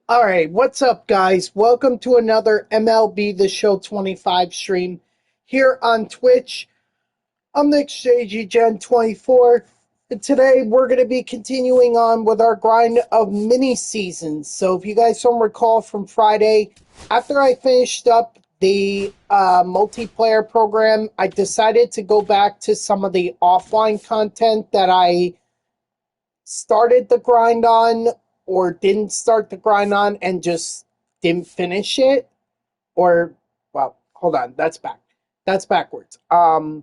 All right, what's up, guys? Welcome to another MLB The Show 25 stream here on Twitch. I'm the Exchange Gen 24, and today we're going to be continuing on with our grind of mini seasons. So, if you guys don't recall from Friday, after I finished up the multiplayer program, I decided to go back to some of the offline content that I started the grind on or didn't start the grind on and just didn't finish it. Or, well, hold on, that's backwards. I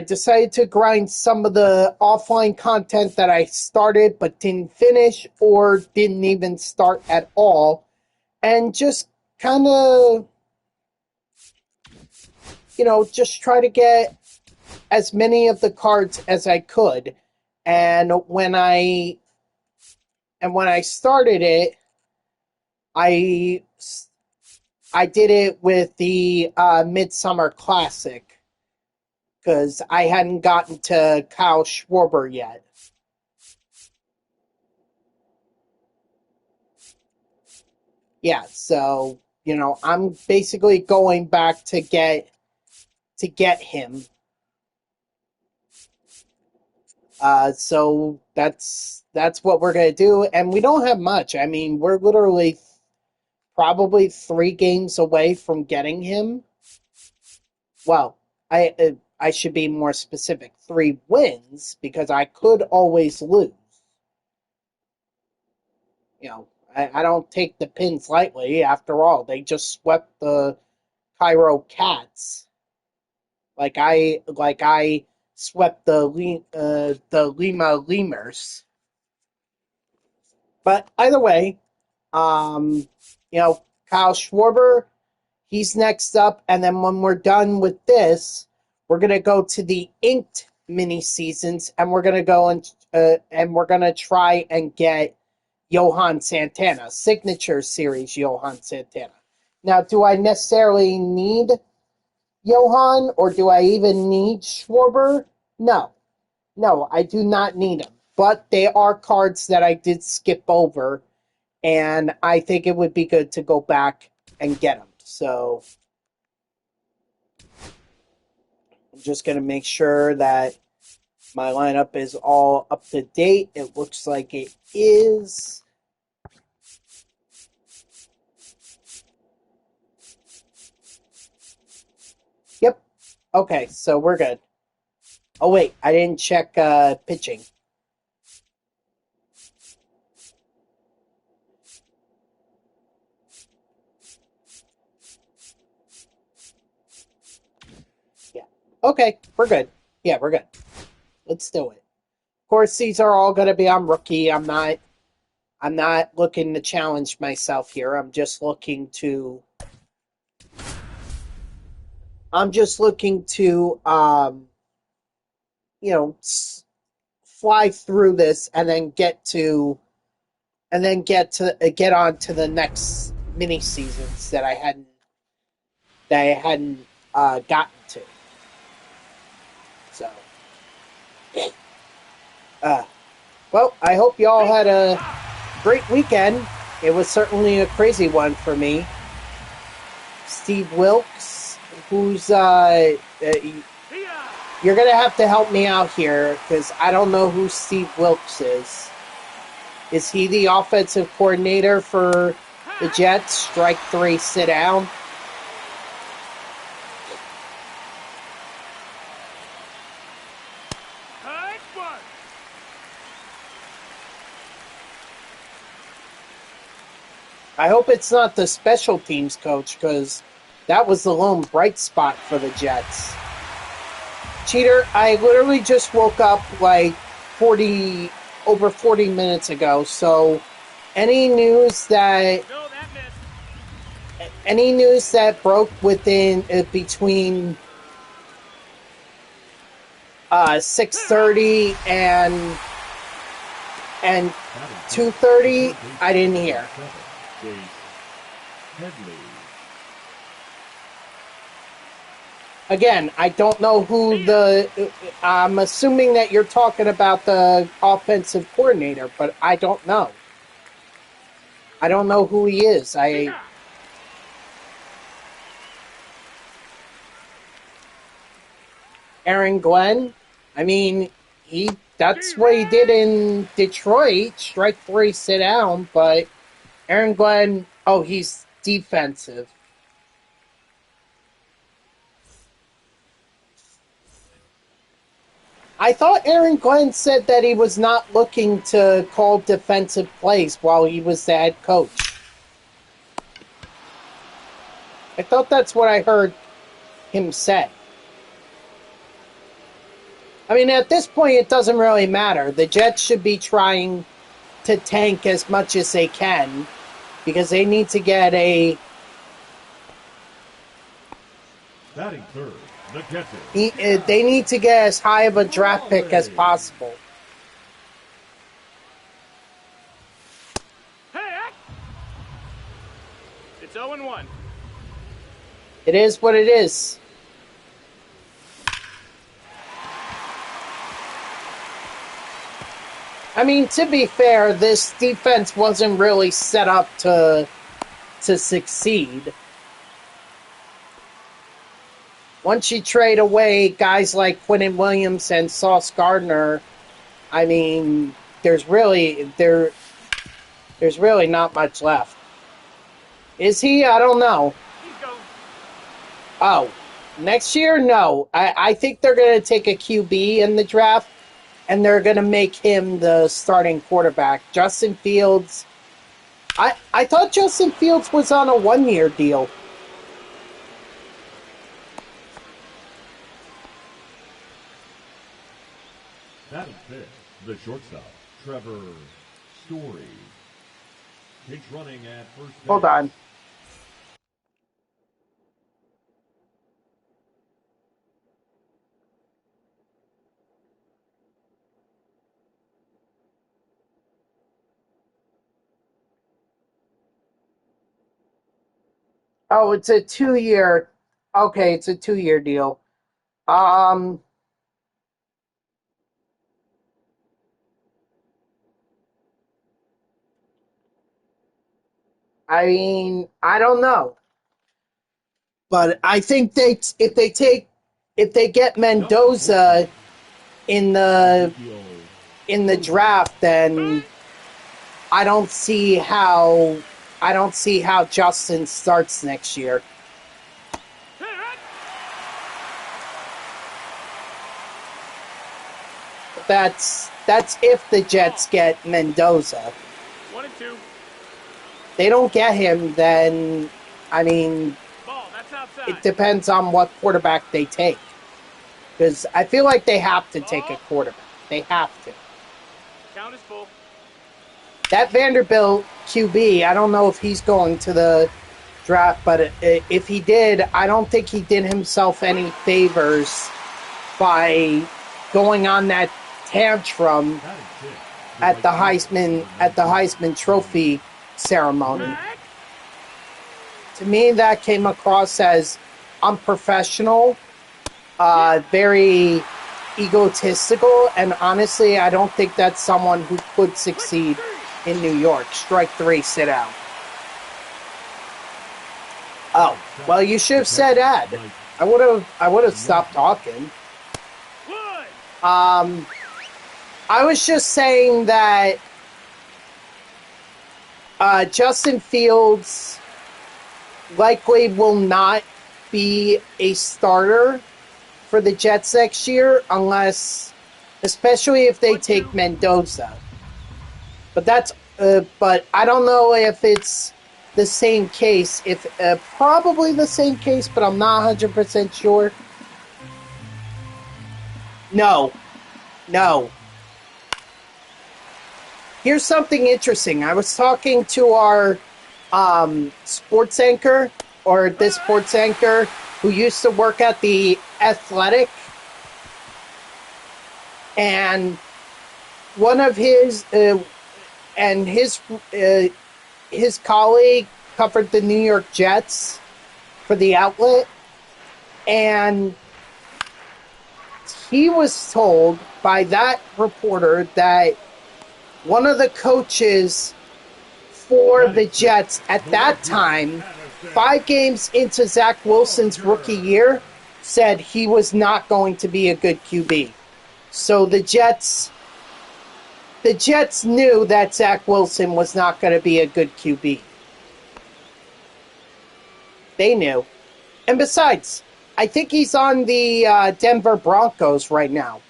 decided to grind some of the offline content that I started but didn't finish or didn't even start at all, and just kind of, just try to get as many of the cards as I could. And when I started it, I did it with the Midsummer Classic because I hadn't gotten to Kyle Schwarber yet. Yeah, so I'm basically going back to get him. So that's what we're gonna do, and we don't have much. I mean, we're literally probably 3 games away from getting him. Well, I should be more specific. 3 wins, because I could always lose. I don't take the Pins lightly. After all, they just swept the Cairo Cats. Like I swept the Lima Lemurs. But either way, Kyle Schwarber, he's next up, and then when we're done with this, we're gonna go to the inked mini seasons, and we're gonna go and we're gonna try and get Johan Santana, Signature Series Johan Santana. Now, do I necessarily need Johan, or do I even need Schwarber? No, I do not need him. But they are cards that I did skip over, and I think it would be good to go back and get them. So I'm just going to make sure that my lineup is all up to date. It looks like it is. Yep. Okay, so we're good. Oh, wait, I didn't check pitching. Yeah. Okay, we're good. Yeah, we're good. Let's do it. Of course, these are all going to be on rookie. I'm not looking to challenge myself here. I'm just looking to fly through this and then get on to the next mini seasons that I hadn't gotten to. So, well, I hope y'all had a great weekend. It was certainly a crazy one for me. Steve Wilkes, who's you're gonna have to help me out here because I don't know who Steve Wilkes is. Is he the offensive coordinator for the Jets? Strike 3, sit down. I hope it's not the special teams coach, because that was the lone bright spot for the Jets. Cheater, I literally just woke up like over 40 minutes ago, so any news that broke within between 6:30 and 2:30, I didn't hear. Headley. Again, I don't know who I'm assuming that you're talking about the offensive coordinator, but I don't know. I don't know who he is. Aaron Glenn? I mean, that's what he did in Detroit. Strike three, sit down, but Aaron Glenn, oh, he's defensive. I thought Aaron Glenn said that he was not looking to call defensive plays while he was the head coach. I thought that's what I heard him say. I mean, at this point, it doesn't really matter. The Jets should be trying to tank as much as they can because they need to get a... Batting third, the catcher. They need to get as high of a draft pick as possible. It's 0-1. It is what it is. I mean, to be fair, this defense wasn't really set up to succeed. Once you trade away guys like Quentin Williams and Sauce Gardner, I mean, there's really not much left. Is he? I don't know. Oh, next year? No. I think they're going to take a QB in the draft, and they're going to make him the starting quarterback. Justin Fields. I thought Justin Fields was on a one-year deal. Batting fifth, the shortstop, Trevor Story. Pitch running at first base. Hold on. Oh, it's a 2-year. Okay, it's a 2-year deal. I mean, I don't know, but I think if they get Mendoza in the draft, then I don't see how Justin starts next year. That's if the Jets get Mendoza. 1-2. They don't get him, then I mean, it depends on what quarterback they take. Because I feel like they have to take a quarterback. They have to. Count is full. That Vanderbilt QB, I don't know if he's going to the draft, but if he did, I don't think he did himself any favors by going on that tantrum at the Heisman Trophy ceremony. To me, that came across as unprofessional, very egotistical, and honestly, I don't think that's someone who could succeed in New York. Strike three, sit down. Oh, well, you should have said that. I would have stopped talking. I was just saying that Justin Fields likely will not be a starter for the Jets next year especially if they take Mendoza. But I don't know if it's the same case. If probably the same case, but I'm not 100% sure. No. Here's something interesting. I was talking to our sports anchor, or this sports anchor, who used to work at The Athletic. And one of his colleague covered the New York Jets for the outlet, and he was told by that reporter that one of the coaches for the Jets at that time, 5 games into Zach Wilson's rookie year, said he was not going to be a good QB. So the Jets knew that Zach Wilson was not going to be a good QB. They knew. And besides, I think he's on the Denver Broncos right now.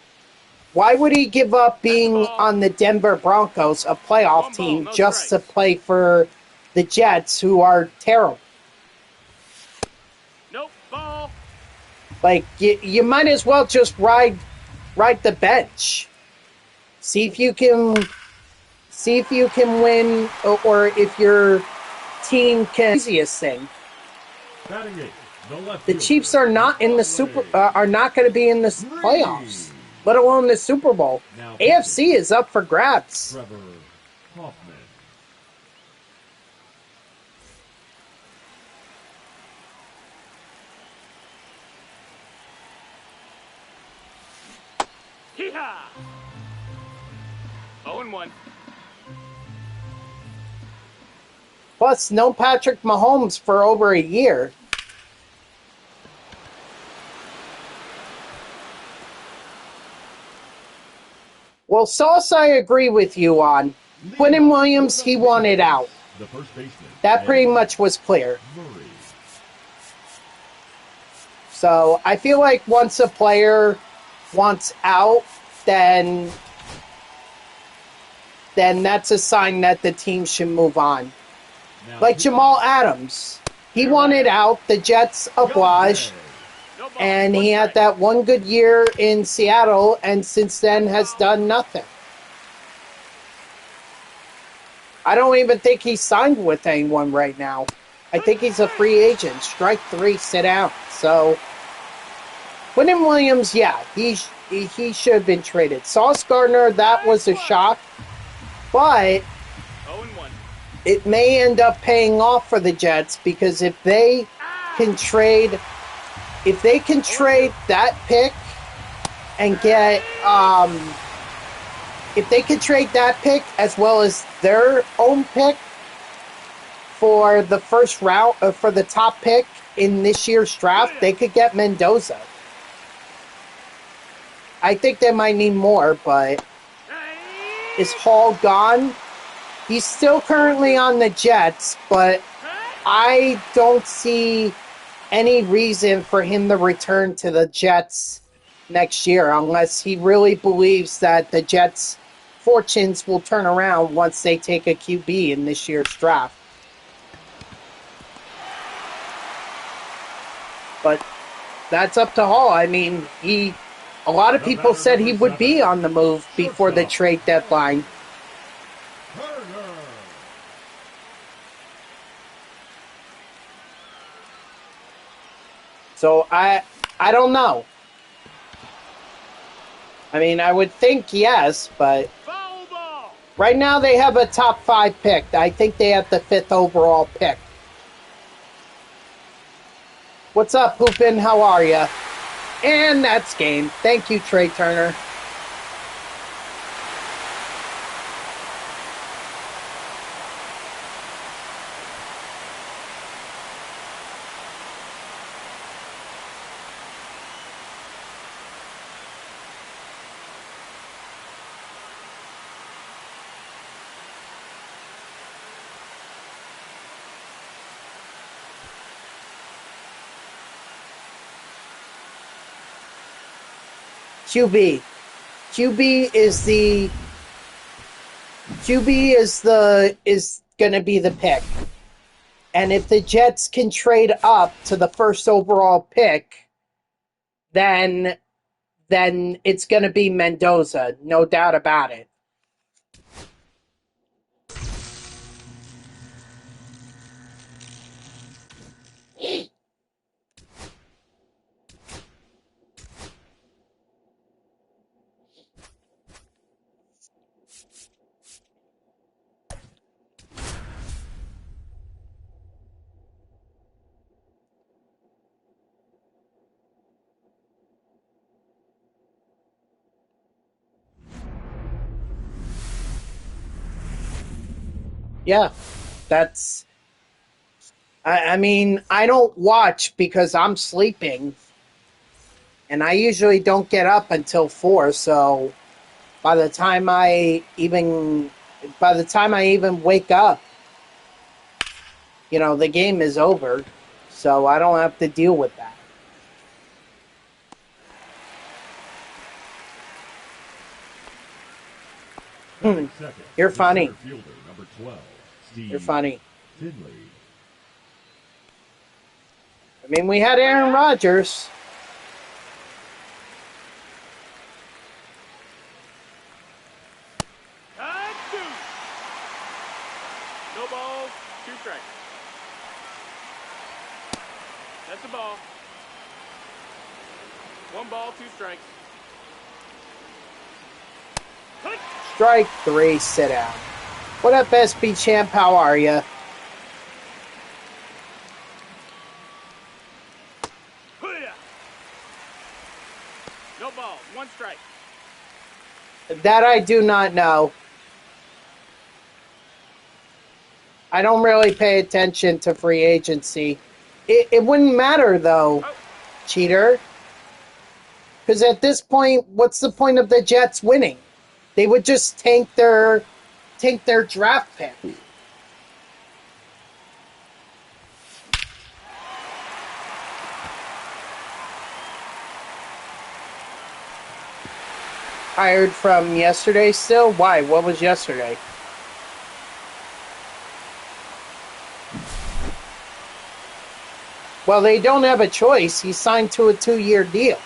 Why would he give up being on the Denver Broncos, a playoff team, just to play for the Jets, who are terrible? Nope, ball. Like, you might as well just ride the bench. See if you can win, or if your team can. Easiest thing. The Chiefs are not in the are not going to be in the playoffs, let alone the Super Bowl. AFC is up for grabs. Trevor Hoffman. Hee-haw! 0-1. Plus, no Patrick Mahomes for over a year. Well, Sauce, I agree with you on. Quinnen Williams, he wanted out. The first baseman. That pretty much was clear. Murray. So, I feel like once a player wants out, then that's a sign that the team should move on. Now, Like Jamal Adams. He wanted out, the Jets obliged, No ball. and One he had strike. that one good year in Seattle, and since then has done nothing. I don't even think he's signed with anyone right now. I think he's a free agent. Strike 3, sit down. So, Quinnen Williams, yeah, he should have been traded. Sauce Gardner, that was a shock, but 0-1. it may end up paying off for the Jets, because if they can trade that pick and get if they could trade that pick as well as their own pick for the first round, for the top pick in this year's draft, they could get Mendoza. I think they might need more, but is Hall gone? He's still currently on the Jets, but I don't see any reason for him to return to the Jets next year unless he really believes that the Jets' fortunes will turn around once they take a QB in this year's draft. But that's up to Hall. I mean, a lot of people said he would be on the move before the trade deadline. Turner. So I don't know. I mean, I would think yes, but Foul ball. right now they have a top 5 pick. I think they have the 5th overall pick. What's up, Poopin? How are ya? And that's game. Thank you, Trey Turner. QB. QB is gonna be the pick. And if the Jets can trade up to the 1st overall pick, then it's gonna be Mendoza, no doubt about it. Yeah, that's. I mean, I don't watch because I'm sleeping, and I usually don't get up until 4. So by the time I even, by the time I even wake up, the game is over. So I don't have to deal with that. Batting second, You're the funny. center fielder, number 12, Steve You're funny. Finley. I mean, we had Aaron Rodgers. And 2. No balls, 2 strikes. That's a ball. 1 ball, 2 strikes. Click. Strike 3, sit down. What up, SB Champ? How are you? Hoo-yah. No balls, 1 strike. That I do not know. I don't really pay attention to free agency. It wouldn't matter, though, cheater. Because at this point, what's the point of the Jets winning? They would just tank their draft pick. Hired from yesterday still? Why? What was yesterday? Well, they don't have a choice. He signed to a 2-year deal.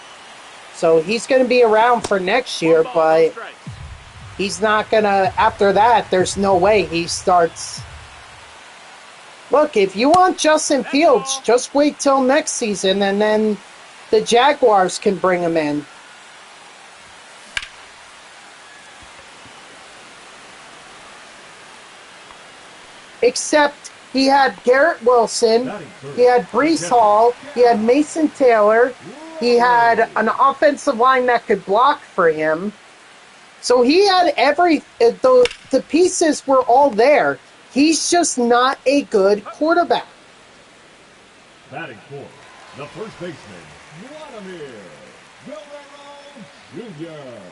So he's going to be around for next year, but he's not going to, after that, there's no way he starts. Look, if you want Justin Fields, just wait till next season, and then the Jaguars can bring him in. Except he had Garrett Wilson, he had Breece Hall, he had Mason Taylor, he had an offensive line that could block for him. So he had the pieces were all there. He's just not a good quarterback. Batting fourth, the first baseman, Vladimir Guerrero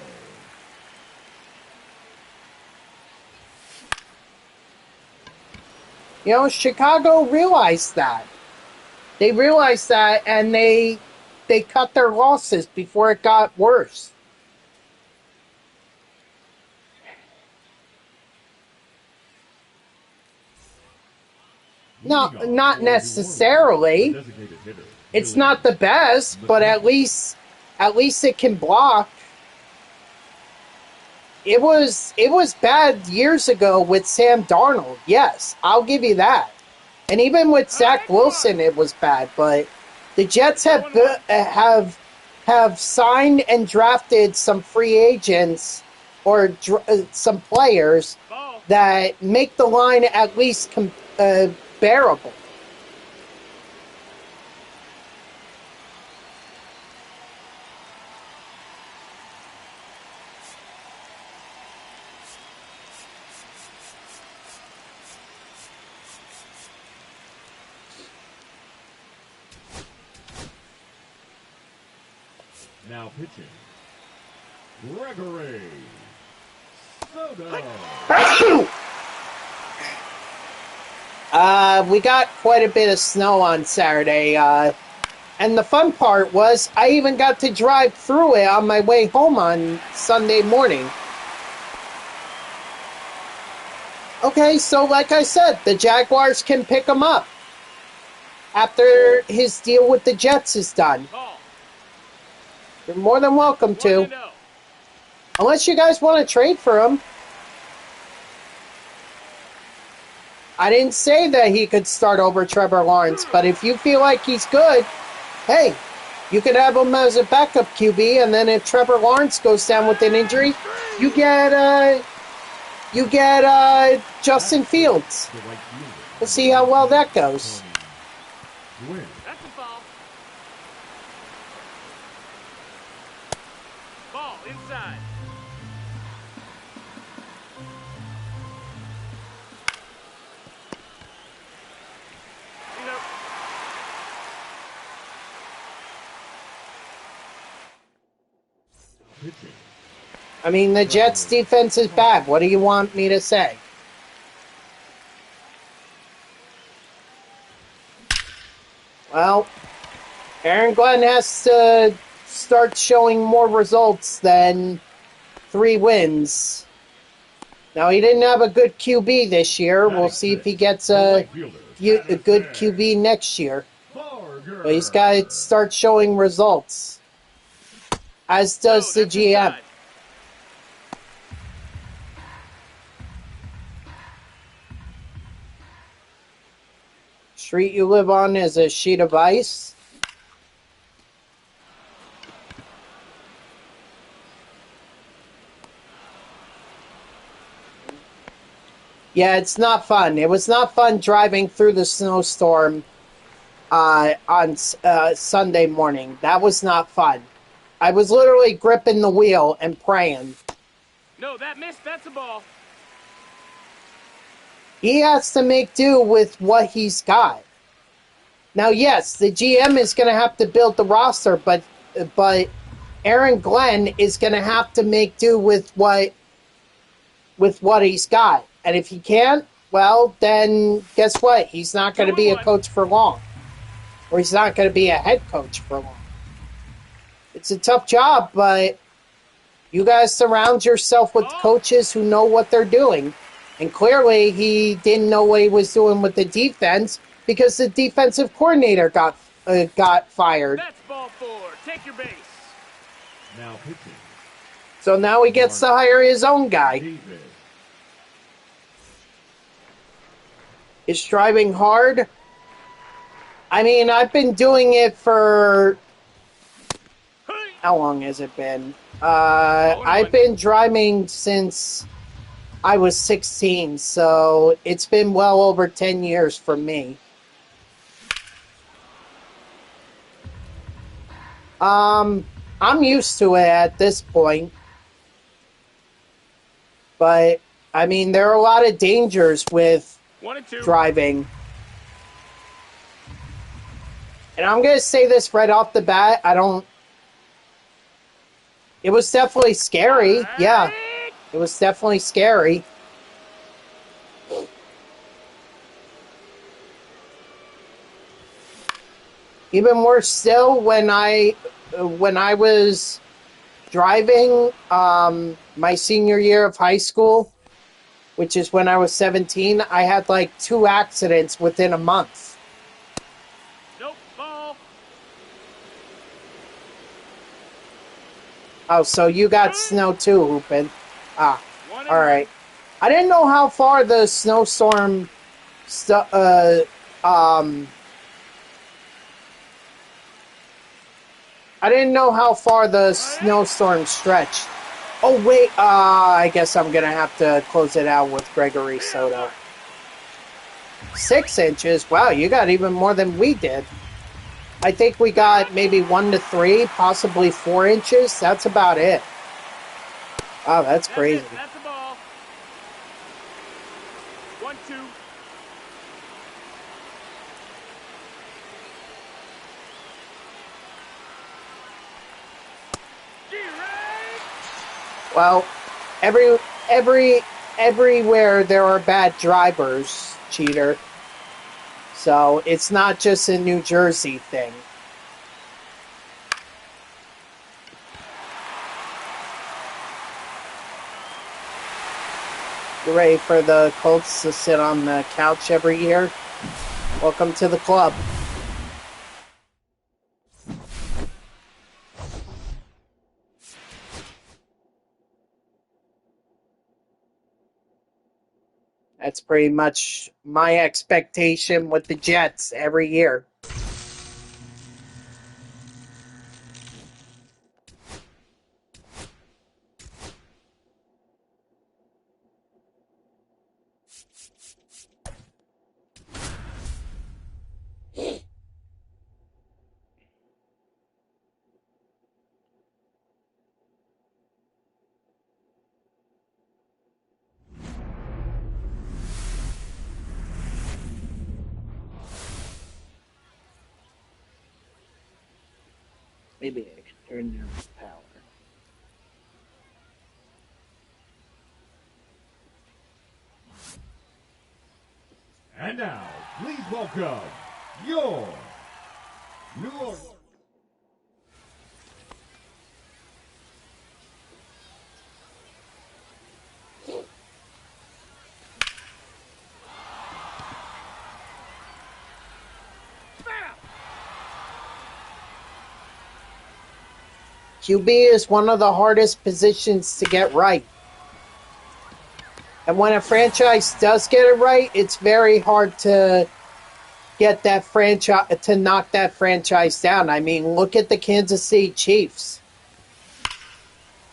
Jr. Chicago realized that. They realized that, and they cut their losses before it got worse. No, not necessarily. It's not the best, but at least it can block. It was bad years ago with Sam Darnold. Yes, I'll give you that. And even with Zach Wilson, it was bad. But the Jets have signed and drafted some free agents or some players that make the line at least bearable. Now pitching, Gregory Soto. We got quite a bit of snow on Saturday, and the fun part was I even got to drive through it on my way home on Sunday morning. Okay, so like I said, the Jaguars can pick him up after his deal with the Jets is done. You're more than welcome to. Unless you guys want to trade for him. I didn't say that he could start over Trevor Lawrence, but if you feel like he's good, hey, you could have him as a backup QB, and then if Trevor Lawrence goes down with an injury, you get Justin Fields. We'll see how well that goes. That's a foul. Ball inside. pitching. I mean, the Jets' defense is bad. What do you want me to say? Well, Aaron Glenn has to start showing more results than 3 wins. Now, he didn't have a good QB this year. We'll see if he gets a good QB next year. But he's got to start showing results. As does the GM. Street you live on is a sheet of ice. Yeah, it's not fun. It was not fun driving through the snowstorm on Sunday morning. That was not fun. I was literally gripping the wheel and praying. No, that missed. That's a ball. He has to make do with what he's got. Now, yes, the GM is going to have to build the roster, but Aaron Glenn is going to have to make do with what he's got. And if he can't, well, then guess what? He's not going to be a coach for long. Or he's not going to be a head coach for long. It's a tough job, but you guys surround yourself with coaches who know what they're doing. And clearly, he didn't know what he was doing with the defense because the defensive coordinator got fired. That's ball 4. Take your base. Now pitching. So now he gets to hire his own guy. Is driving hard? I mean, I've been doing it for... How long has it been? I've been driving since I was 16, so it's been well over 10 years for me. I'm used to it at this point. But, I mean, there are a lot of dangers with 1 and 2. driving. And I'm going to say this right off the bat. It was definitely scary. Yeah, it was definitely scary. Even worse still, when I was driving my senior year of high school, which is when I was 17, I had like 2 accidents within a month. Nope, ball. Oh, so you got snow too, Hoopin. Ah, all right. I didn't know how far the snowstorm I didn't know how far the snowstorm stretched. Oh, wait. I guess I'm going to have to close it out with Gregory Soto. 6 inches? Wow, you got even more than we did. I think we got maybe 1 to 3, possibly 4 inches. That's about it. Wow, that's crazy. That's a ball. 1, 2. Well, everywhere there are bad drivers, cheater. So it's not just a New Jersey thing. You ready for the Colts to sit on the couch every year? Welcome to the club. That's pretty much my expectation with the Jets every year. Maybe I can turn down the power. And now, please welcome your New Orleans. QB is one of the hardest positions to get right. And when a franchise does get it right, it's very hard to get that franchise to knock that franchise down. I mean, look at the Kansas City Chiefs.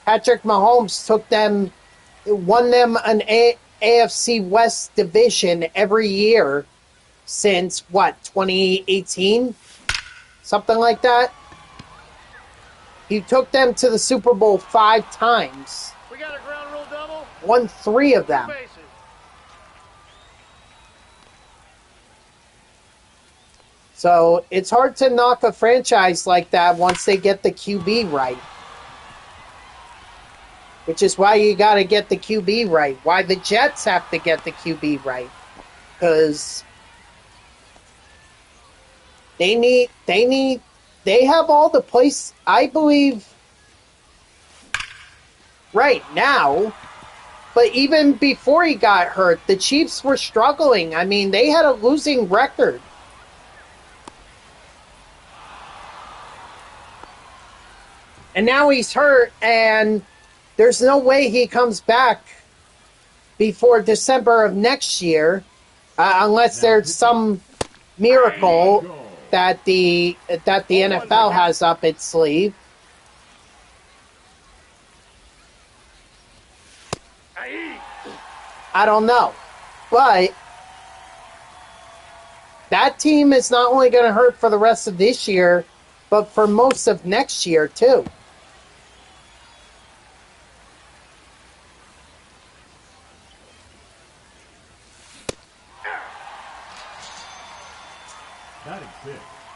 Patrick Mahomes won them an AFC West division every year since, 2018? Something like that. He took them to the Super Bowl 5 times. We got a ground rule double. Won 3 of them. Bases. So it's hard to knock a franchise like that once they get the QB right. Which is why you got to get the QB right. Why the Jets have to get the QB right. Because they have all the place, I believe, right now. But even before he got hurt, the Chiefs were struggling. I mean, they had a losing record. And now he's hurt, and there's no way he comes back before December of next year, unless there's some miracle that the NFL has up its sleeve. I don't know. But that team is not only going to hurt for the rest of this year, but for most of next year, too.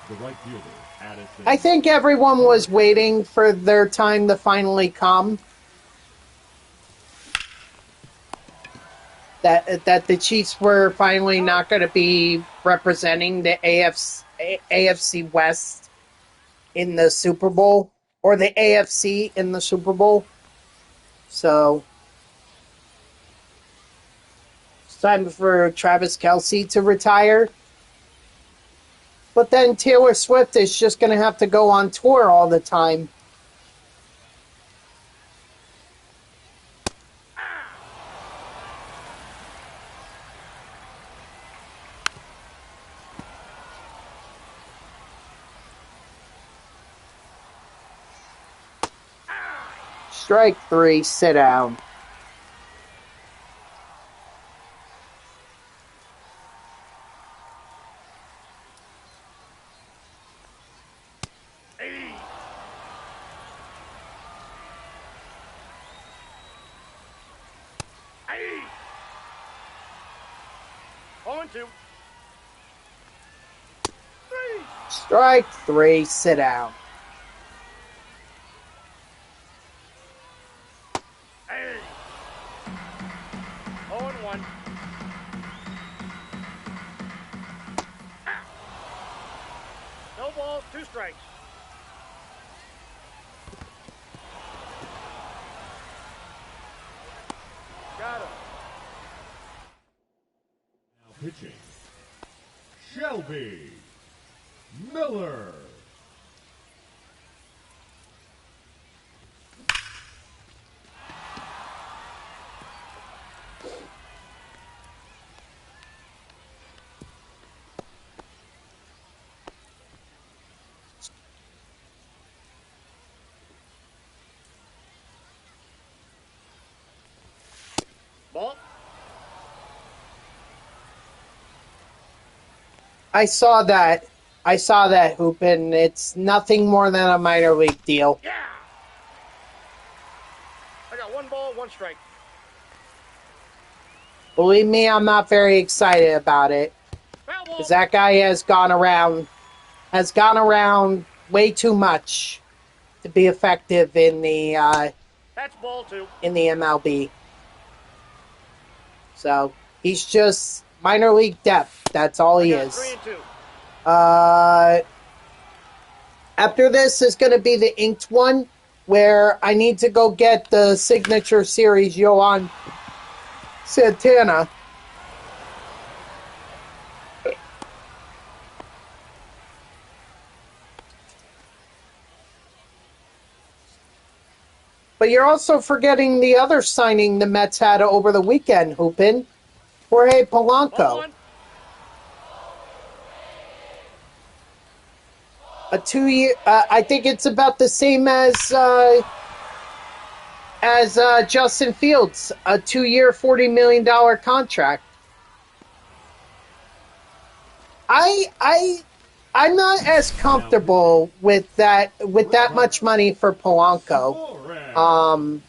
The right fielder, Addison. I think everyone was waiting for their time to finally come. That the Chiefs were finally not going to be representing the AFC West in the Super Bowl, or the AFC in the Super Bowl. So it's time for Travis Kelce to retire. But then Taylor Swift is just going to have to go on tour all the time. Strike 3, sit down. Strike 3, sit down. Hey. 0-1. No balls, 2 strikes. Got him. Now pitching, Shelby Miller. Ball. I saw that, Hoop, and it's nothing more than a minor league deal. Yeah. I got 1 ball, 1 strike. Believe me, I'm not very excited about it. Because that guy has gone around way too much to be effective in the That's ball 2. in the MLB. So he's just minor league depth. That's all he I got is. 3 and 2. After this is going to be the inked one, where I need to go get the Signature Series Johan Santana. But you're also forgetting the other signing the Mets had over the weekend, Hoopin. Jorge Ball Polanco. 1. A 2-year, I think it's about the same as Justin Fields, a 2-year, $40 million contract. I'm not as comfortable with that much money for Polanco. Ball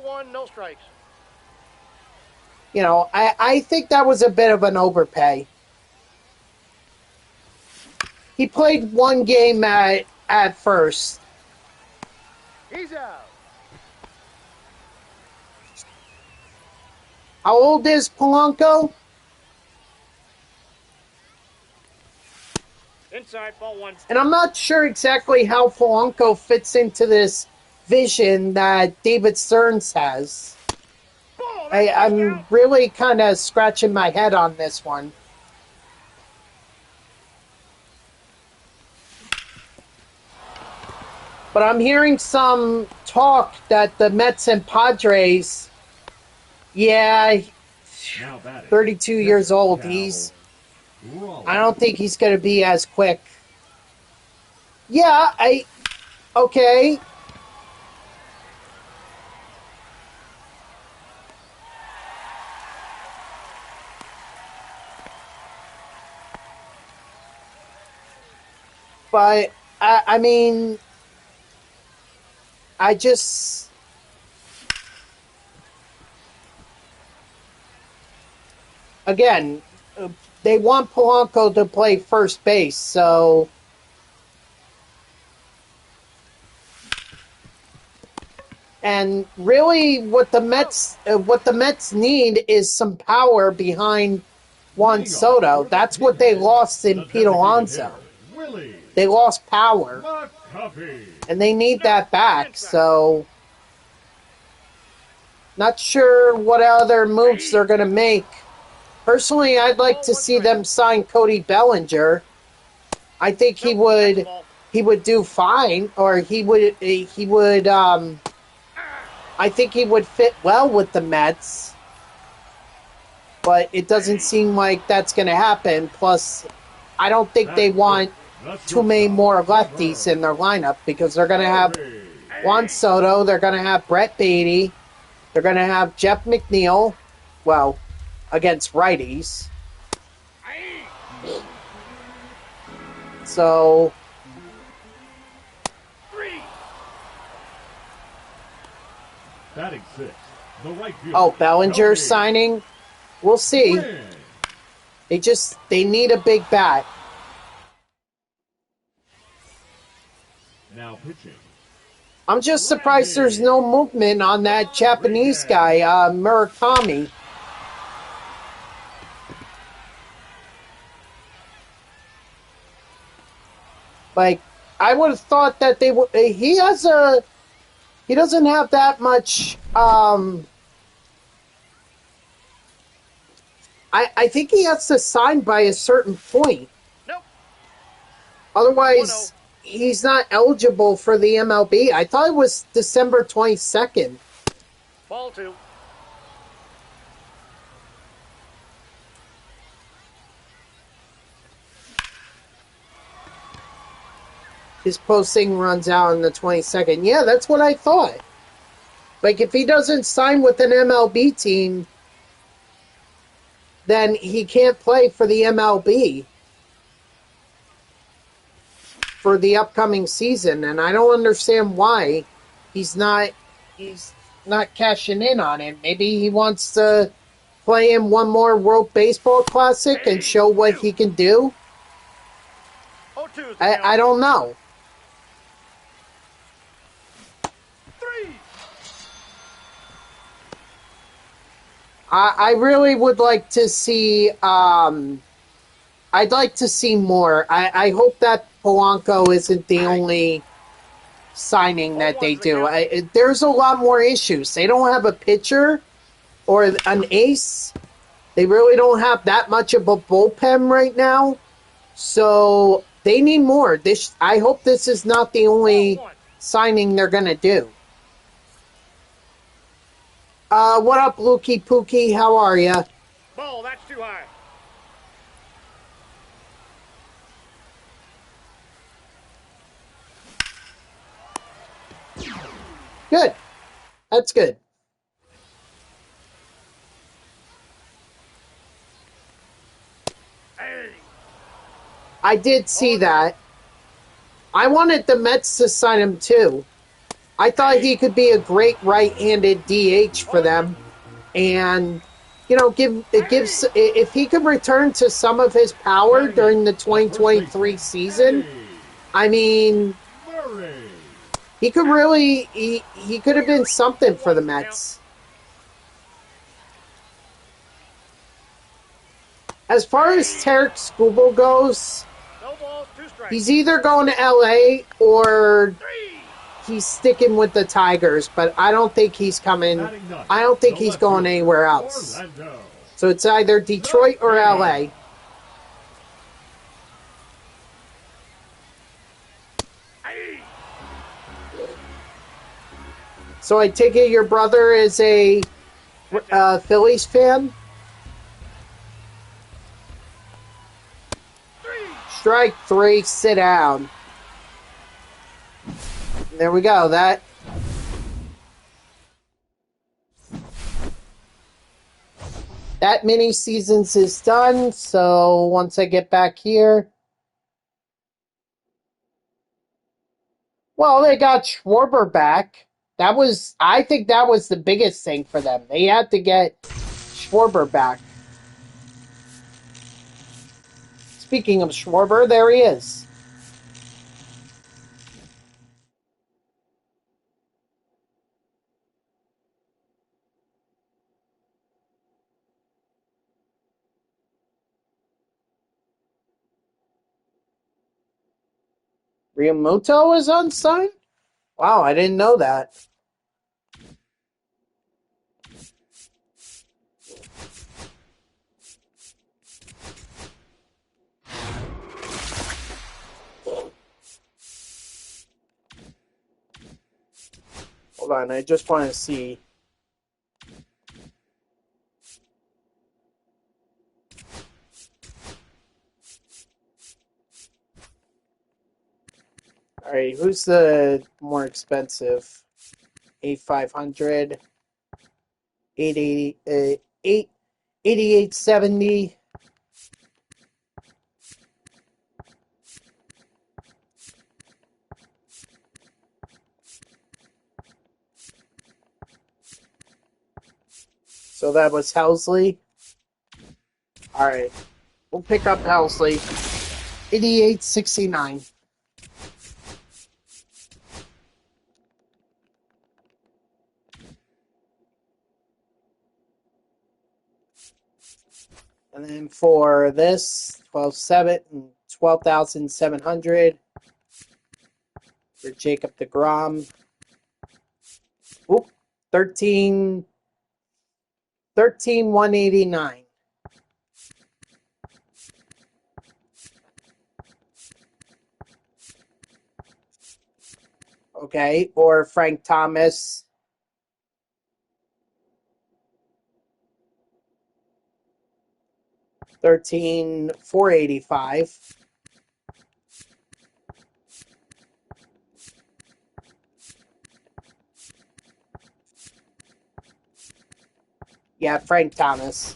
1, no strikes. You know, I think that was a bit of an overpay. He played one game at first. He's out. How old is Polanco? Inside, ball 1. And I'm not sure exactly how Polanco fits into this vision that David Stearns has. Ball, I'm really kind of scratching my head on this one. But I'm hearing some talk that the Mets and Padres, 32 years old. I don't think he's going to be as quick. Yeah, okay. But, I mean, I just... Again, they want Polanco to play first base, so... And really, what the Mets need is some power behind Juan Soto. That's what they lost in Pete Alonso. They lost power, and they need that back. So, not sure what other moves they're going to make. Personally, I'd like to see them sign Cody Bellinger. I think he would do fine, or he would. I think he would fit well with the Mets, but it doesn't seem like that's going to happen. Plus, I don't think they want too many more lefties in their lineup because they're going to have Juan Soto, they're going to have Brett Beatty, they're going to have Jeff McNeil, well, against righties. So... Oh, Bellinger signing? We'll see. They need a big bat. Now pitching. I'm just surprised there's no movement on that Japanese guy, Murakami. Like, I would have thought that they would. He doesn't have that much. I think he has to sign by a certain point. Nope. Otherwise, he's not eligible for the MLB. I thought it was December 22nd. Ball 2. His posting runs out on the 22nd. Yeah, that's what I thought. Like, if he doesn't sign with an MLB team, then he can't play for the MLB for the upcoming season. And I don't understand why he's not cashing in on it. Maybe he wants to play in one more World Baseball Classic and show what he can do. I don't know. 3. I really would like to see. I'd like to see more. I hope that Polanco isn't the only signing that they do. There's a lot more issues. They don't have a pitcher or an ace. They really don't have that much of a bullpen right now. So they need more. I hope this is not the only signing they're going to do. What up, Lukey Pookie? How are ya? Ball, that's too high. Good. That's good. Hey. I did see that. I wanted the Mets to sign him too. I thought he could be a great right-handed DH for them, and if he could return to some of his power during the 2023 season. I mean, he could really he could have been something for the Mets. As far as Tarek Skubal goes, he's either going to LA or he's sticking with the Tigers, but I don't think he's coming. I don't think he's going anywhere else. So it's either Detroit or LA. So I take it your brother is a Phillies fan? Strike three, sit down. There we go. That mini seasons is done. So once I get back here, well, they got Schwarber back. I think that was the biggest thing for them. They had to get Schwarber back. Speaking of Schwarber, there he is. Riamuto is unsigned? Wow, I didn't know that. Hold on, I just want to see. All right, who's the more expensive? A500, 880, 8870. So that was Helsley. All right, we'll pick up Helsley. 8869. And then for this, 12,700 for Jacob deGrom. Oop, 13,189. Okay, or Frank Thomas. $13,485. Yeah, Frank Thomas.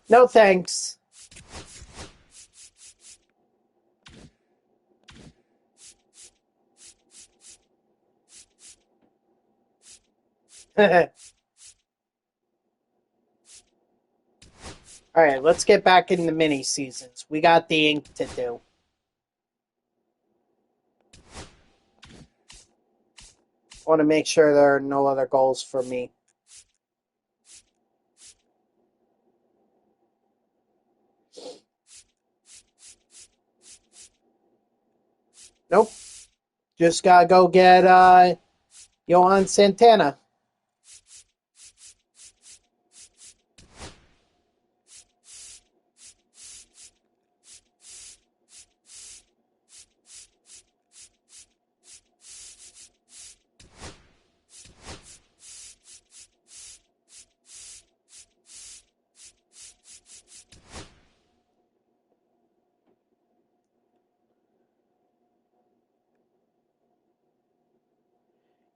No thanks. All right, let's get back in the mini seasons. We got the ink to do. I want to make sure there are no other goals for me. Nope. Just gotta go get Johan Santana.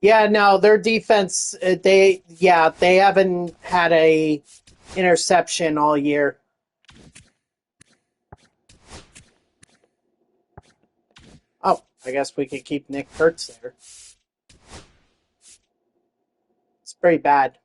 Yeah, no, their defense, they haven't had a interception all year. Oh, I guess we could keep Nick Kurtz there. It's pretty bad.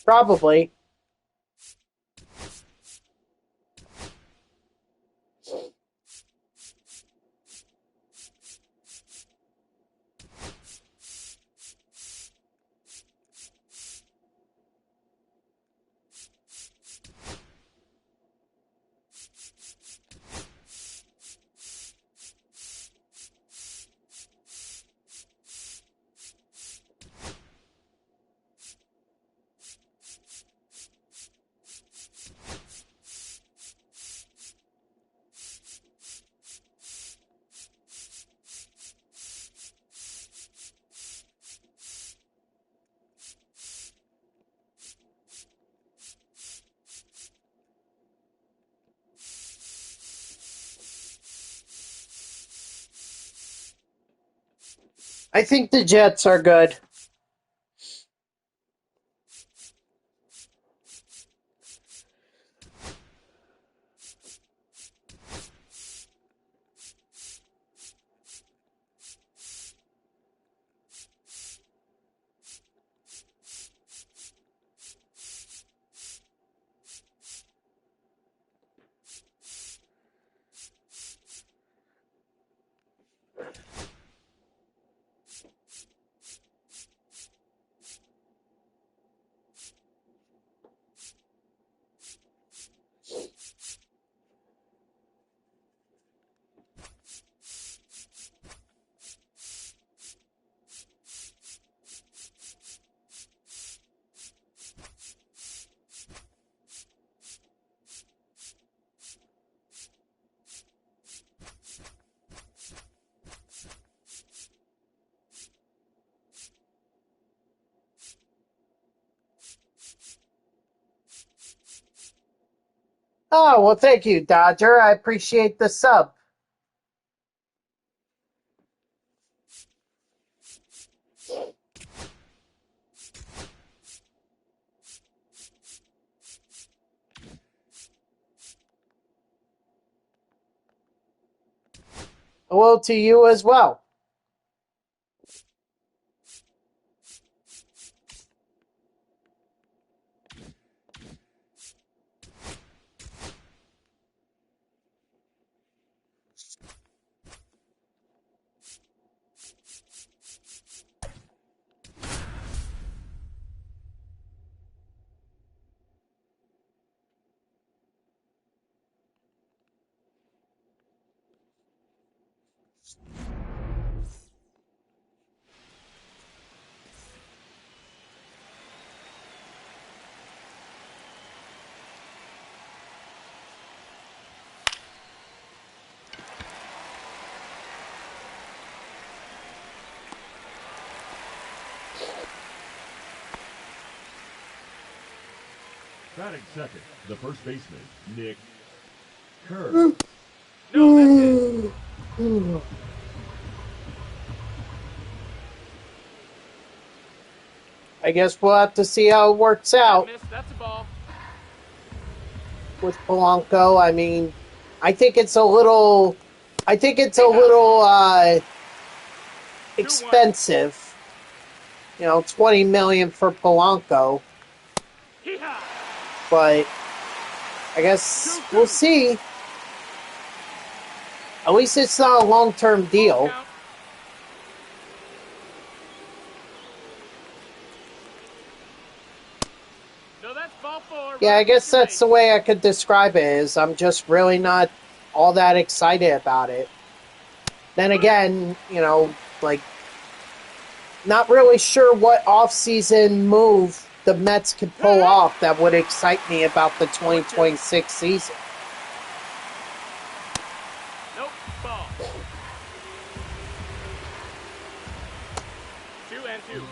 Probably. I think the Jets are good. Oh, well, thank you, Dodger. I appreciate the sub. Well, to you as well. Batting second, the first baseman, Nick Kurtz. No, that's it. I guess we'll have to see how it works out That's a ball. with Polanco. I mean, I think it's a little expensive. You know, $20 million for Polanco. But I guess we'll see. At least it's not a long-term deal. Yeah, I guess that's the way I could describe it, is I'm just really not all that excited about it. Then again, you know, like, not really sure what off-season move the Mets could pull off that would excite me about the 2026 season. Nope, ball. 2-2.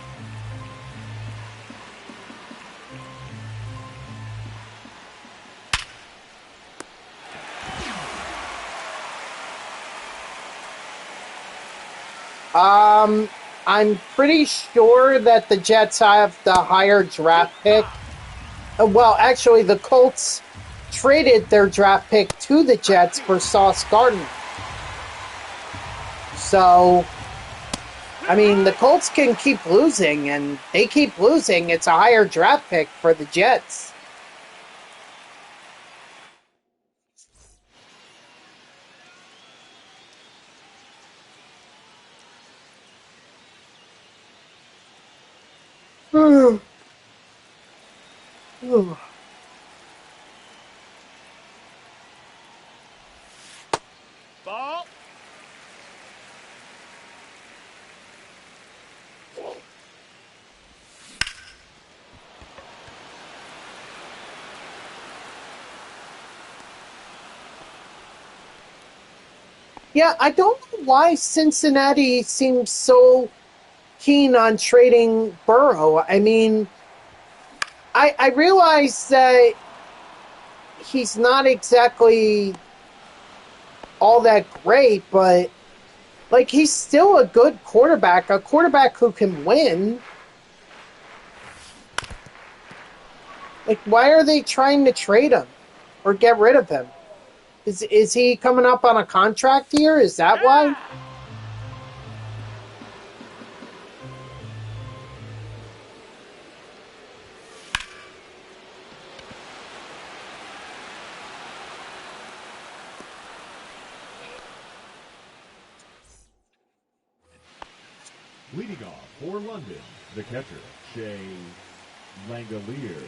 I'm pretty sure that the Jets have the higher draft pick. Well, actually, the Colts traded their draft pick to the Jets for Sauce Gardner. So, I mean, the Colts can keep losing, and they keep losing. It's a higher draft pick for the Jets. Ball. Yeah, I don't know why Cincinnati seems so keen on trading Burrow. I mean, I realize that he's not exactly all that great, but like, he's still a good quarterback, a quarterback who can win. Like, why are they trying to trade him or get rid of him? Is he coming up on a contract here? Is that why? Leading off for London, the catcher, Shea Langoliers.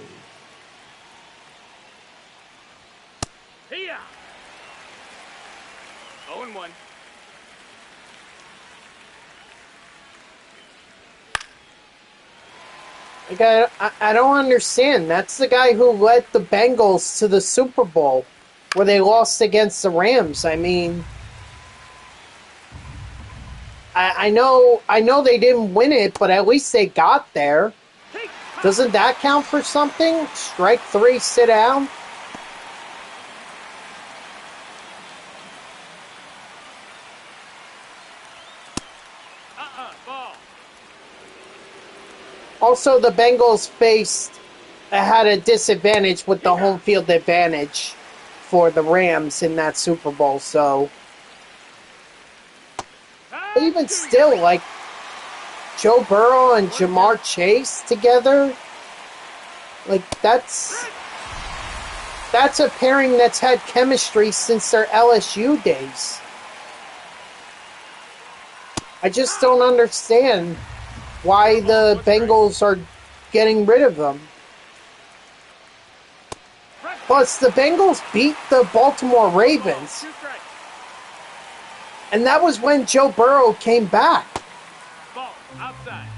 Here. 0-1. Like, I don't understand. That's the guy who led the Bengals to the Super Bowl, where they lost against the Rams. I mean, I know they didn't win it, but at least they got there. Doesn't that count for something? Strike three, sit down. Ball. Also, the Bengals had a disadvantage with the home field advantage for the Rams in that Super Bowl. So, but even still, like, Joe Burrow and Jamar Chase together, like, that's a pairing that's had chemistry since their LSU days. I just don't understand why the Bengals are getting rid of them. Plus, the Bengals beat the Baltimore Ravens, and that was when Joe Burrow came back. Ball. Outside.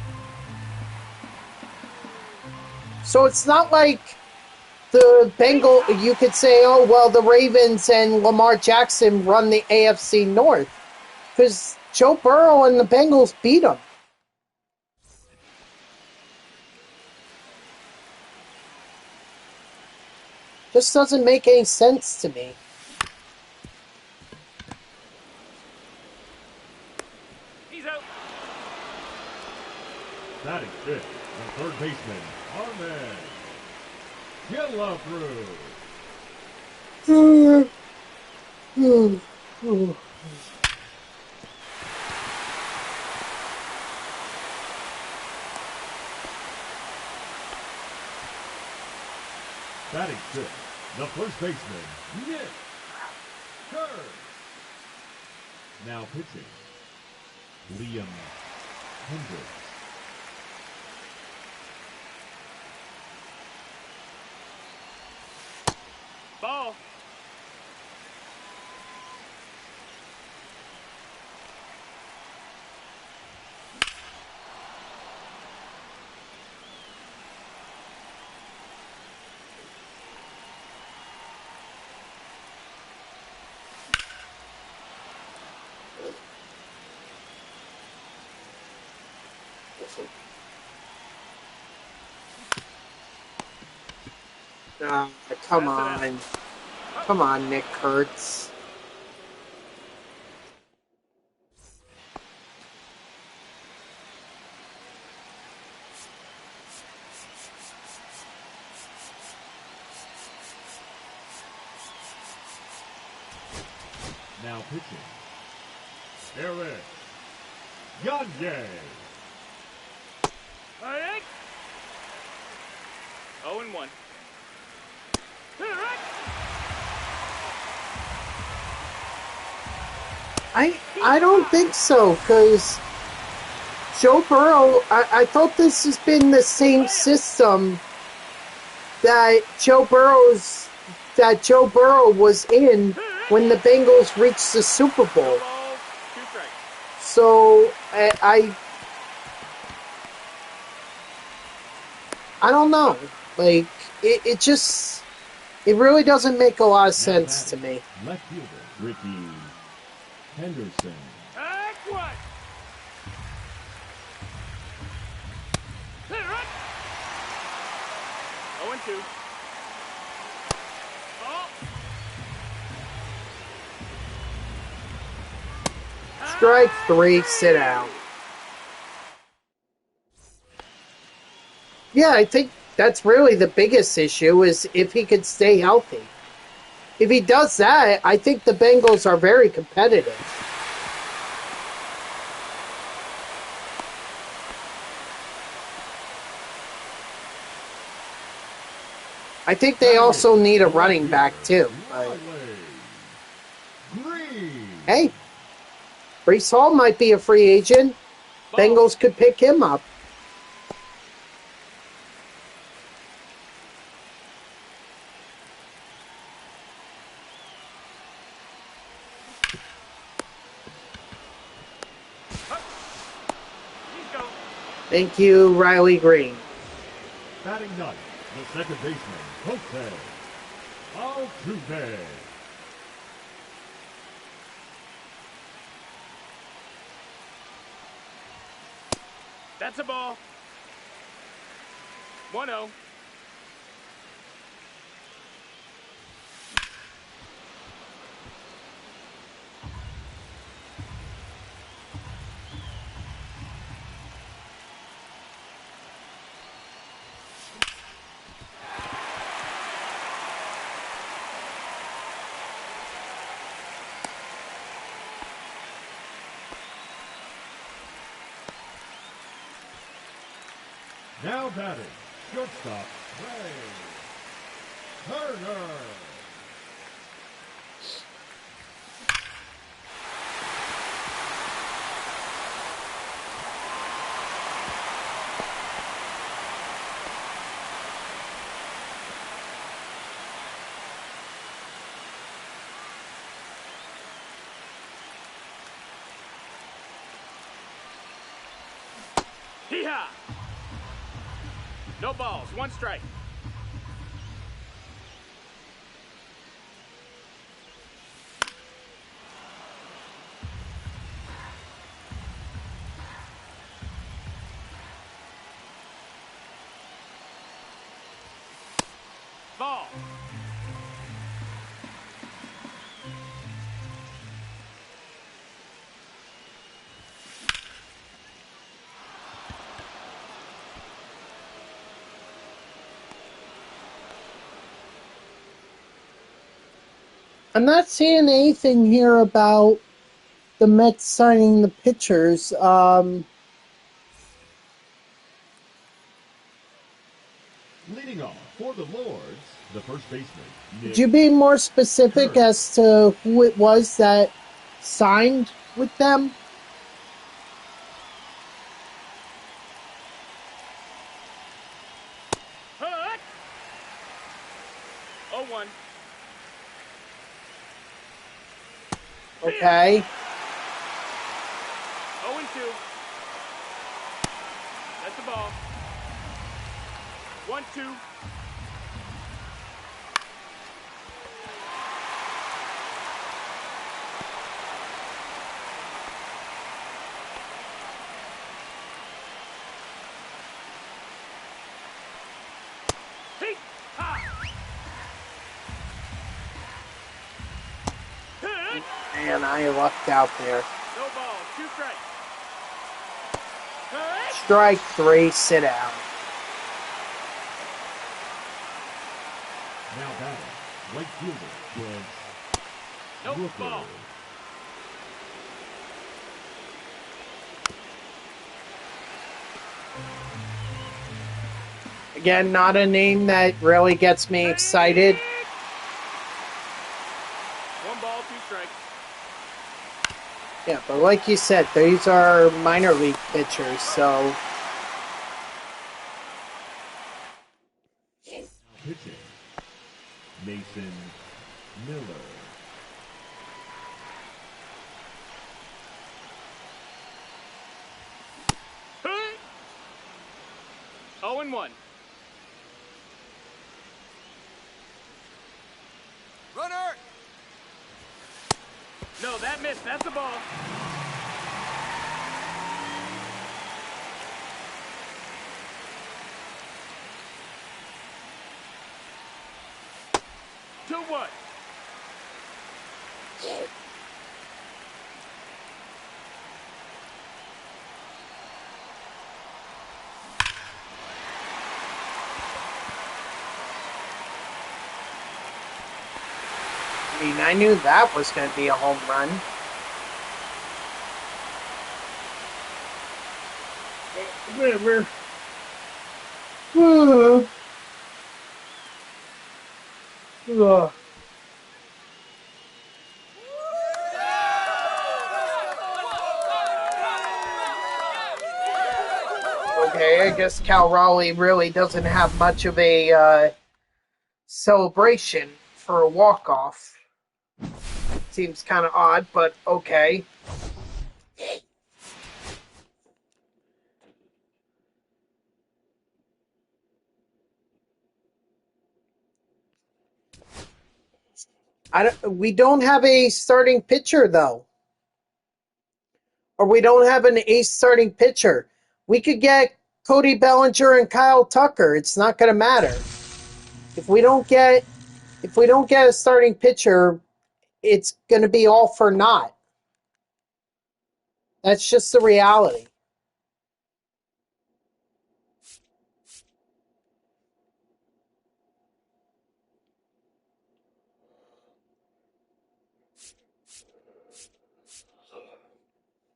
So it's not like the you could say, oh, well, the Ravens and Lamar Jackson run the AFC North, because Joe Burrow and the Bengals beat them. Just doesn't make any sense to me. He's out. Batting fifth, The third baseman, Armin Killebrew. Batting sixth, the first baseman, Nick Kurtz. Now pitching, Liam Hendricks. Ball. Come on. Come on, Nick Kurtz. Now pitching, Eric Gagne. 0-1. I don't think so, because Joe Burrow, I thought this has been the same system that Joe Burrow was in when the Bengals reached the Super Bowl. So I don't know. Like it really doesn't make a lot of sense to me. Left fielder, Ricky Henderson. What? 0-2. Strike 3, sit down. Yeah, I think that's really the biggest issue is if he could stay healthy. If he does that, I think the Bengals are very competitive. I think they also need a running back too. But hey, Breece Hall might be a free agent. Bengals could pick him up. Thank you, Riley Green. Batting ninth, the second baseman, Jose Altuve. That's a ball. 1-0. Now batting, shortstop, Ray Turner. Hee-haw! No balls, 1 strike. Ball. I'm not seeing anything here about the Mets signing the pitchers. Leading off for the Lords, the first baseman, Could you be more specific as to who it was that signed with them? Hut! 0-1. Okay. 0-2. That's the ball. 1-2. Hey! Ha! Hut! Man, I lucked out there. No ball. 2 strikes. Hut! Strike 3, sit down. now batting, right fielder, Johan Nope, Santana. ball. Again, not a name that really gets me excited. 1 ball, 2 strikes. Yeah, but like you said, these are minor league pitchers, so Pitching, Mason Miller. Hut! 0-1. Runner! No, that missed. That's the ball. To what? I mean, I knew that was going to be a home run. Whatever. Ugh. Okay, I guess Cal Raleigh really doesn't have much of a celebration for a walk-off. Seems kind of odd, but okay. We don't have a starting pitcher, though. Or we don't have an ace starting pitcher. We could get Cody Bellinger and Kyle Tucker. It's not going to matter. If we don't get a starting pitcher, it's going to be all for naught. That's just the reality.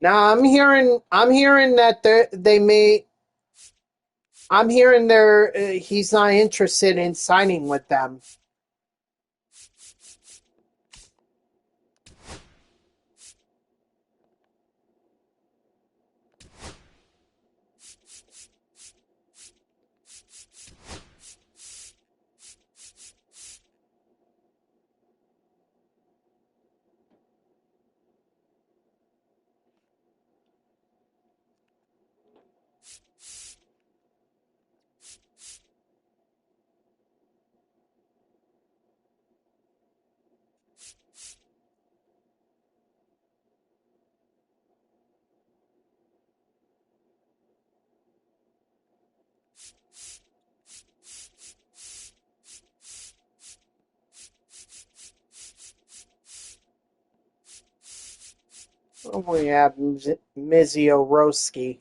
Now I'm hearing that they may. I'm hearing he's not interested in signing with them. We have Mizio Roski.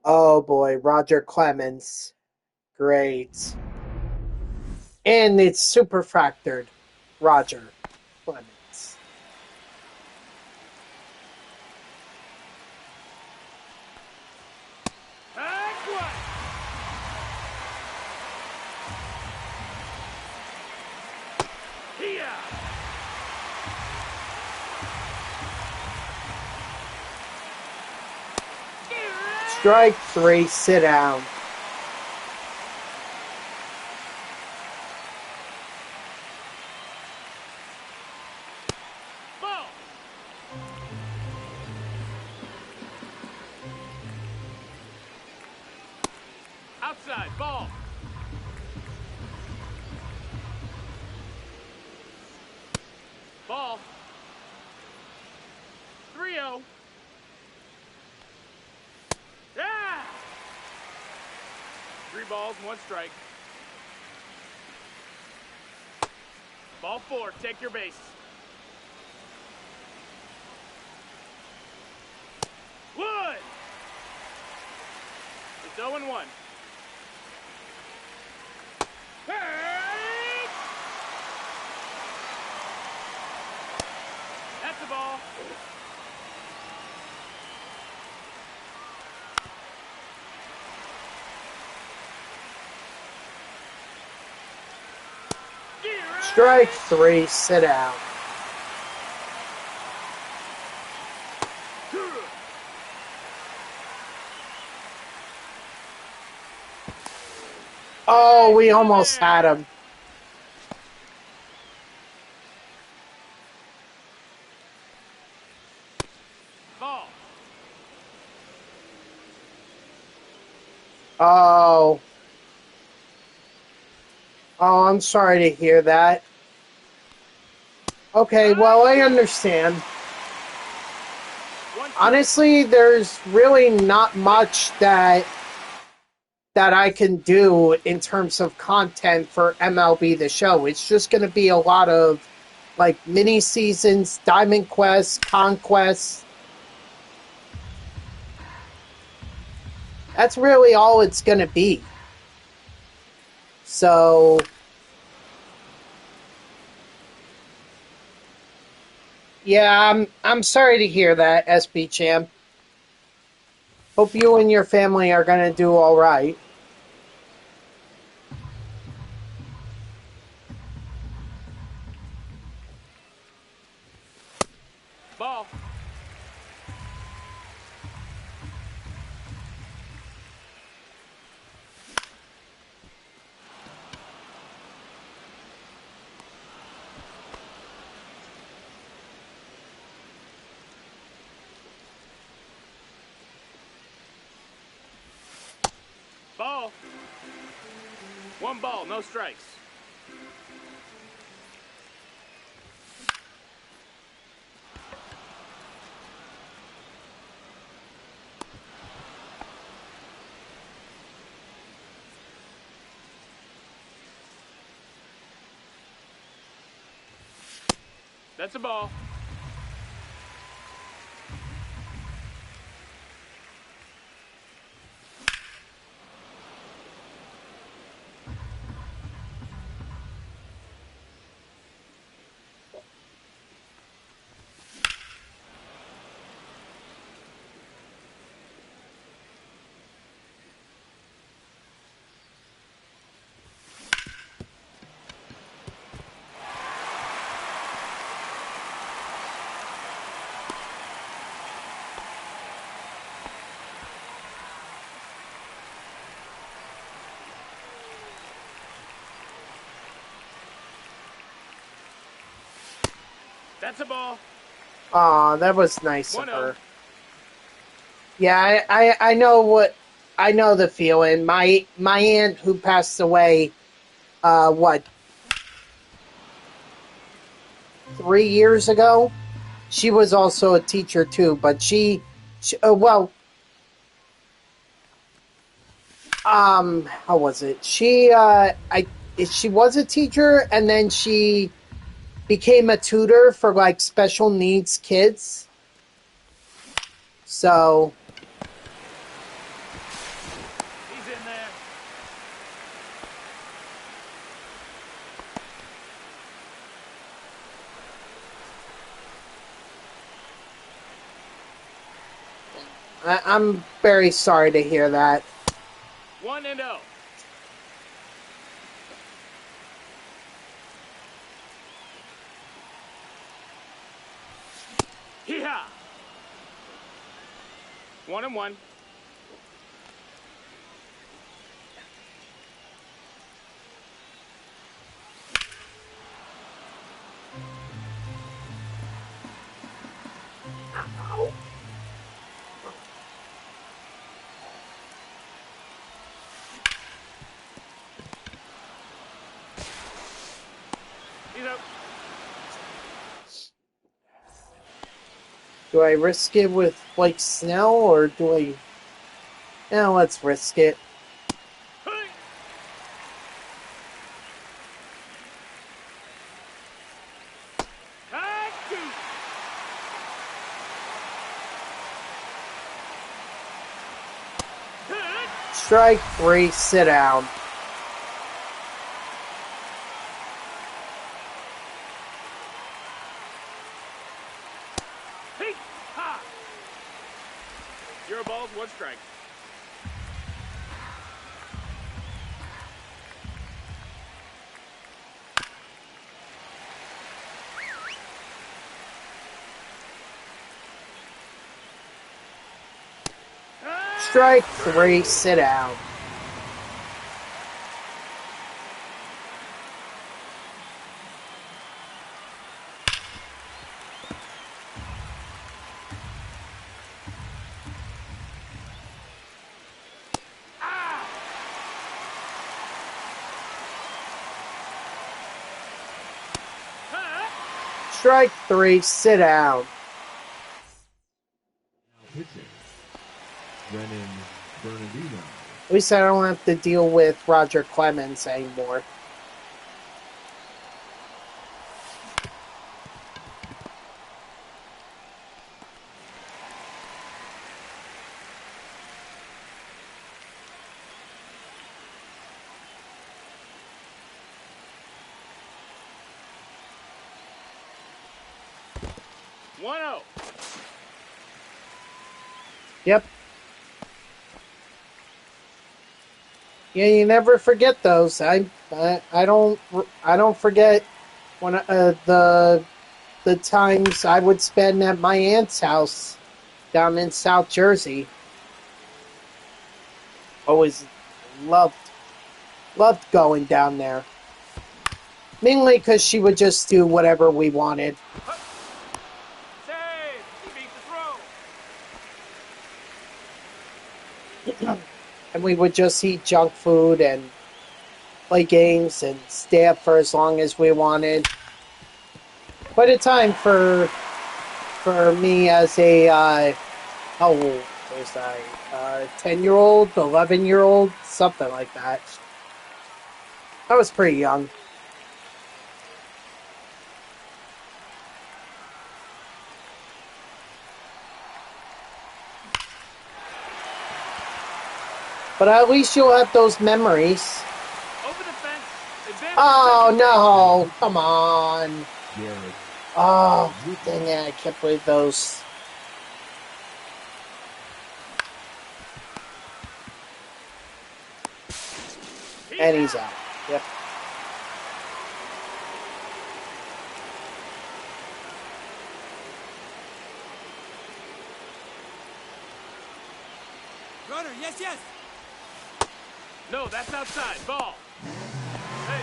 Oh boy, Roger Clemens. Great. And it's super fractured. Roger Clemens. That's what. Here. Strike 3, sit down. Ball. Outside. Ball. Ball. 3-0. Yeah! 3 balls, 1 strike. Ball 4, take your base. Wood! It's 0-1. Hey! That's the ball. Strike 3, sit down. Oh, we almost had him. Ball. Oh. Oh, I'm sorry to hear that. Okay, well, I understand. Honestly, there's really not much that I can do in terms of content for MLB The Show. It's just going to be a lot of, like, mini seasons, Diamond Quest, Conquest. That's really all it's going to be. So, yeah, I'm sorry to hear that, SB Champ. Hope you and your family are going to do all right. Ball. Ball. 1 ball, no strikes. That's a ball. That's a ball. Aw, that was nice of 1-0. her. Yeah, I know the feeling. My aunt who passed away, what, 3 years ago? She was also a teacher too, but she how was it? She was a teacher and then she became a tutor for like special needs kids. So I'm very sorry to hear that. 1-0. Hee-haw! 1-1. He's out. Do I risk it with Blake Snell or do I... Yeah, let's risk it. Hey! Tag 2. Hit! Strike 3, sit down. Hee-ha! 0 balls, 1 strike. Strike 3, sit down. Strike 3, sit down. Pitching. Brennan Bernardino. At least I don't have to deal with Roger Clemens anymore. One zero. Yep. Yeah, you never forget those. I don't forget when the times I would spend at my aunt's house down in South Jersey. Always loved going down there. Mainly because she would just do whatever we wanted. Save! He beat the throw. And we would just eat junk food and play games and stay up for as long as we wanted. Quite a time for me as a, how old was I? 10-year-old, 11-year-old, something like that. I was pretty young. But at least you'll have those memories. Over the fence. Advance. Oh, no. Come on. Garrett. Oh, dang it. I can't believe those. And he's out. Yep. Runner, yes, yes. No, that's outside. Ball. Hey.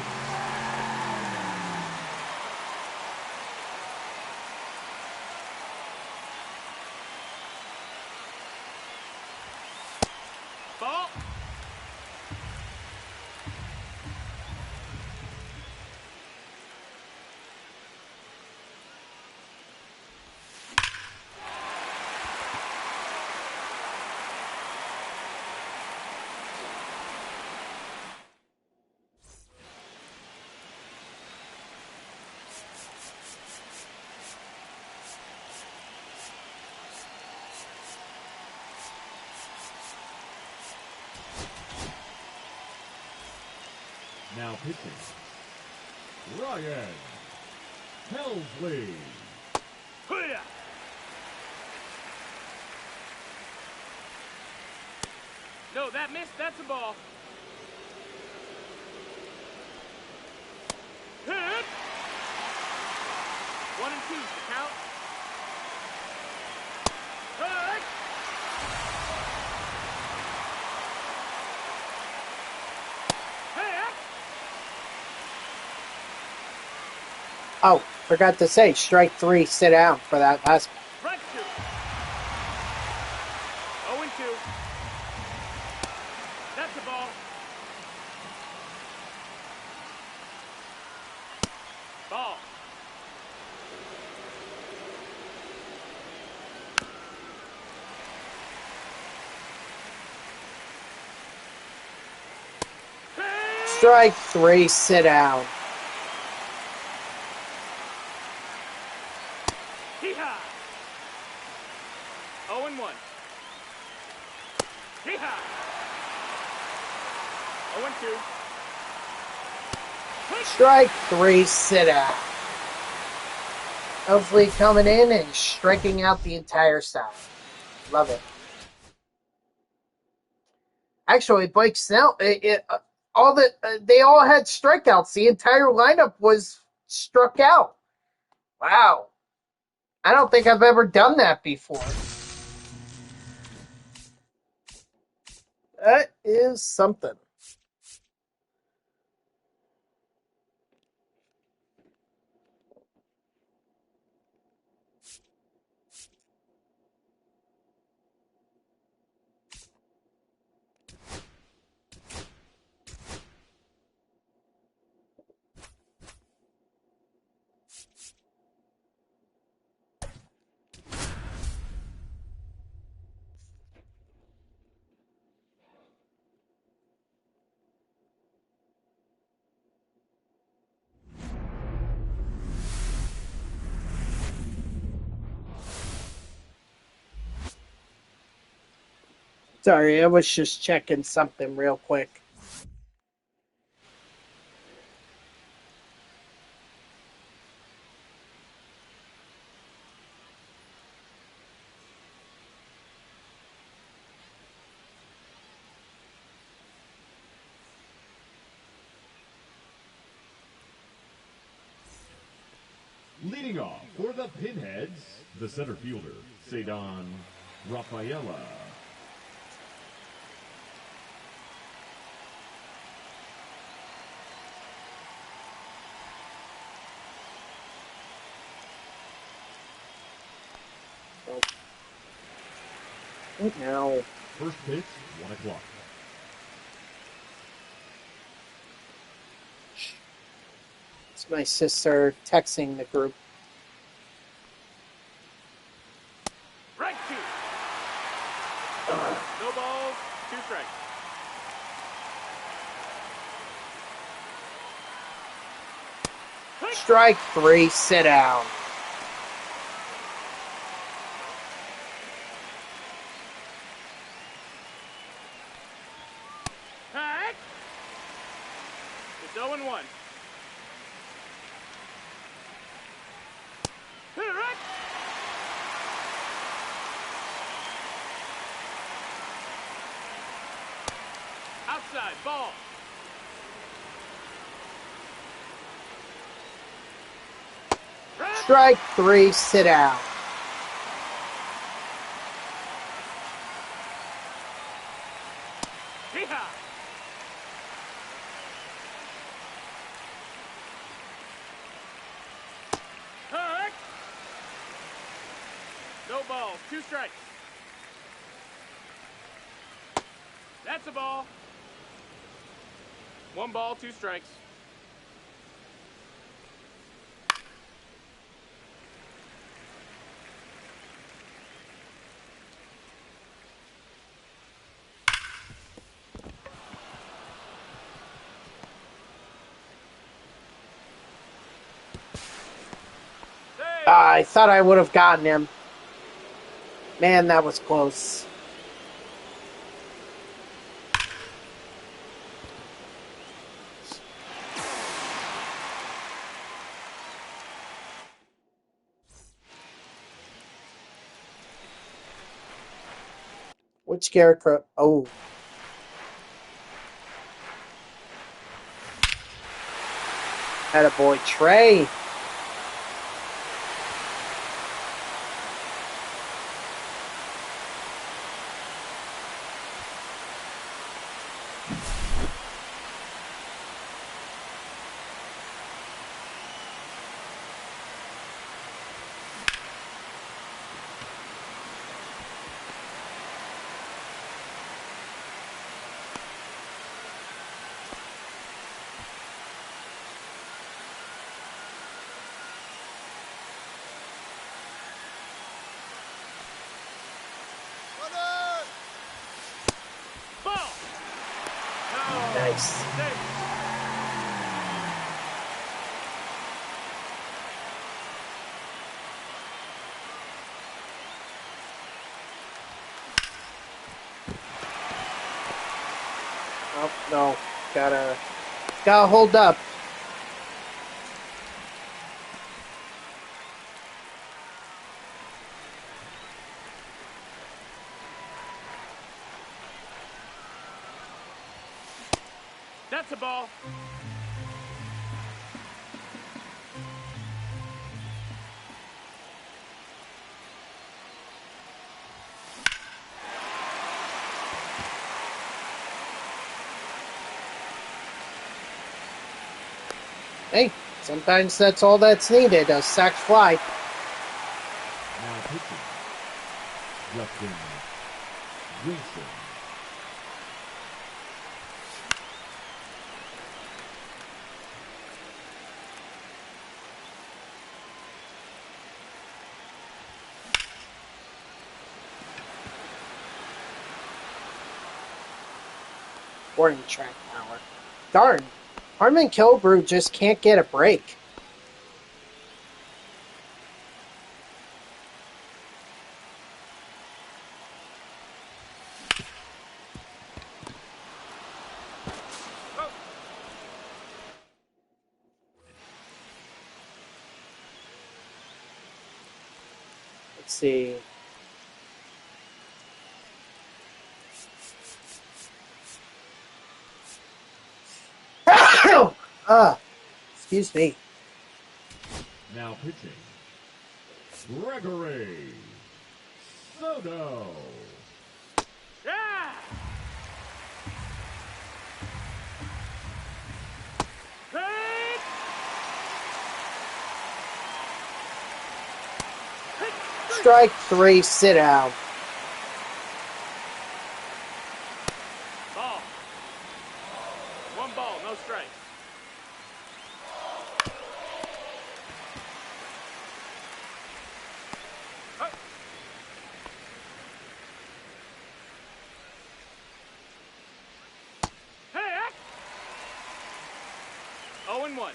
Ball. Now pitching. Ryan Helsley. Hoo-yah. No, that missed. That's a ball. Hit! 1 and 2's the count. Hit! Hit! Oh, forgot to say, strike 3, sit down for that last. Strike 2. 0 and 2. That's a ball. Ball. Strike 3, sit down. Hee-haw! 0 and 1. Hee-haw! 0 and 2. Strike 3, sit down. Hopefully coming in and striking out the entire side. Love it. Actually, Blake Snell, they all had strikeouts. The entire lineup was struck out. Wow. I don't think I've ever done that before. That is something. Sorry, I was just checking something real quick. Leading off for the Pinheads, the center fielder, Cedon Rafaela. Now, First pitch, 1 o'clock. it's my sister texting the group. Strike 2. No balls, 2 strikes. Strike 3, sit down. Hit! It's 0 and 1. Hit! Outside, ball. Strike 3, sit down. Hee-haw! Hit! No balls, 2 strikes. That's a ball. 1 ball, 2 strikes. I thought I would have gotten him. Man, that was close. Which scarecrow? Oh. Attaboy Trey. Ball. No. Nice. Safe. Oh, no. Gotta hold up. That's a ball. Hey, sometimes that's all that's needed, a sac fly. Now pitching. Justin Wilson. Warning track power. Darn, Harmon Killebrew just can't get a break. Oh. Let's see. Excuse me. Now pitching. Gregory Soto. Yeah. Hit. Hit. Strike 3, sit down. Ball. One ball, no strikes. Oh. Hey, Ack. 0-1.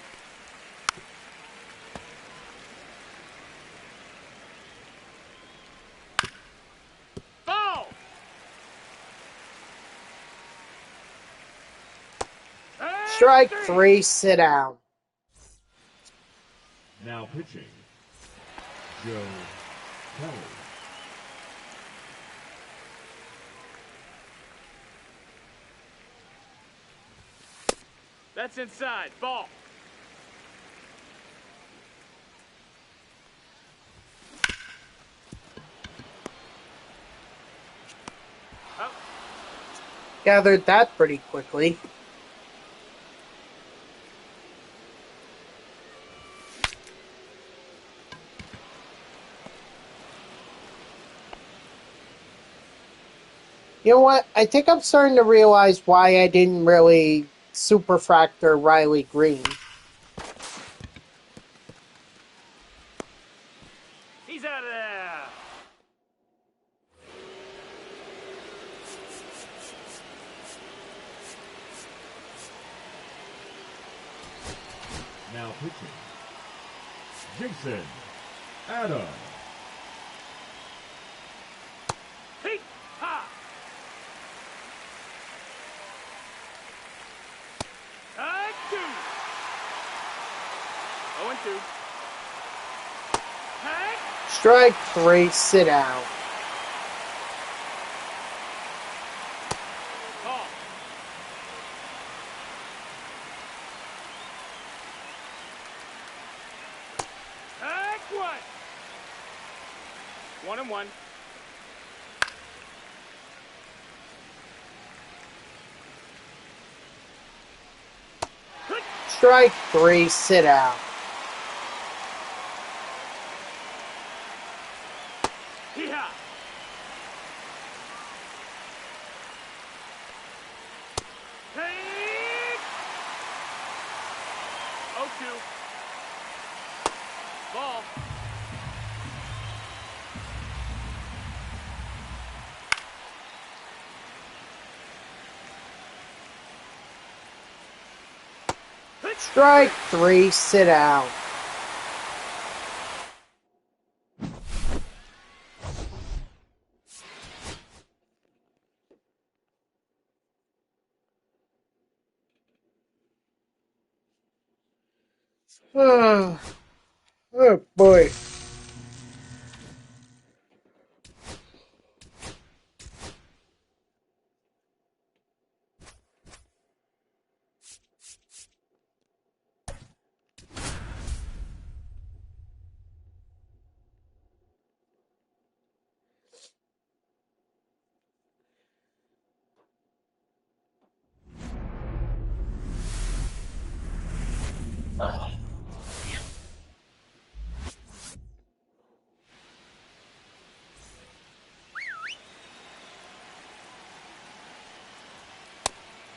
Ball. Strike 3, sit down. Now pitching. Joe Kelly. That's inside. Ball. Oh. Gathered that pretty quickly. You know what? I think I'm starting to realize why I didn't really superfractor Riley Green. He's out of there. Now pitching. Jason Adams. Heat. Ha. Tag 2. 0-2. Tag. Strike 3, sit down. Ball. 1-1. Strike 3, sit out. Hee-haw. Hey! 0-2. Ball. Strike 3, sit out. Oh, oh boy.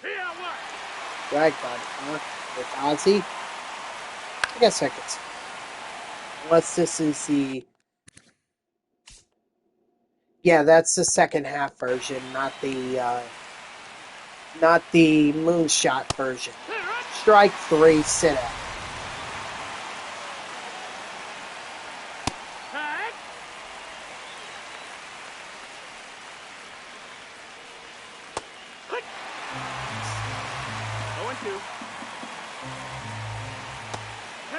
Hee-haw, what? Drag bud, huh? With Ozzy? I guess I could say. Unless this is the... Yeah, that's the second half version, not the moonshot version. Strike 3, sit out. Hey! 0-2.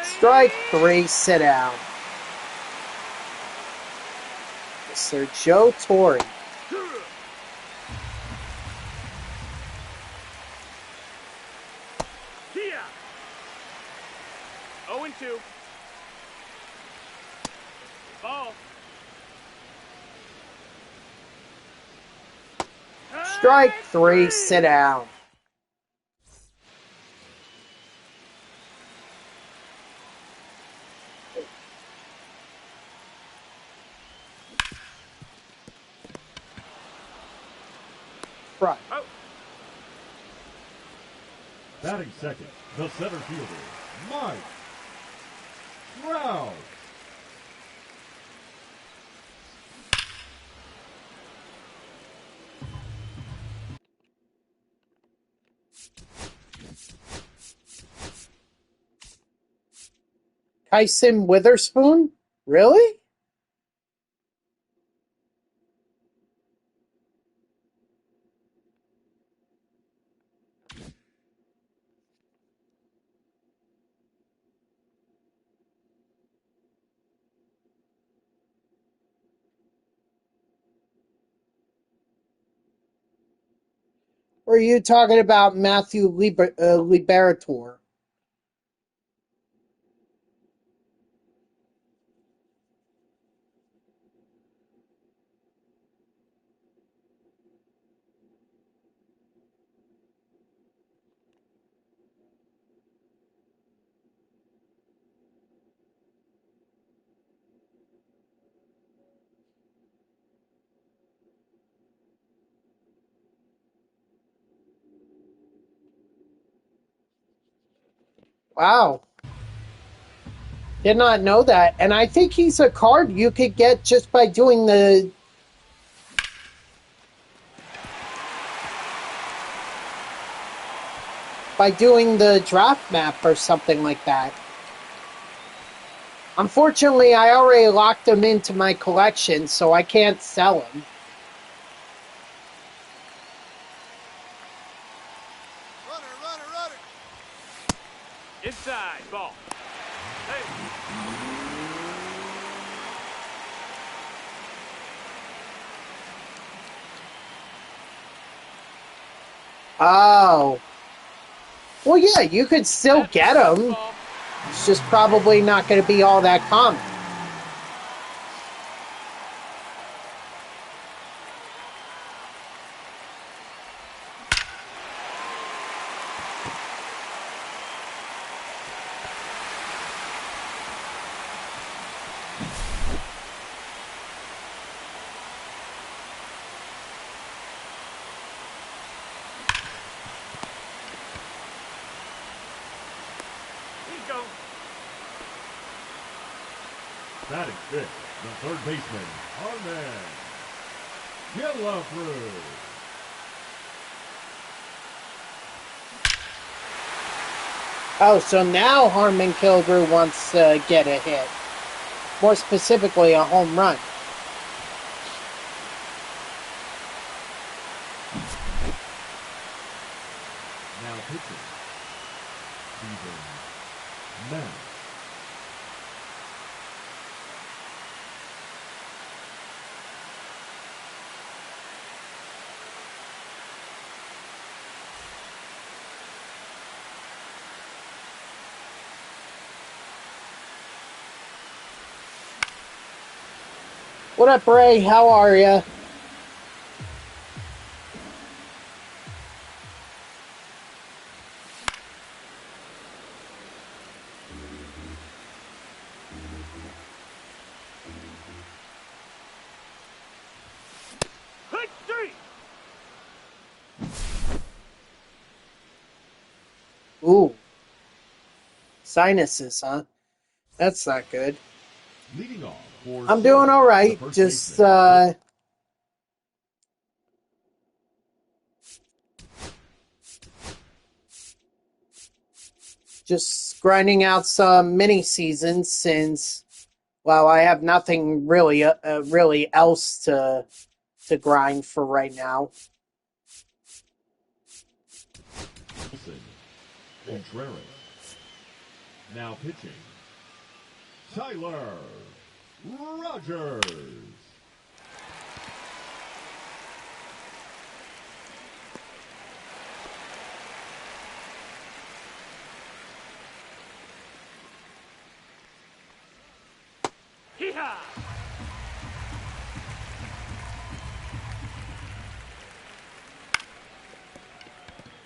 Strike 3, sit out. Mr. Joe Torre. Hee-haw. 0-2. Ball. Strike 3, sit down. Front. Oh. Batting second, the center fielder, Mike Trout. Tyson Witherspoon? Really? Or are you talking about Matthew Liberator? Wow. Did not know that. And I think he's a card you could get just by doing the draft map or something like that. Unfortunately, I already locked him into my collection, so I can't sell him. Runner. Inside. Ball. Hey. Oh. Well, yeah, you could still get him. Ball. It's just probably not going to be all that common. Batting fifth, the third baseman, Harman Killebrew. Oh, so now Harman Killebrew wants to get a hit. More specifically, a home run. Now pitching, Steven Matz. What up, Ray? How are ya? Hit three. Ooh. Sinuses, huh? That's not good. Leading off for I'm doing all right. the first Just, baseman. just grinding out some mini seasons since, well, I have nothing really, really else to grind for right now. Contreras. Now pitching, Tyler Rogers. Hee-haw.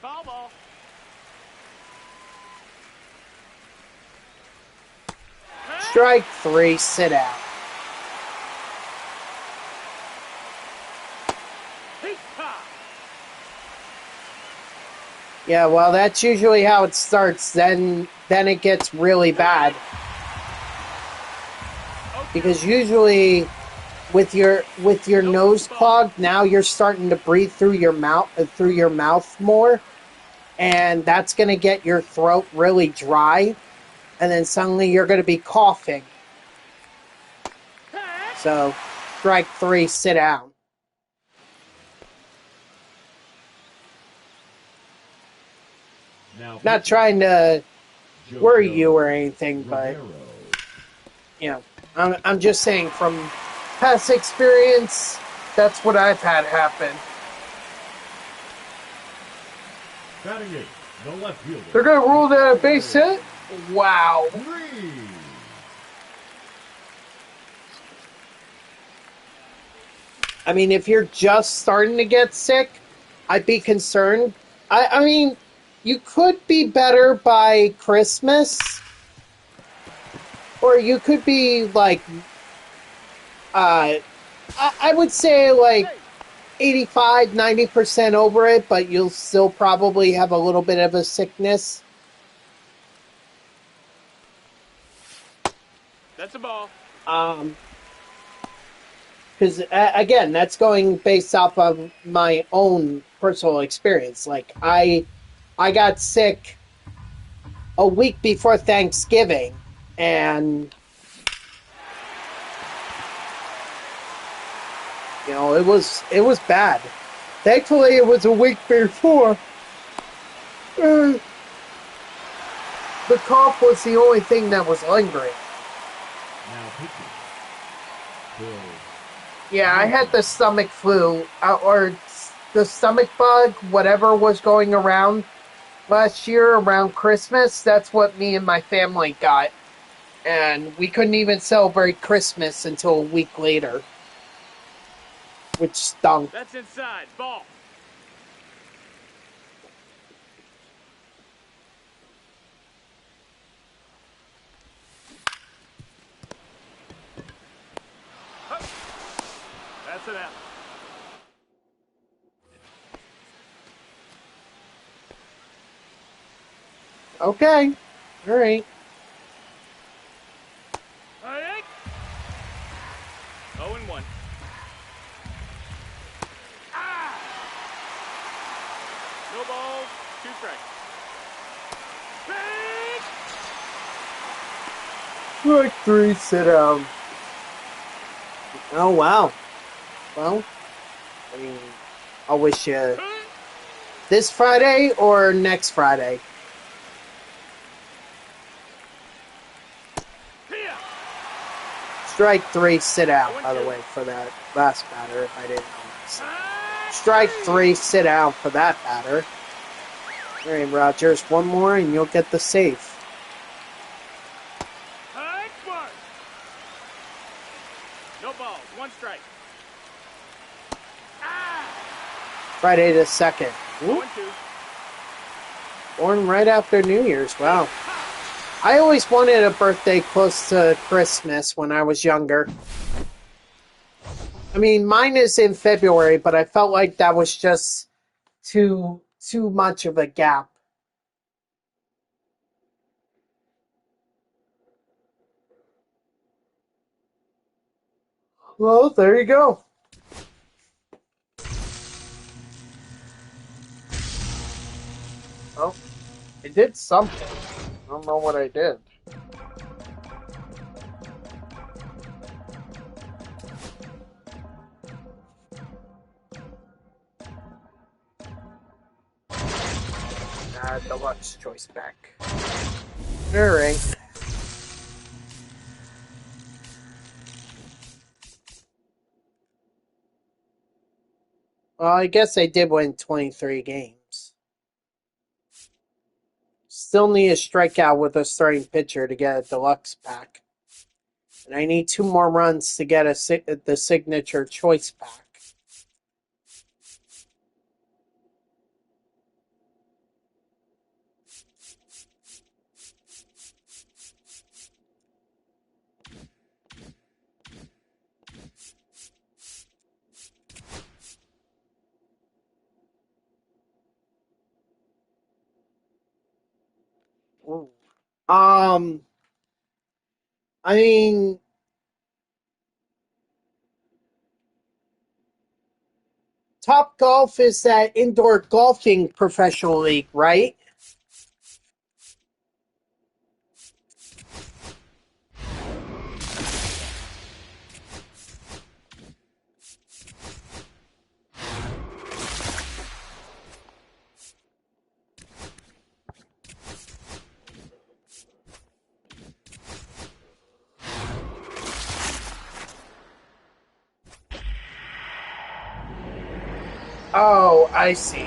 Foul ball. Strike three, sit out. Hee-haw. Yeah, well, that's usually how it starts. Then it gets really bad. Because usually with your nose clogged, now you're starting to breathe through your mouth more, and that's going to get your throat really dry, and then suddenly you're going to be coughing. So, strike three, sit down. Now Not pitching, trying to worry you or anything, but Romero. you know, I'm just saying from past experience, that's what I've had happen. Batting eighth, the left fielder. They're going to rule that a base hit? Wow. Green. I mean, if you're just starting to get sick, I'd be concerned. I mean, you could be better by Christmas, or you could be like, I would say like 85, 90% over it, but you'll still probably have a little bit of a sickness. That's a ball. Because, again, that's going based off of my own personal experience. Like, I got sick a week before Thanksgiving, and, you know, it was bad. Thankfully, it was a week before. The cough was the only thing that was lingering. Now pitching, Bill. Yeah, I had the stomach flu, or the stomach bug, whatever was going around last year around Christmas. That's what me and my family got. And we couldn't even celebrate Christmas until a week later, which stunk. That's inside. Ball. That's it out. Okay. All right. All right. No balls, 2 strikes. Big! Strike 3, sit down. Oh, wow. Well, I mean, I'll wish you this Friday or next Friday. Here. Strike 3, sit out, by the way, for that last batter, if I didn't notice. Strike 3, sit out for that batter. All right, Rogers, one more and you'll get the save. High mark. No balls, 1 strike. Friday the 2nd. Ooh, 1-2. born right after New Year's. Wow. I always wanted a birthday close to Christmas when I was younger. I mean, mine is in February, but I felt like that was just too much of a gap. Well, there you go. Oh, I did something. I don't know what I did. Deluxe choice back. Alright. Well, I guess I did win 23 games. Still need a strikeout with a starting pitcher to get a deluxe pack. And I need 2 more runs to get the signature choice pack. Ooh. I mean, Top Golf is that indoor golfing professional league, right? Oh, I see.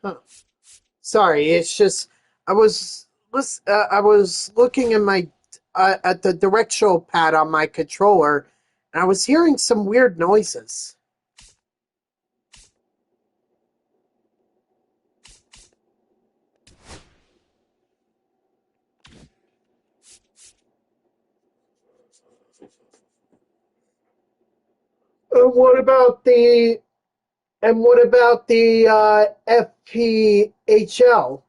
Huh. Sorry, it's just I was looking at my at the directional pad on my controller, and I was hearing some weird noises. And what about the FPHL?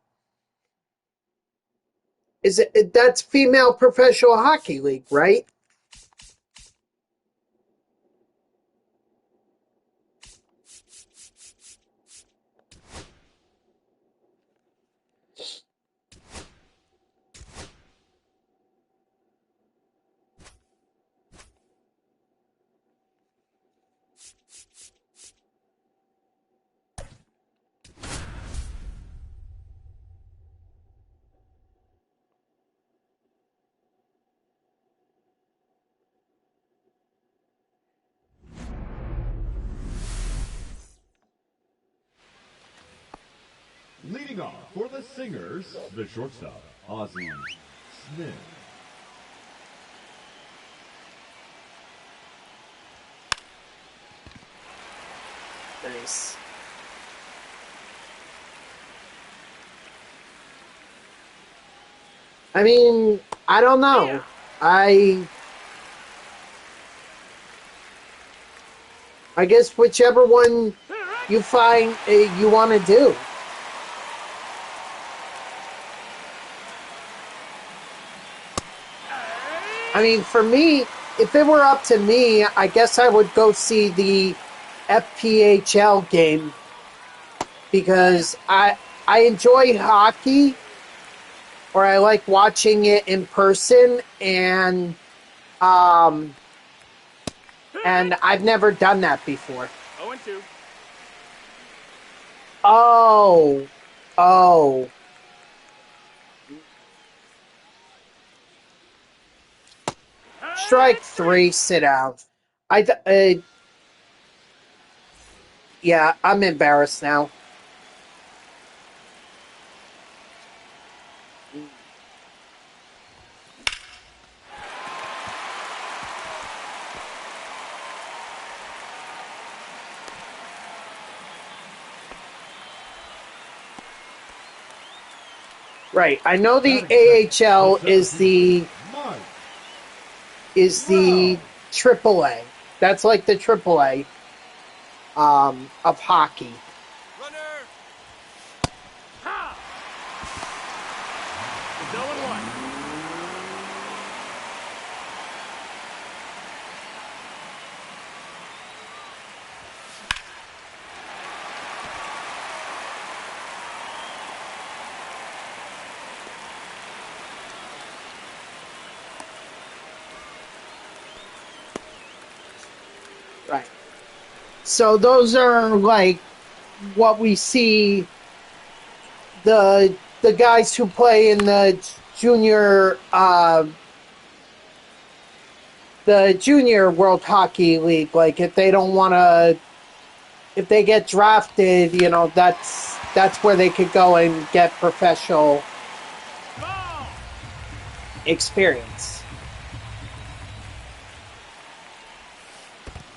Is it that's female professional hockey league, right? Leading Leading off for the Singers, the shortstop, Ozzie Smith. Nice. I mean, I don't know. I guess whichever one you find you want to do. I mean, for me, if it were up to me, I guess I would go see the FPHL game because I enjoy hockey, or I like watching it in person, and I've never done that before. 0-2. Oh. Strike 3, sit down. Yeah, I'm embarrassed now. Right, I know the AHL is the AAA. That's like the AAA of hockey. Runner. Ha! It's 0-1. Right. So those are like what we see the guys who play in the junior World Hockey League. Like if they don't want to, if they get drafted, you know, that's where they could go and get professional Ball. experience.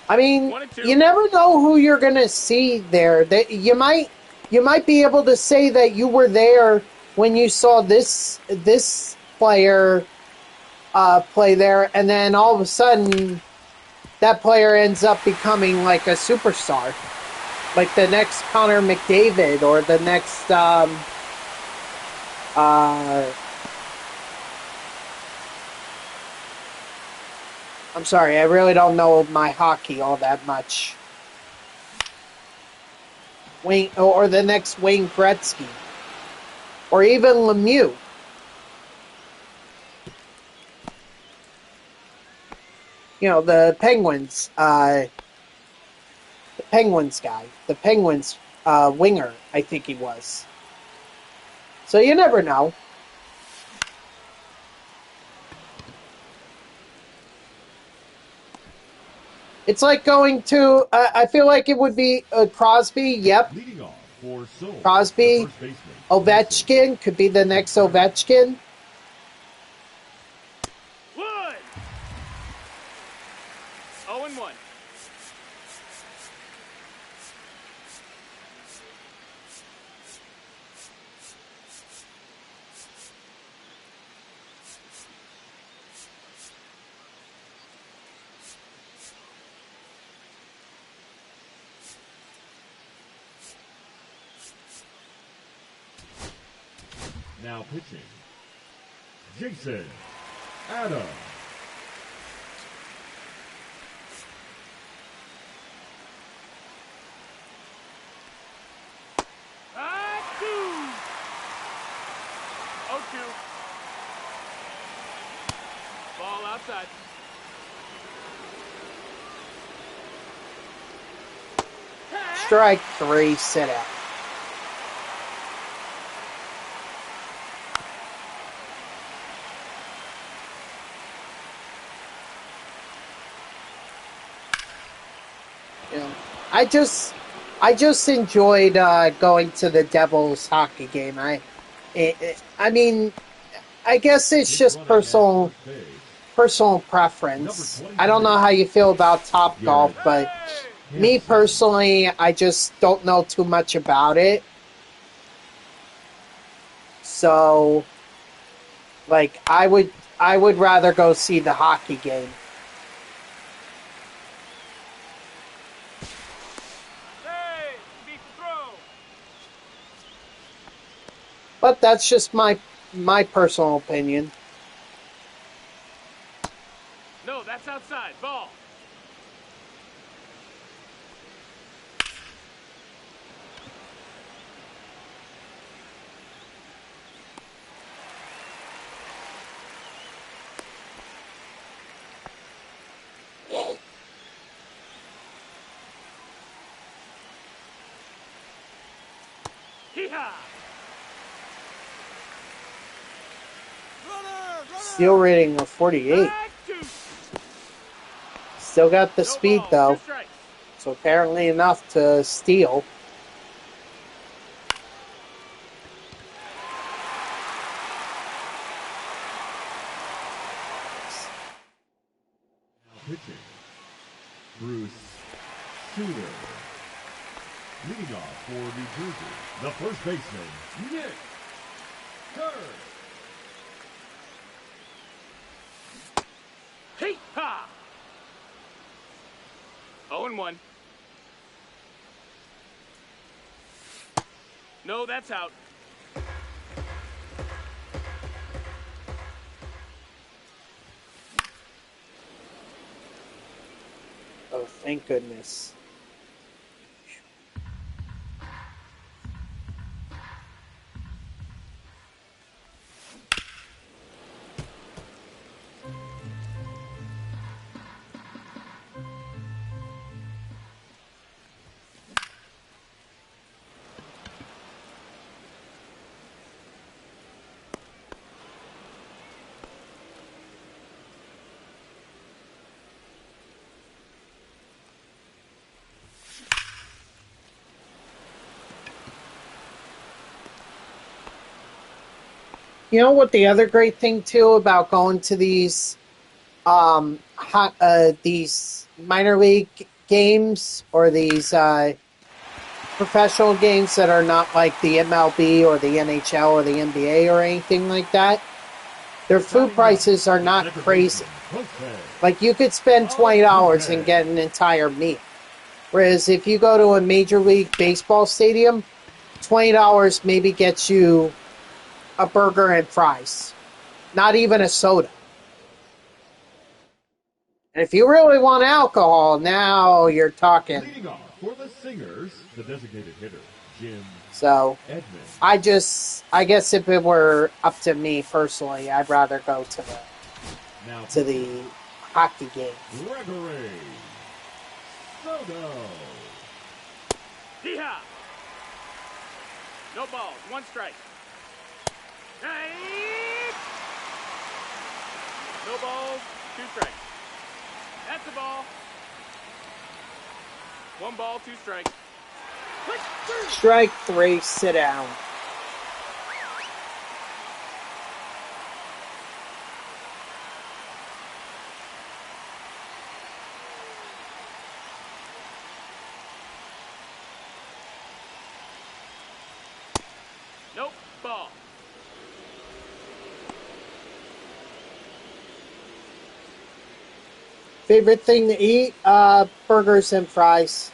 I mean, 1-2. you never know who you're gonna see there. You might be able to say that you were there when you saw this player play there, and then all of a sudden that player ends up becoming like a superstar, like the next Connor McDavid or the next I'm sorry, I really don't know my hockey all that much. Wayne, or the next Wayne Gretzky, or even Lemieux. You know, the Penguins guy, the Penguins winger, I think he was. So you never know. It's like going to, I feel like it would be Crosby, yep. Leading off for Seoul, Crosby, the first baseman, Ovechkin, could be the next Ovechkin. Wood. 0-1. Now pitching, Jason Adams. Ah, 2. 0-2. Ball outside. Strike 3, sit out. You know, I just enjoyed going to the Devils hockey game. I mean, I guess it's Pitch just running at personal first base. preference. Number I don't know 23. how you feel about Top Golf, Garrett but Hey! me Hampson. personally, I just don't know too much about it. So, like, I would rather go see the hockey game. Hey! Beat the throw! But that's just my personal opinion. No, that's outside. Ball. Hee-haw! Steal rating of 48. Strike two. Still got the No speed balls, though, 2 strikes. so apparently enough to steal. Now pitching. Bruce Suter. Leading off for New Jersey, the first baseman, Nick Kerr. Hee-haw! 0-1. No, that's out. Oh, thank goodness. You know what the other great thing too about going to these these minor league games or these professional games that are not like the MLB or the NHL or the NBA or anything like that, their food prices are not crazy. Like you could spend $20 and get an entire meal. Whereas if you go to a Major League Baseball stadium, $20 maybe gets you a burger and fries. Not even a soda. And if you really want alcohol, now you're talking. Leading off for the Singers, the designated hitter, Jim So, Edmonds. I guess if it were up to me personally, I'd rather go Now to the hockey game. Gregory Soto. Hee-haw! No balls, 1 strike. Hey! No balls, 2 strikes. That's a ball. 1 ball, 2 strikes. Strike 3, sit down. Nope, ball. Favorite thing to eat? Burgers and fries.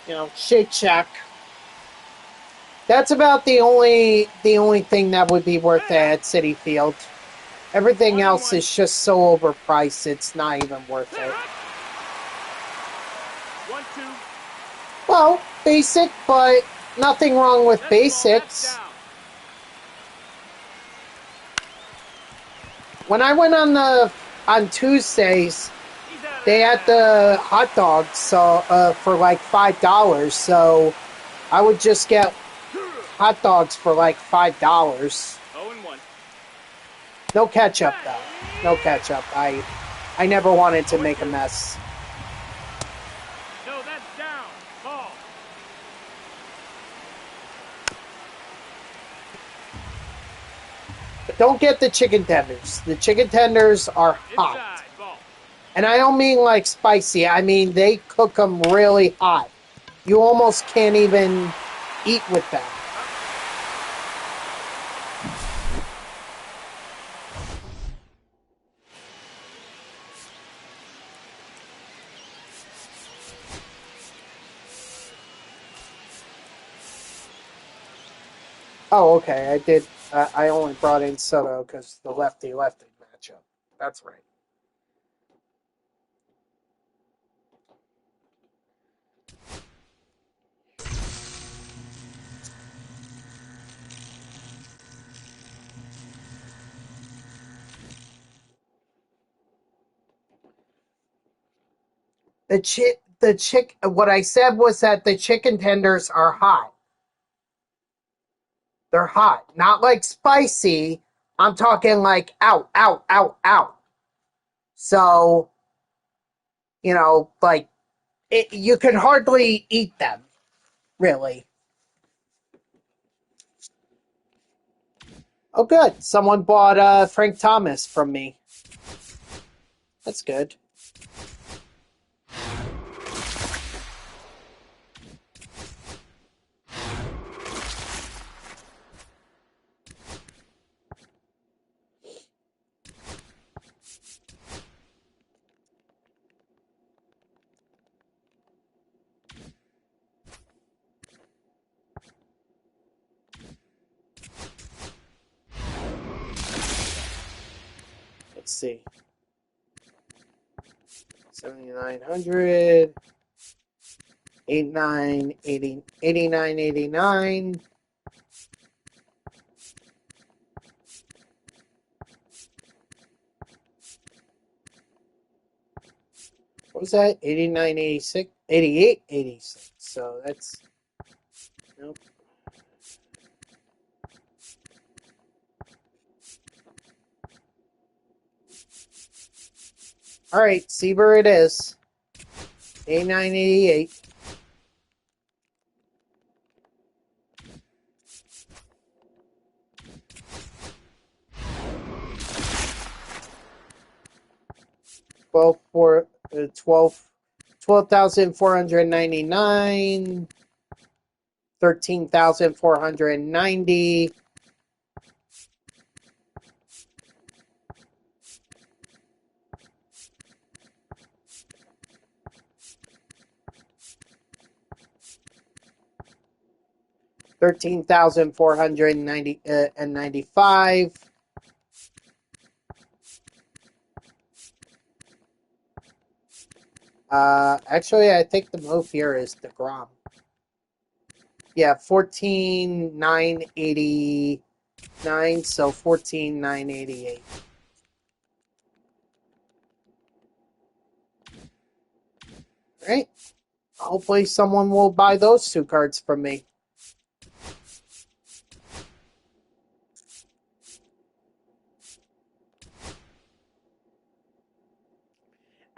You know, Shake Shack. That's about the only thing that would be worth it at Citi Field. Everything else is just so overpriced, it's not even worth it. 1-2. Well, basic, but nothing wrong with basics. When I went on Tuesdays, they had the hot dogs for like $5, so I would just get hot dogs for like $5. 0-1. No ketchup though. No ketchup. I never wanted to make a mess. No, that's down. Ball. But don't get the chicken tenders. The chicken tenders are hot. Inside. Ball. And I don't mean like spicy. I mean they cook them really hot. You almost can't even eat with them. Oh, okay. I did. I only brought in Soto because the lefty-lefty matchup. That's right. What I said was that the chicken tenders are hot. They're hot, not like spicy. I'm talking like out, out, out, out. So, like you can hardly eat them, really. Oh, good. Someone bought Frank Thomas from me. That's good. Let's see. 7,900. 89, 80, 89, 89. What was that? 89, 86, 88, 86. So that's, nope. All right, Seaver it is. 89, 88. Twelve for 12,499. 13,490. 13,490 and 95. Actually, I think the move here is DeGrom. Yeah, 14,989, so 14,988. Right? Hopefully someone will buy those two cards from me.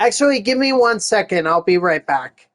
Actually, give me 1 second. I'll be right back.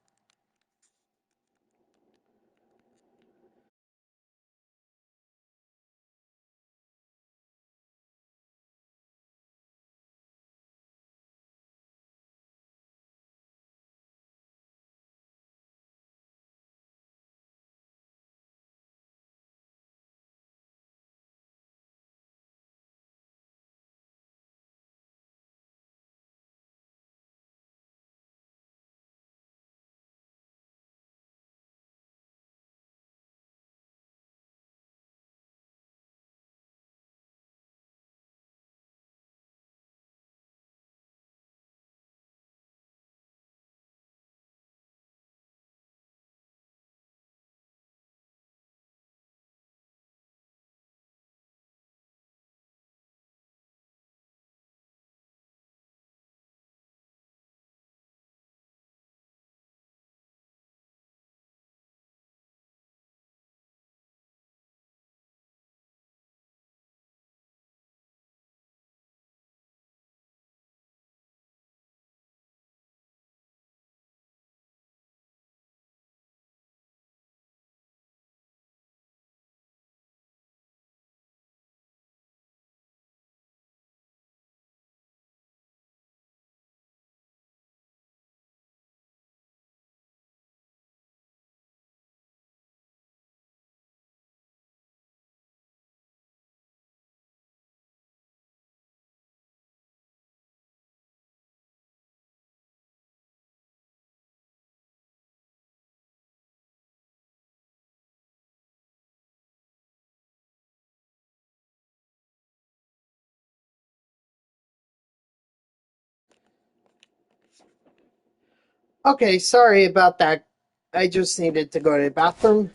Okay, sorry about that. I just needed to go to the bathroom.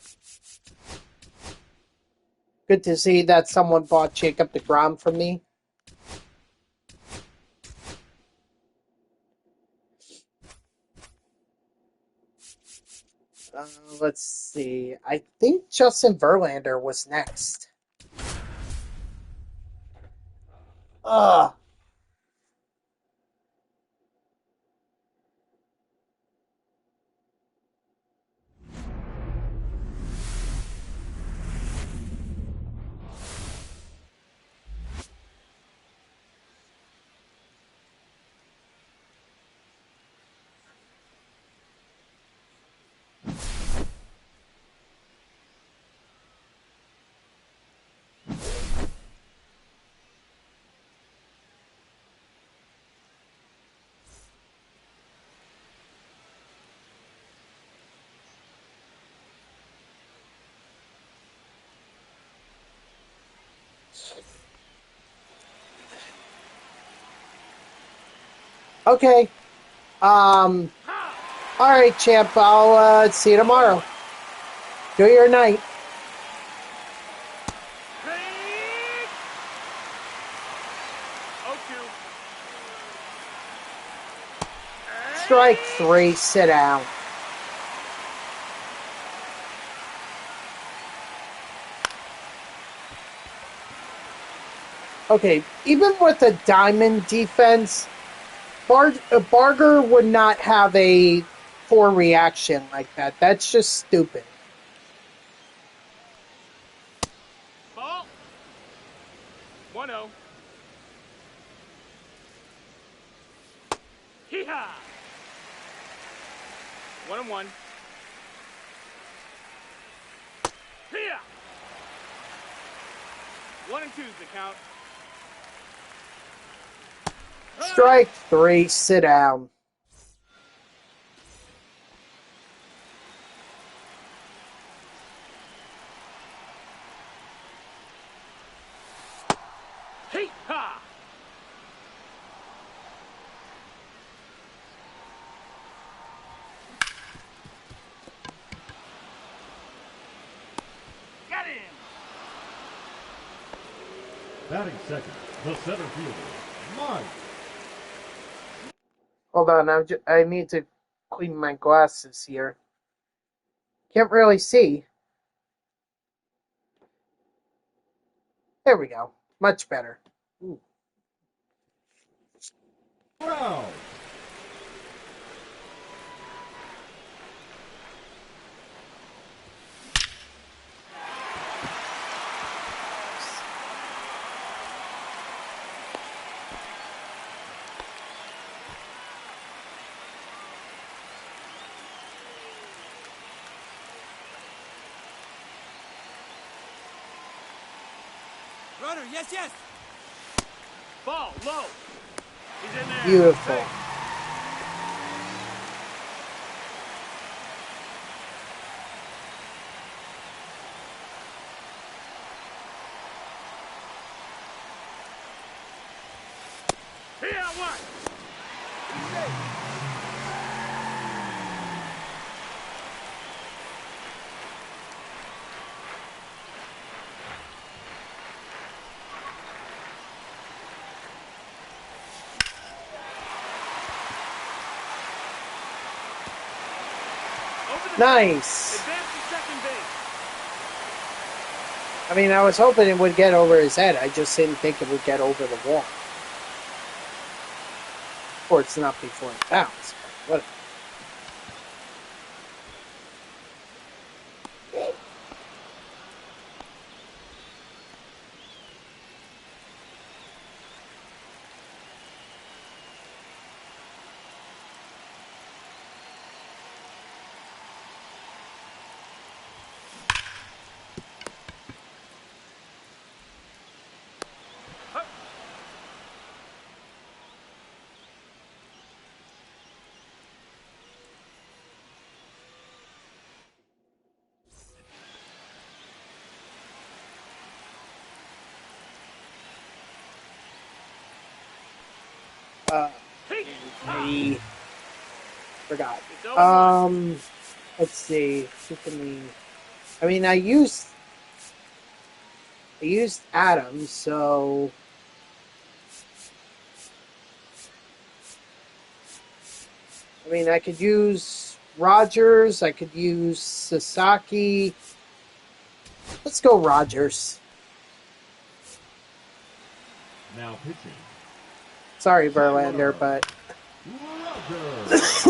Good to see that someone bought Jacob deGrom from me. Let's see. I think Justin Verlander was next. Ugh. Okay. All right, champ. I'll see you tomorrow. Enjoy your night. Strike 3. Sit down. Okay, even with a diamond defense, Barger would not have a 4 reaction like that. That's just stupid. Ball. 1-0. Hee-haw. 1-1. Hee-haw. 1-2 is the count. Strike 3. Sit down. Hee-haw. Got him. Batting second, the center fielder, Mike. Hold on, I need to clean my glasses here. Can't really see. There we go. Much better. Ooh. Wow. Runner, yes, yes. Ball, low. He's in there. Beautiful. Hey. Here, one. Nice. Advance to second base. I mean, I was hoping it would get over his head. I just didn't think it would get over the wall. Of course, not before it bounced, but whatever. Hey. Me. Forgot. It's 0-1. Let's see. Who can we... I mean, I used Adams, so... I mean, I could use Rogers. I could use Sasaki. Let's go Rogers. Now pitching. Sorry, Verlander, but... Rogers.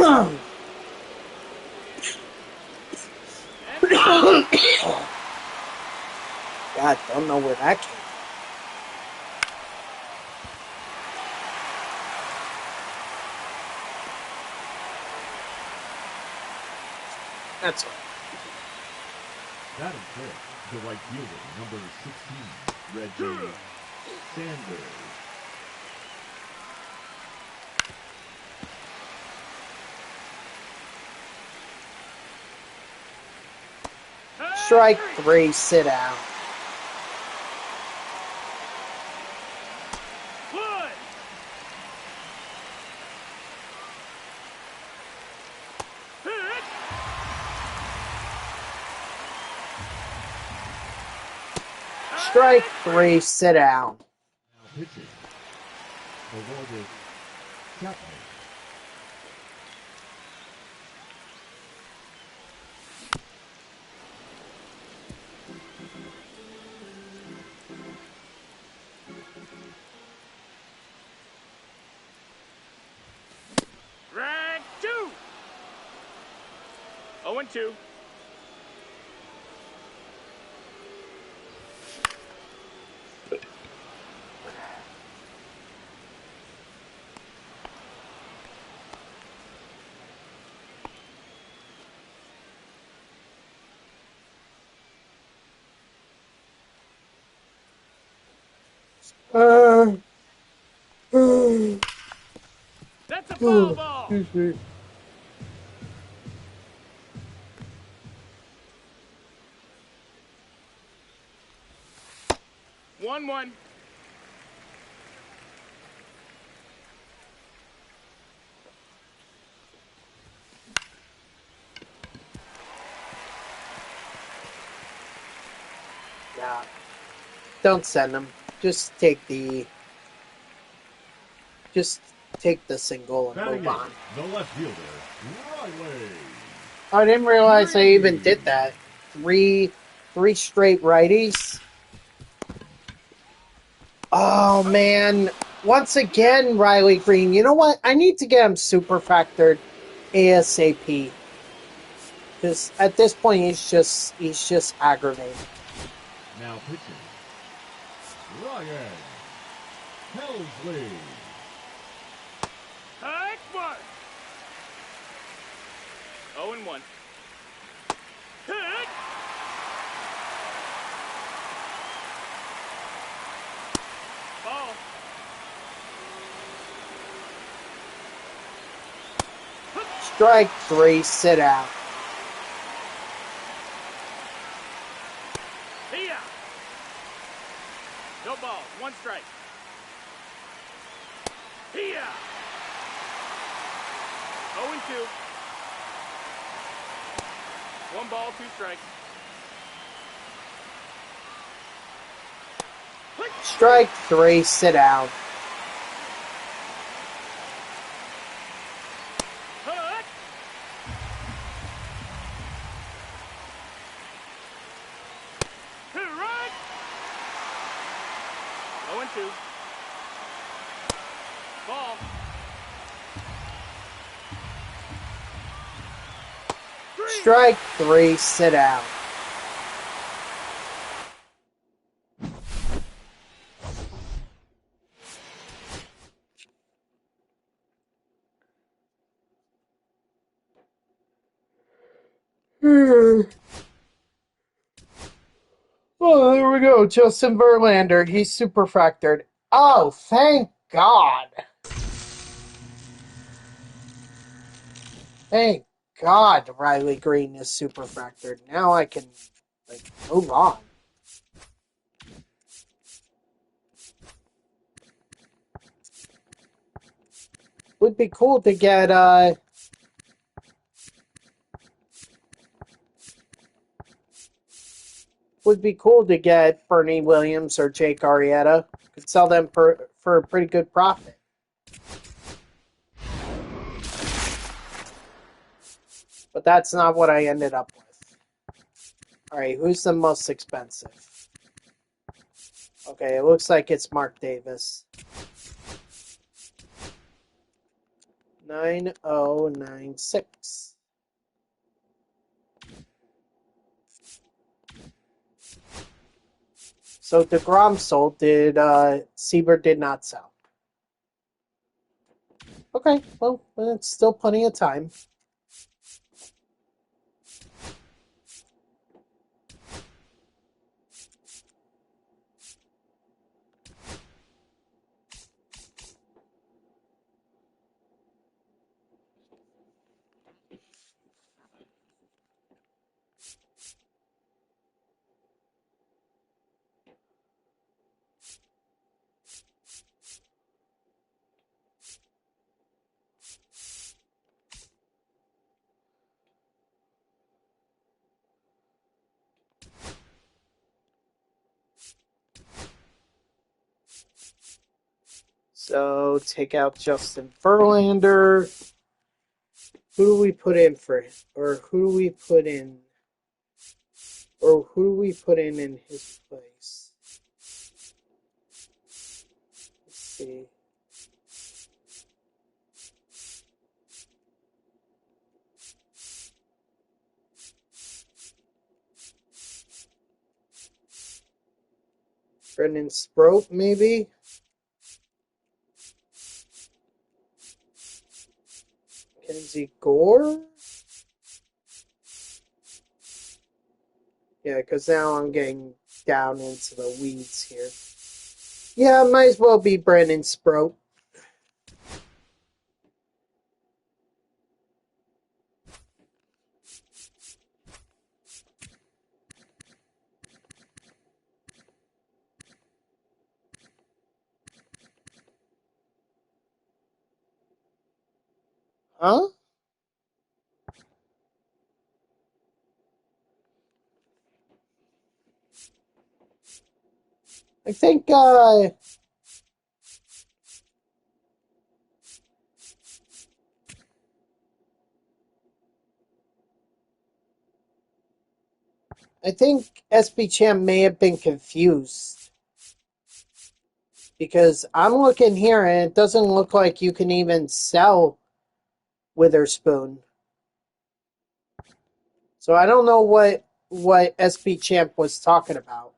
God, don't know where that came from. That's all. That is fifth. The right fielder, number 16, Reggie Sanders. Strike 3, sit out. One. Hit. Strike 3, sit down. Now pitching. Awarded Chapman. Drag 2. 0-2. That's a foul ball. Excuse me. 1-1. Yeah. Don't send them. Just take the single and Batting move on. eighth, the left fielder, Riley. I didn't realize I even did that. Three straight righties. Oh man. Once again, Riley Green. You know what? I need to get him super factored ASAP. Because at this point he's just aggravating. Now pitching. Ryan Helsley. High mark. 0-1. Hit. Ball. Strike 3, sit out. Here. No balls. 1 strike. Here. 0-2. 1 ball, 2 strikes. Strike 3, sit down. Hut. Right. 0-2. Ball. Strike 3, sit down. Oh, there we go. Justin Verlander. He's super fractured. Oh, thank God. Thank God Riley Green is super fractured. Now I can, move on. Would be cool to get, would be cool to get Bernie Williams or Jake Arrieta. Could sell them for a pretty good profit. But that's not what I ended up with. Alright, who's the most expensive? Okay, it looks like it's Mark Davis. 9096. So DeGrom sold, Seaver did not sell. Okay, well, it's still plenty of time. So take out Justin Verlander. Who do we put in for, or who do we put in, or who do we put in his place? Let's see. Brendan Sproat, maybe? Kenzie Gore? Yeah, because now I'm getting down into the weeds here. Yeah, might as well be Brendan Sproat. Huh? I think, SB Champ may have been confused. Because I'm looking here and it doesn't look like you can even sell Witherspoon. So I don't know what SB Champ was talking about.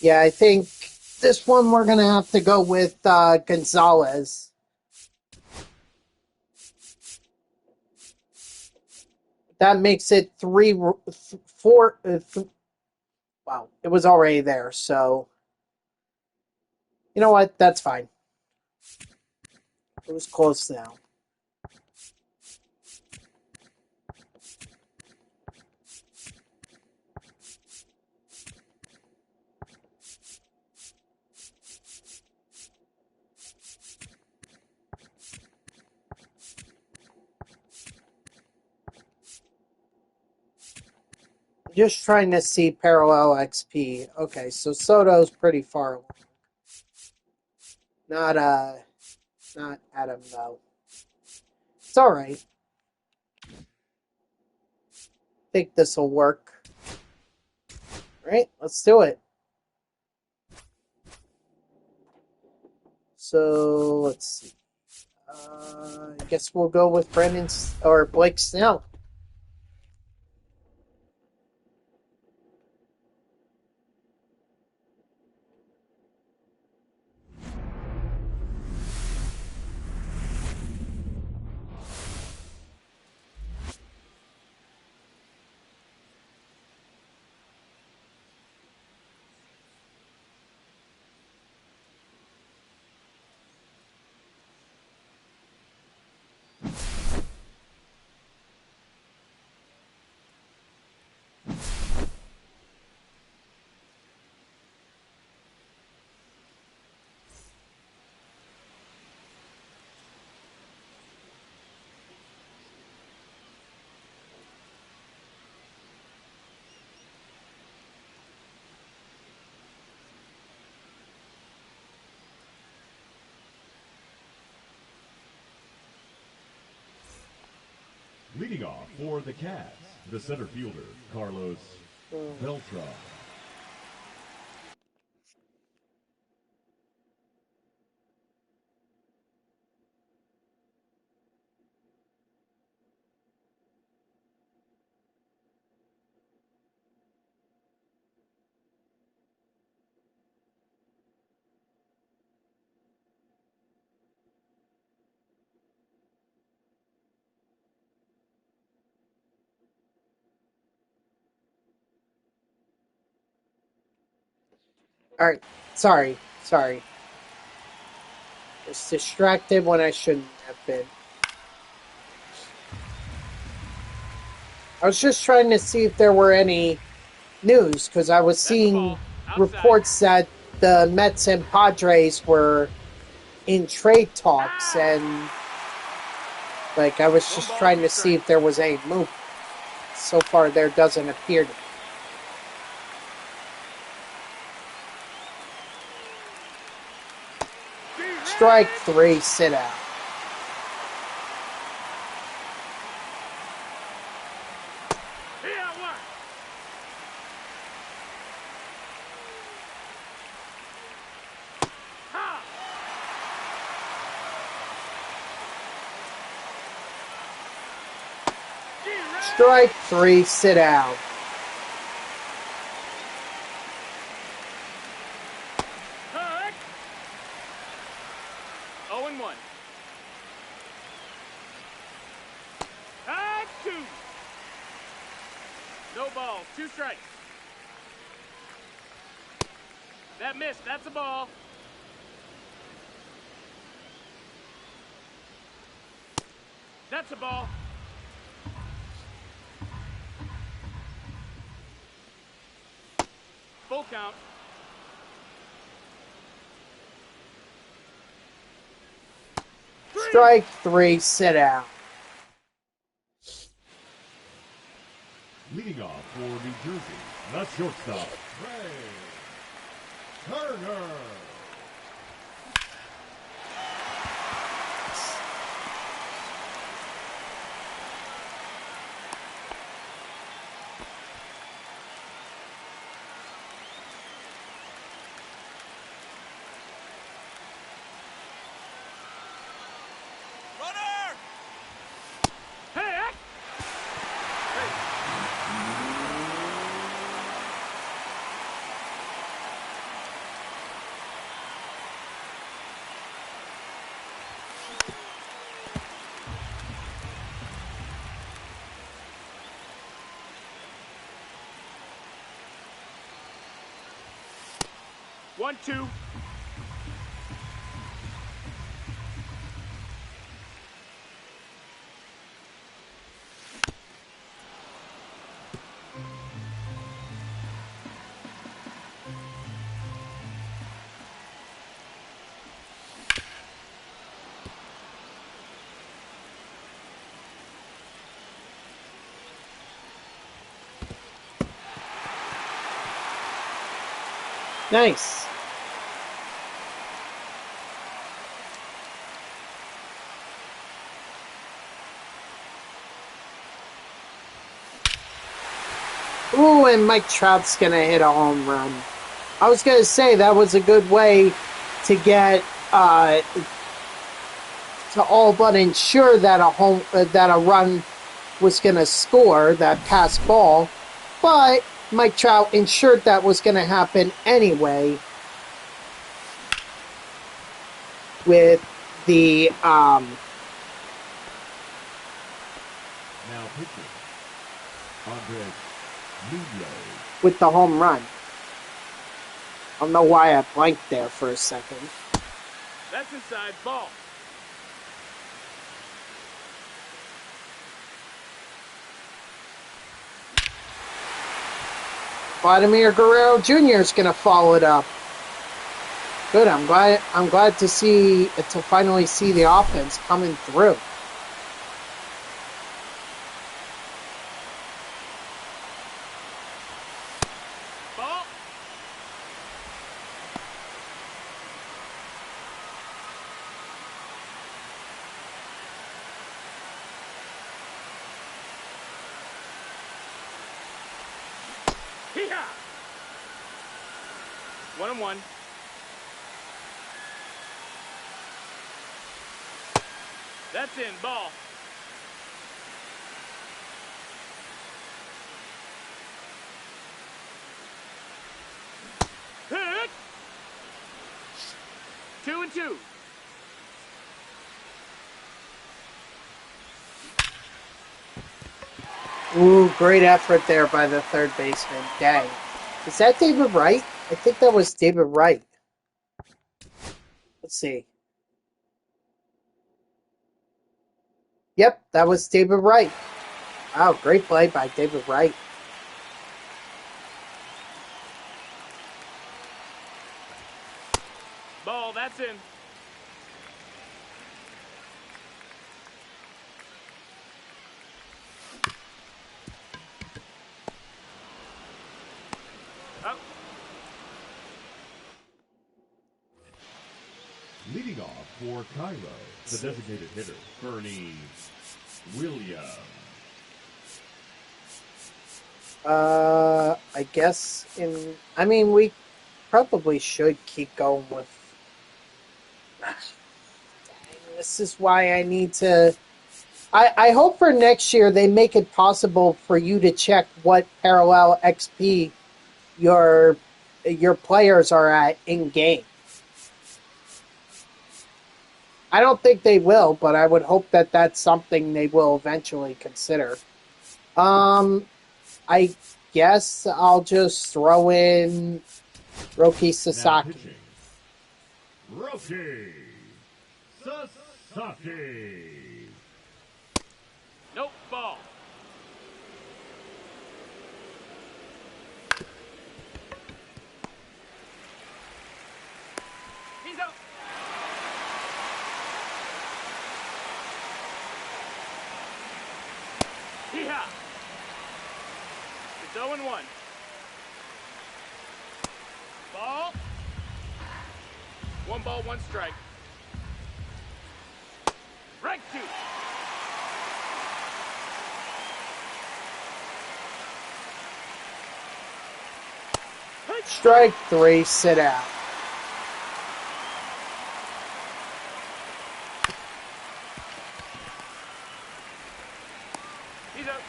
Yeah, I think this one we're going to have to go with Gonzalez. That makes it 4. Wow, it was already there, so you know what? That's fine. It was close now. Just trying to see parallel XP. Okay, so Soto's pretty far along. Not Adam though. It's all right. I think this will work. All right, let's do it. So let's see. I guess we'll go with Blake Snell. For the Cats, the center fielder, Carlos Beltran. Alright, sorry. Was distracted when I shouldn't have been. I was just trying to see if there were any news, because I was seeing reports that the Mets and Padres were in trade talks, and I was just trying to see if there was any movement. So far, there doesn't appear to be. Strike 3, sit out. Strike 3, sit out. Cut. 0-1. Cut 2. No balls, 2 strikes. That missed, that's a ball. That's a ball. Full count. Strike 3, sit out. Leading off for New Jersey, the shortstop, Ray Turner. Runner! Hey! One, two. Nice. Ooh, and Mike Trout's going to hit a home run. I was going to say that was a good way to get to all but ensure that a run was going to score, that pass ball, but Mike Trout ensured that was going to happen anyway with the Now pitching, Andres Munoz. with the home run. I don't know why I blanked there for a second. That's inside ball. Vladimir Guerrero Jr. is going to follow it up. Good. I'm glad to finally see the offense coming through. Ball. Hee-haw! 1-1. That's in. Ball. Hit! 2-2. Ooh, great effort there by the third baseman. Dang. Is that David Wright? I think that was David Wright. Let's see. Yep, that was David Wright. Wow, great play by David Wright. Ball. That's in. Up. Leading off for Cairo, the designated hitter, Bernie Williams. I guess we probably should keep going with. Dang, this is why I need to. I hope for next year they make it possible for you to check what parallel XP your players are at in game. I don't think they will, but I would hope that that's something they will eventually consider. I guess I'll just throw in Roki Sasaki. Roki Sasaki. Nope. Ball. He's up. Hee-haw! It's 0-1. Ball. 1 ball, 1 strike. Right 2. Strike 3, sit out. He's up.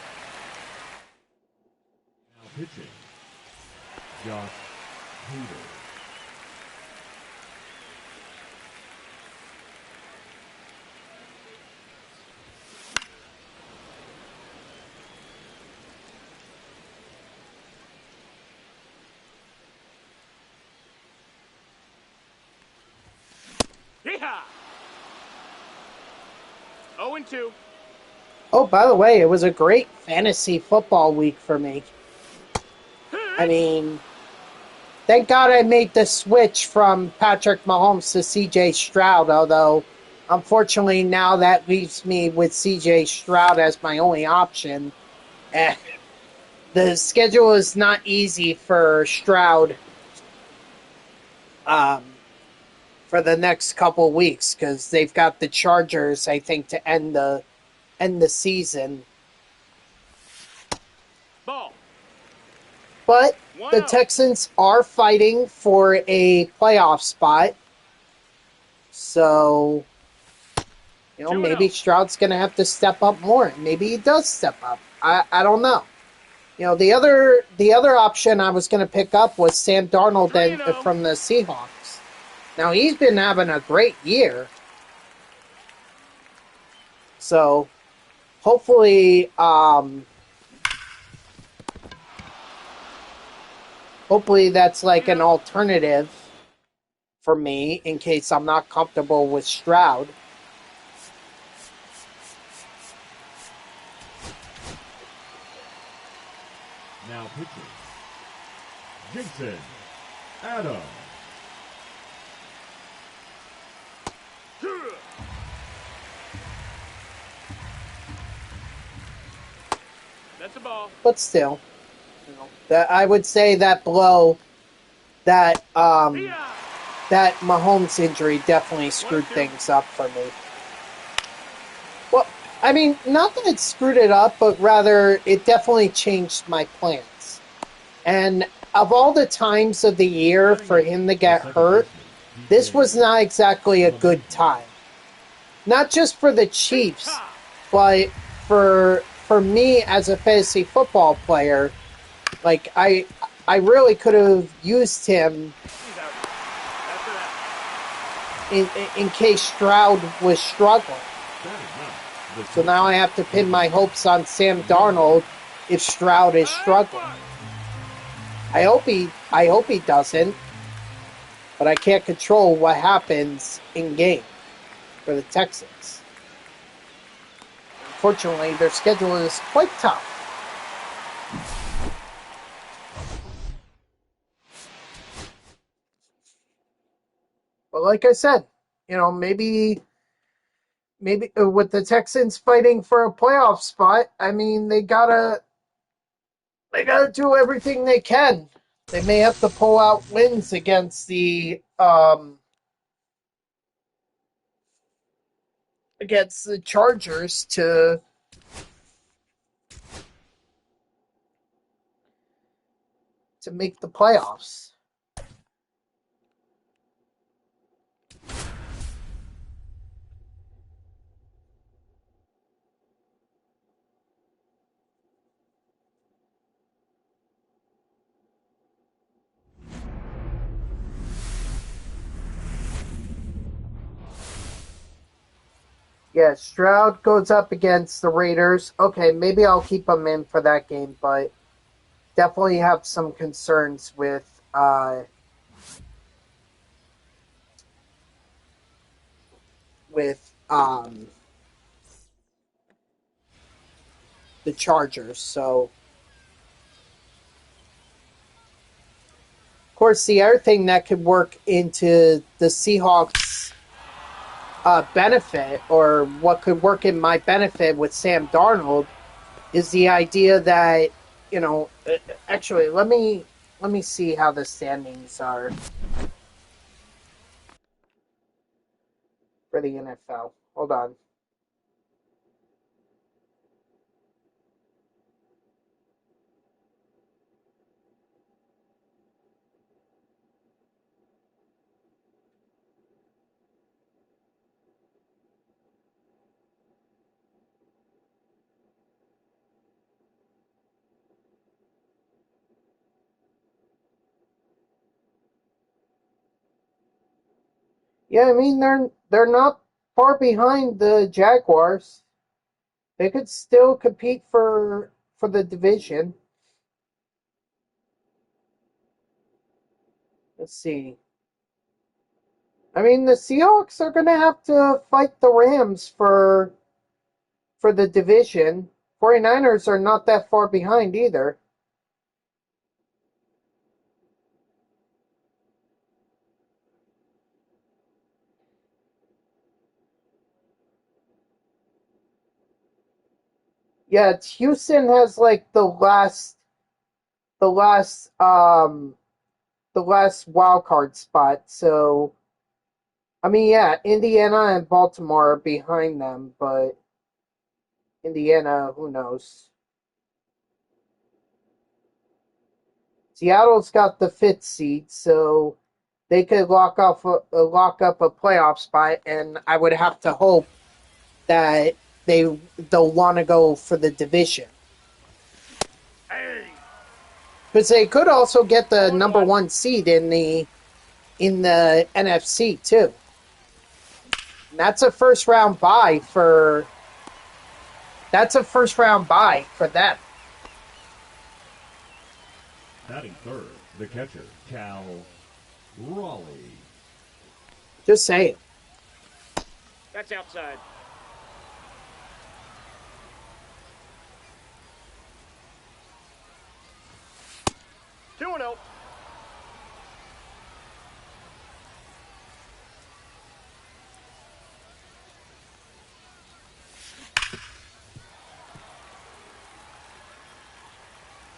Now pitching, Josh Hader. Hee-haw! 0-2. Oh, by the way, it was a great fantasy football week for me. I mean, thank God I made the switch from Patrick Mahomes to CJ Stroud, although unfortunately now that leaves me with CJ Stroud as my only option. The schedule is not easy for Stroud for the next couple weeks because they've got the Chargers, I think, to end the season. Ball. But the 1-0. Texans are fighting for a playoff spot. So, 2-0. maybe Stroud's going to have to step up more. Maybe he does step up. I don't know. The other option I was going to pick up was Sam Darnold 3-0. from the Seahawks. Now, he's been having a great year. So, hopefully that's like an alternative for me in case I'm not comfortable with Stroud. Now pitching, Jason Adams. That's a ball. But still, that I would say that blow, that that Mahomes injury definitely screwed things up for me. Well, I mean, not that it screwed it up, but rather it definitely changed my plans. And of all the times of the year for him to get hurt, this was not exactly a good time. Not just for the Chiefs, but for me as a fantasy football player. Like, I really could have used him in case Stroud was struggling. So now I have to pin my hopes on Sam Darnold if Stroud is struggling. I hope he doesn't, but I can't control what happens in game for the Texans. Unfortunately, their schedule is quite tough. But like I said, maybe with the Texans fighting for a playoff spot, I mean, they gotta do everything they can. They may have to pull out wins against the Chargers to make the playoffs. Yeah, Stroud goes up against the Raiders. Okay, maybe I'll keep him in for that game, but definitely have some concerns with with the Chargers. So, of course, the other thing that could work into the Seahawks' benefit, or what could work in my benefit with Sam Darnold, is the idea that actually let me see how the standings are for the NFL. Hold on. Yeah, I mean they're not far behind the Jaguars. They could still compete for the division. Let's see. I mean, the Seahawks are going to have to fight the Rams for the division. 49ers are not that far behind either. Yeah, Houston has like the last wild card spot. So I mean, yeah, Indiana and Baltimore are behind them, but Indiana, who knows? Seattle's got the fifth seed, so they could lock up a playoff spot, and I would have to hope that they'll want to go for the division. Because they could also get the number one seed in the NFC too. And that's a first round bye for them. Batting third, the catcher, Cal Raleigh. Just saying. That's outside. Two and zero.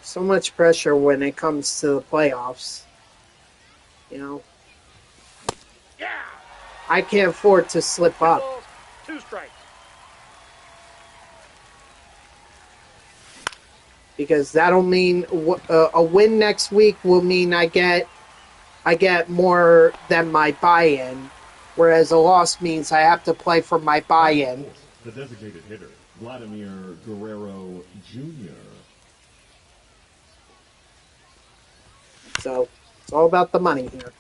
So much pressure when it comes to the playoffs. Yeah. I can't afford to slip up. Balls, two strikes. because that'll mean a win next week will mean I get more than my buy-in, whereas a loss means I have to play for my buy-in. The designated hitter, Vladimir Guerrero Jr. So it's all about the money here.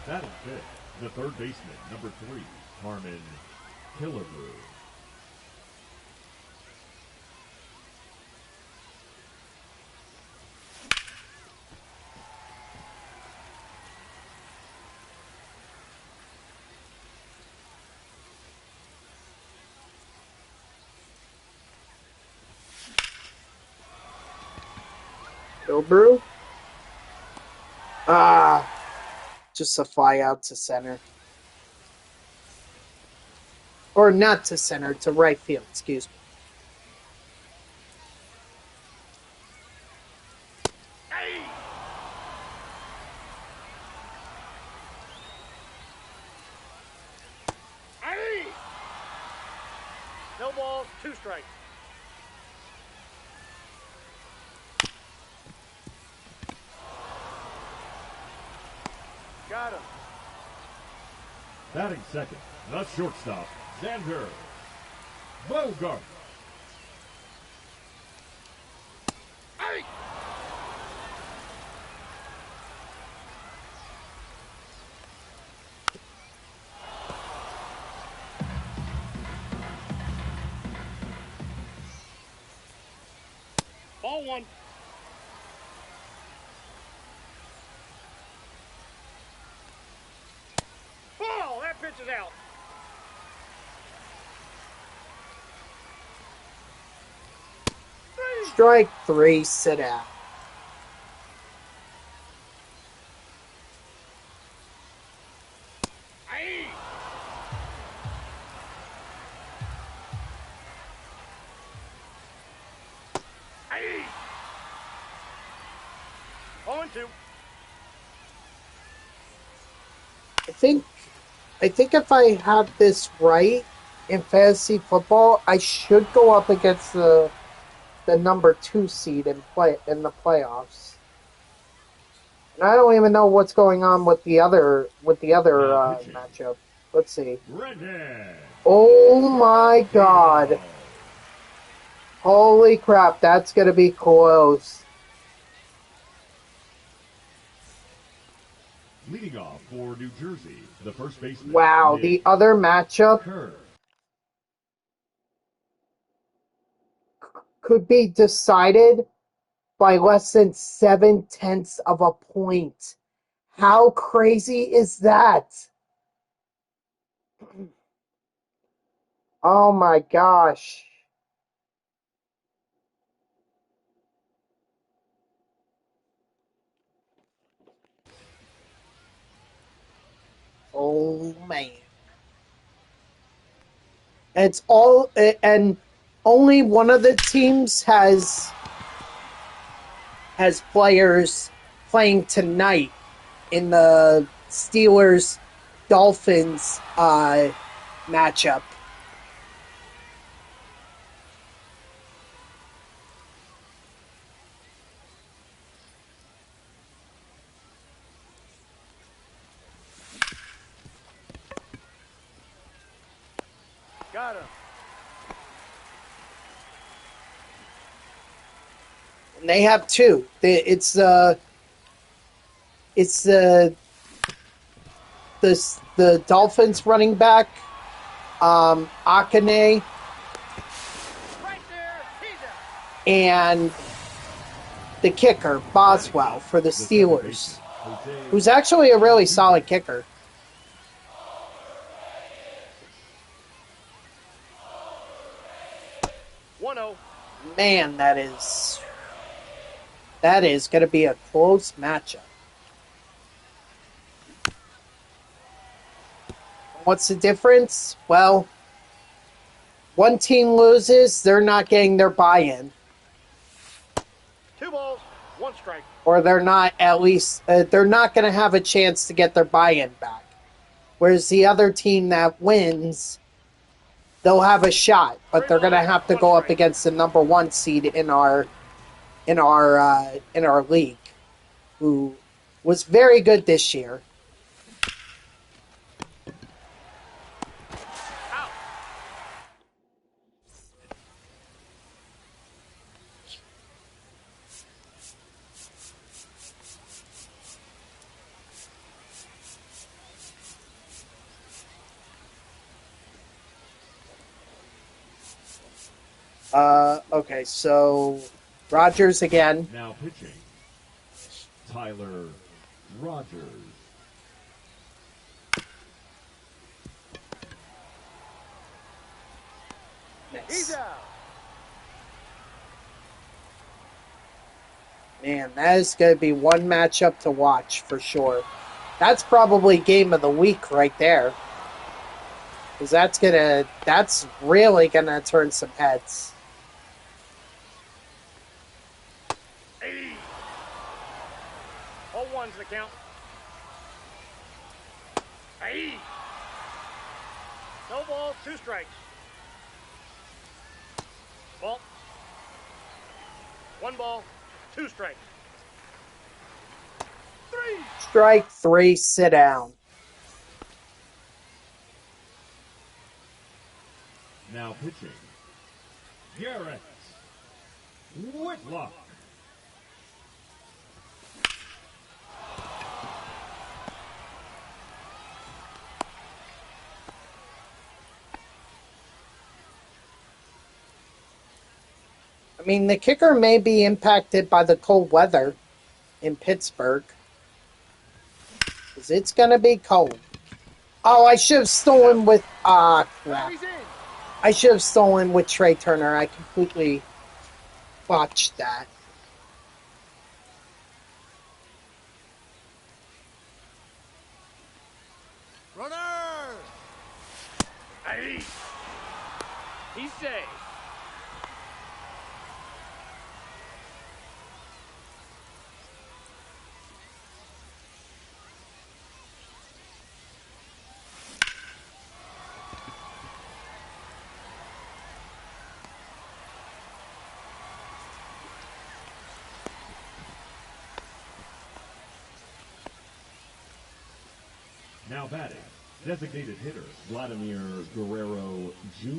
Batting fifth, the third baseman, number 3, Harmon Killebrew. Killebrew? Just a fly out to center. Or not to center, to right field, excuse me. No balls, 2 strikes. Got him. Batting second, the shortstop, Xander Bogart. Hey! Ball 1. Oh, that pitch is out. Strike 3, sit out. Aye. Aye. 0-2. I think if I have this right in fantasy football, I should go up against the number 2 seed in the playoffs. And I don't even know what's going on with the other matchup. Let's see. Redhead. Oh my God! Holy crap! That's gonna be close. Leading off for New Jersey, the first baseman. Wow, Nick the other matchup Kerr. could be decided by less than 0.7 of a point. How crazy is that? Oh my gosh. Oh man. It's all, and only one of the teams has players playing tonight in the Steelers Dolphins matchup. Got him. And they have 2. It's the Dolphins running back, Akane, Right there. He's out. and the kicker, Boswell, for the Steelers, who's actually a really solid kicker. Man, that is going to be a close matchup. What's the difference? Well, one team loses, they're not getting their buy-in. 2 balls, 1 strike. Or they're not they're not going to have a chance to get their buy-in back. Whereas the other team that wins they'll have a shot, but they're going to have to go up against the number 1 seed in our league, who was very good this year. Okay, so Rogers again. Now pitching, Tyler Rogers. Nice. Man, that is going to be one matchup to watch for sure. That's probably game of the week right there. Because that's really going to turn some heads. All ones the count. Hey. No ball, 2 strikes. Ball. 1 ball, 2 strikes. 3. Strike 3, sit down. Now pitching, Garrett Whitlock. I mean, the kicker may be impacted by the cold weather in Pittsburgh. Because it's going to be cold. Oh, I should have stolen with... crap. I should have stolen with Trey Turner. I completely botched that. Runner! Hey. He's safe. Now batting, designated hitter, Vladimir Guerrero Jr.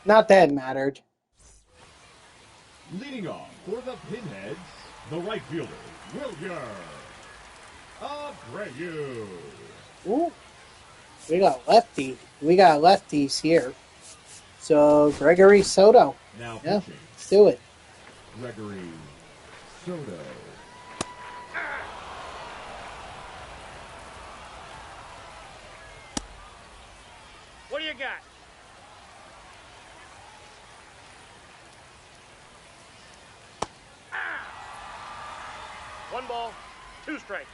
Not that it mattered. Leading off for the Pinheads, the right fielder, Wilyer Abreu. Ooh. We got lefty. We got lefties here. So, Gregory Soto. Now Yeah, pitching, let's do it. Gregory Soto. What do you got? One ball, 2 strikes.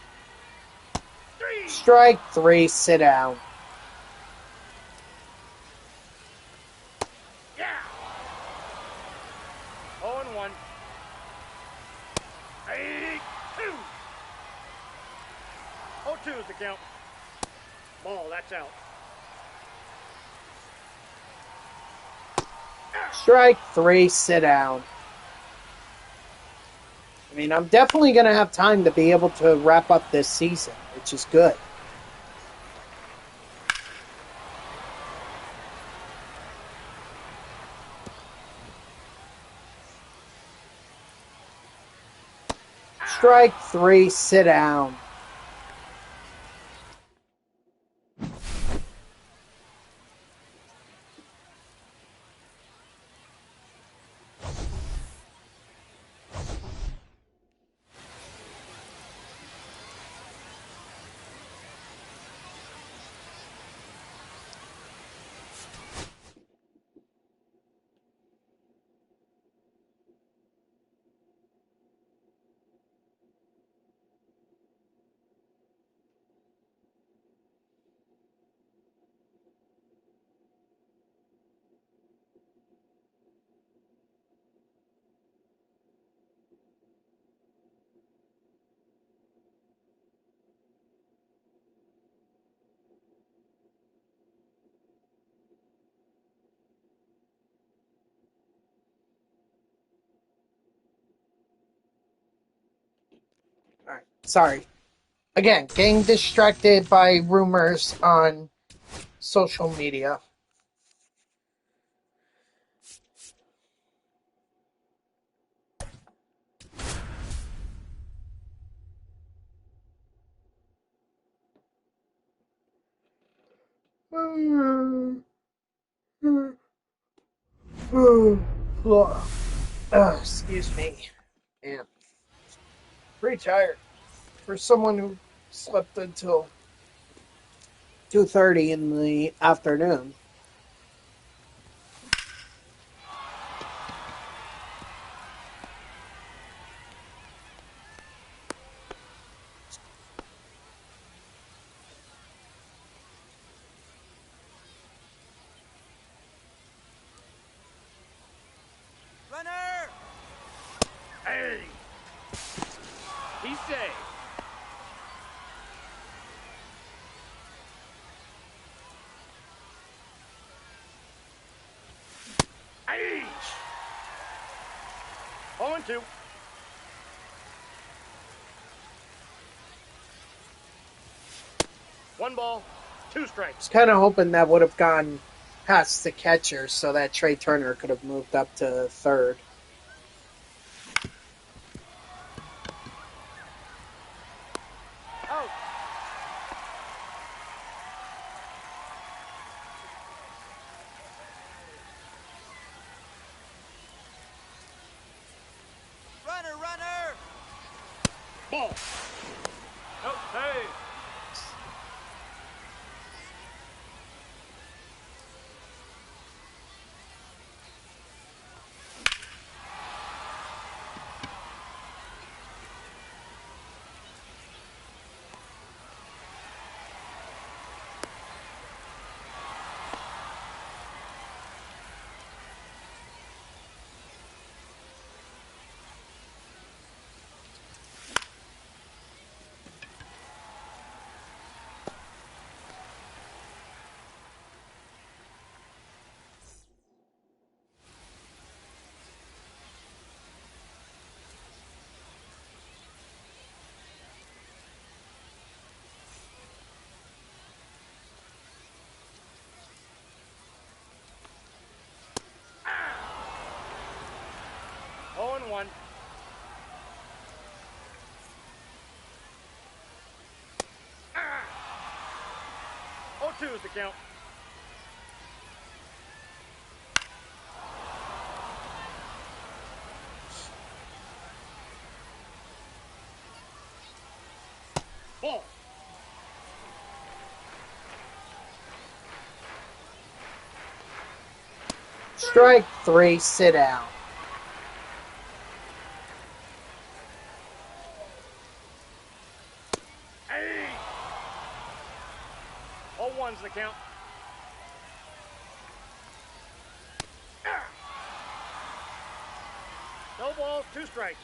3. Strike 3, sit down. Yeah. 0-1. 8-2. 0-2 is the count. Ball, that's out. Strike 3, sit down. I mean, I'm definitely going to have time to be able to wrap up this season, which is good. Strike 3, sit down. Sorry. Again, getting distracted by rumors on social media. Excuse me. Man, pretty tired for someone who slept until 2:30 in the afternoon. Runner! Hey! He's safe. Hey! 0-2. One ball, two strikes. I was kind of hoping that would have gone past the catcher so that Trey Turner could have moved up to third. Out. Runner, runner! Ball. Nope, hey. Oh and 1. Oh, 2 is the count. Ball. Strike 3, sit down. Hey! 0-1's the count. No balls, 2 strikes.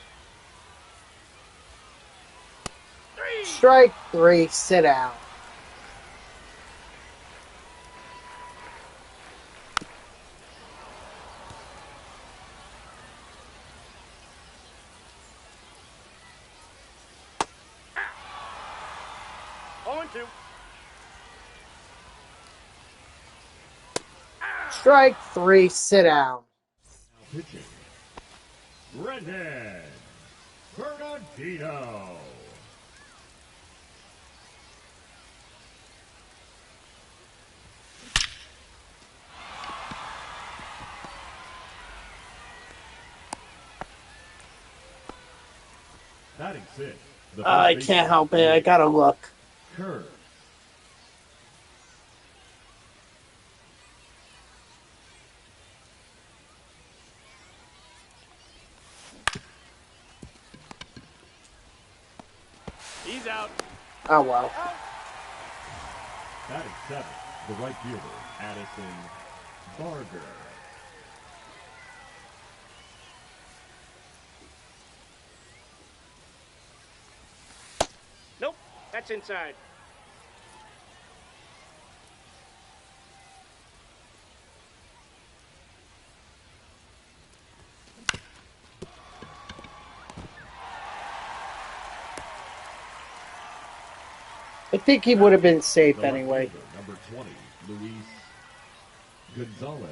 3! Strike 3, sit down. Oh and 2. Strike 3, sit down. Pitching. Redhead. Bernardino. Batting 6. The I first can't baseman, help it. I gotta look. Kurt. He's out. Oh well. Out. Batting 7. The right fielder, Addison Barger. Nope, that's inside. I think he would have been safe The left anyway. fielder, number 20, Luis Gonzalez.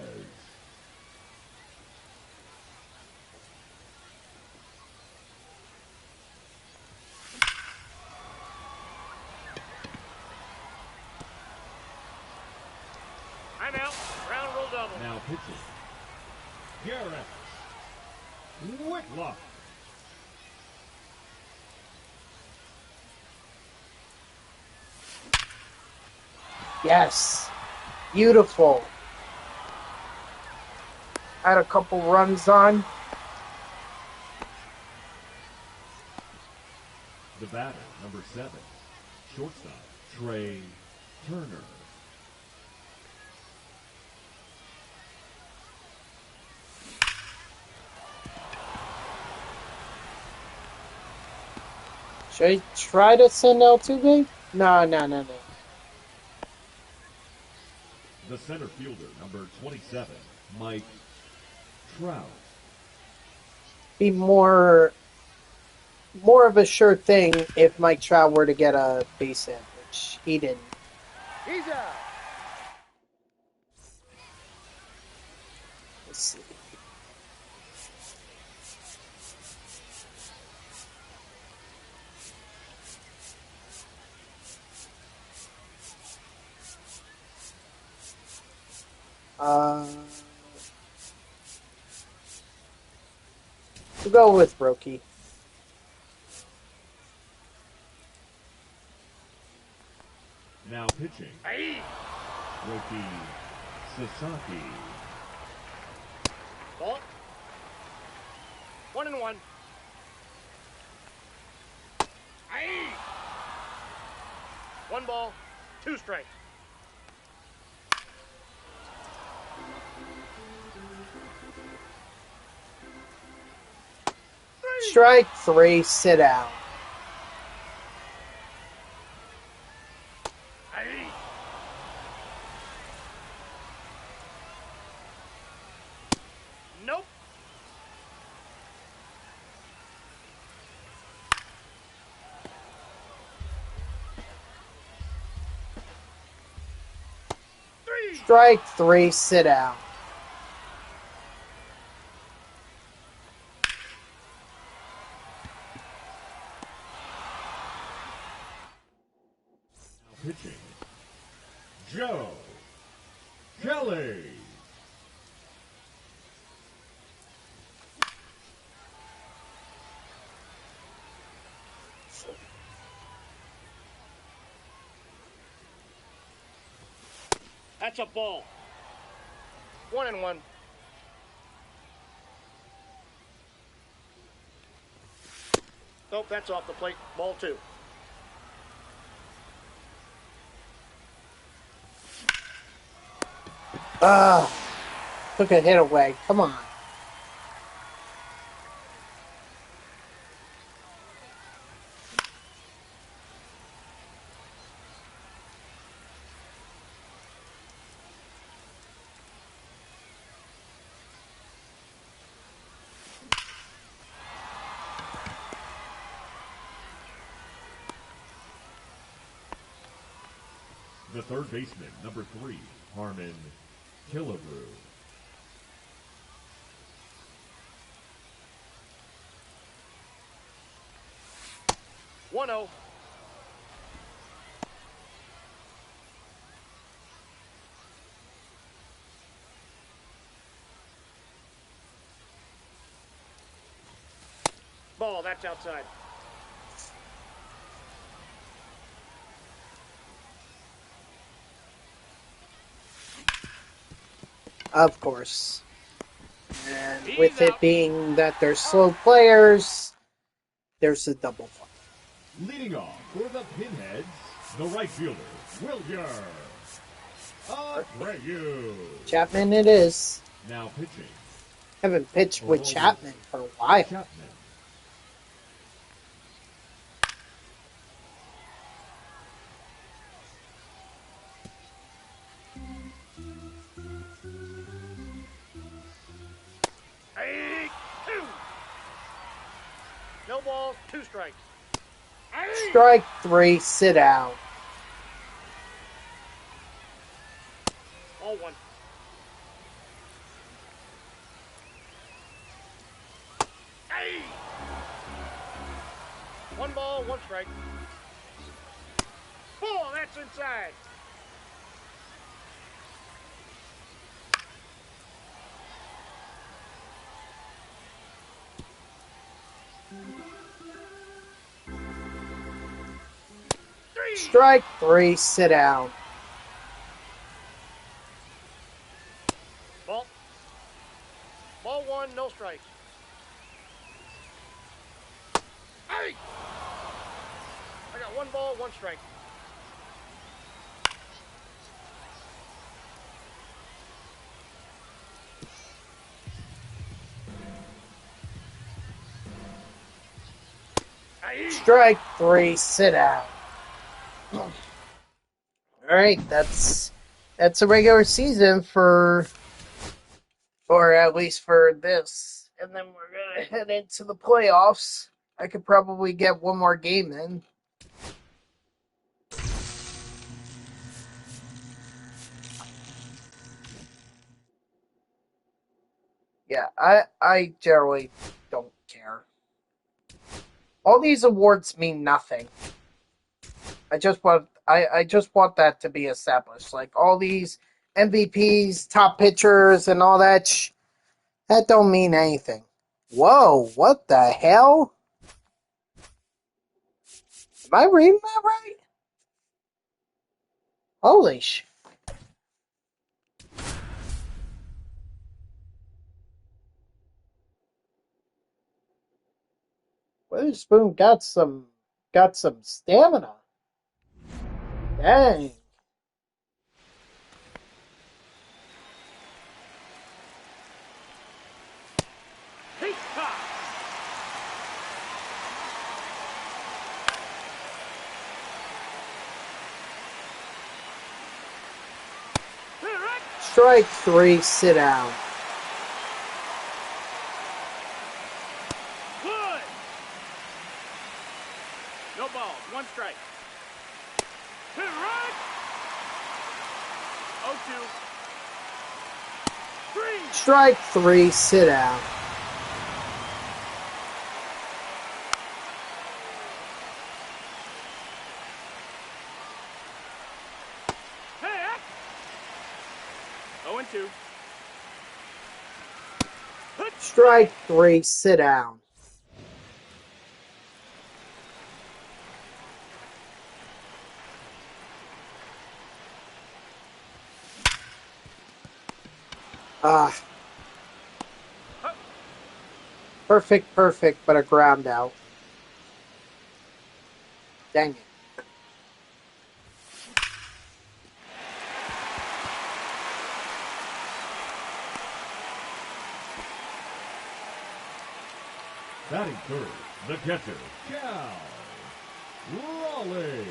I'm out. Ground rule double. Now pitching, Garrett Whitlock. Yes. Beautiful. Had a couple runs on. The batter, number 7, shortstop, Trey Turner. Should I try to send Altuve? No. The center fielder, number 27, Mike Trout. Be more of a sure thing if Mike Trout were to get a base hit, which he didn't. He's out. Let's see. We'll go with Roki. Now pitching, Aye. Roki Sasaki. Ball. 1-1. Aye. 1 ball, 2 strikes. Strike 3, sit down. Aye. Nope. Strike 3, sit down. Now pitching, Joe Kelly. That's a ball. 1-1. Nope, that's off the plate. Ball 2. Took a hit away. Come on. The third baseman, number 3, Harmon Killebrew. One zero. Ball, that's outside. Of course. And with it being that they're slow players, there's a double play. Leading off for the Pinheads, the right fielder, Wilyer Abreu. Chapman it is. Now pitching, Haven't pitched with Chapman for a while. Chapman. Hey, 2. No balls, 2 strikes. Hey. Strike 3, sit down. 1 ball, 1 strike. Ball, that's inside. Strike 3, sit down. Ball. Ball 1, no strikes. Hey! I got 1 ball, 1 strike. Strike 3, sit down. Alright, that's a regular season or at least for this. And then we're gonna head into the playoffs. I could probably get one more game in. Yeah, I generally don't care. All these awards mean nothing. I just want that to be established. Like all these MVPs, top pitchers, and all that. That don't mean anything. Whoa! What the hell? Am I reading that right? Holy sh! Witherspoon got some stamina. Dang. Heat top. Strike 3, sit down. Good. No balls, 1 strike. Hit right. 0-2. 3. Strike 3, sit down. Hey, 0-2. Strike 3, sit down. Perfect, but a ground out. Dang it. Batting third, the catcher, Kyle Schwarber.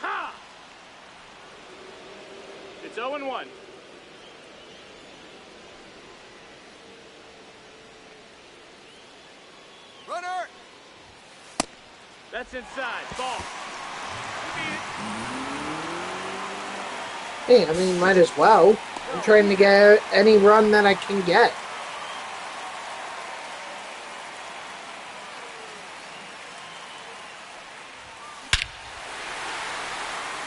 Ha! It's 0-1. Runner! That's inside. Ball. Hey, I mean, might as well. I'm trying to get any run that I can get.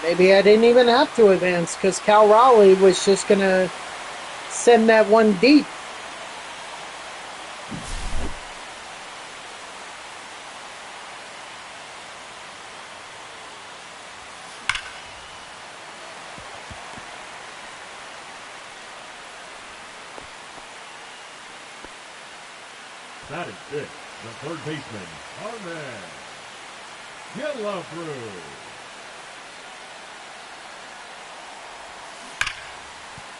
Maybe I didn't even have to advance because Cal Raleigh was just going to send that one deep. Batting fifth, the third baseman, Arman Gillefrew.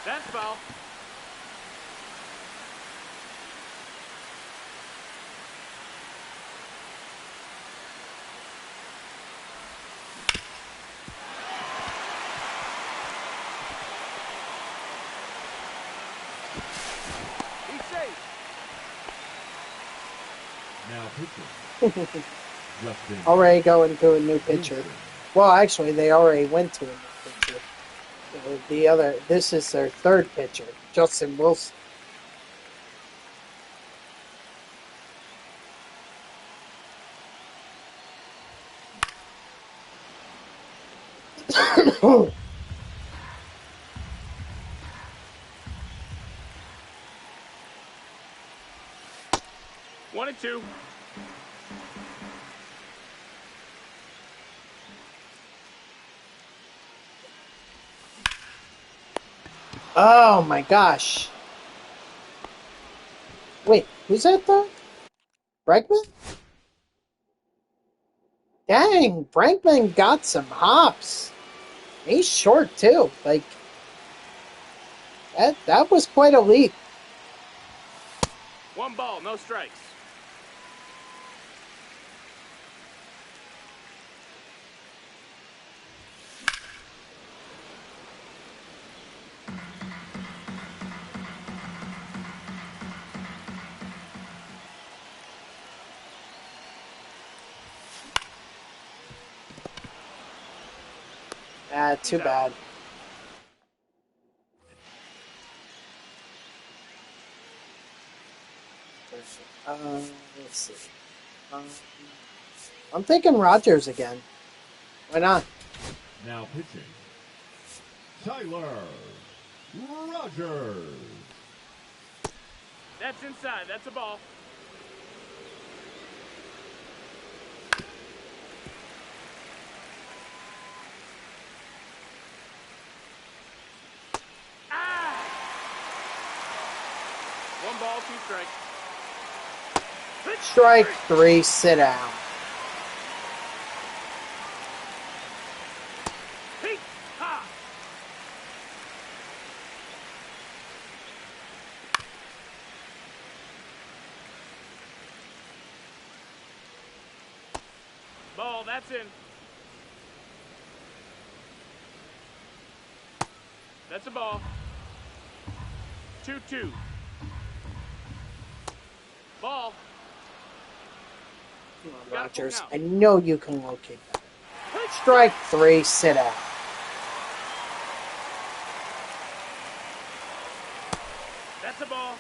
That's foul. He's safe. Now pitching, Justin. Already going to a new pitcher. Well, actually, they already went to a new pitcher. This is their third pitcher, Justin Wilson. One and two. Oh my gosh. Wait, who's that though? Bregman? Dang, Bregman got some hops. He's short too. Like that was quite a leap. One ball, no strikes. Too bad. Let's see. I'm thinking Rogers again. Why not? Now pitching, Tyler Rogers. That's inside. That's a ball. Ah! One ball, two strikes. Strike three, sit down. Hey! Ha! Ball, that's in. That's a ball. 2-2. Ball. Come on, Rogers. I know you can locate that. Strike three, sit down. That's a ball.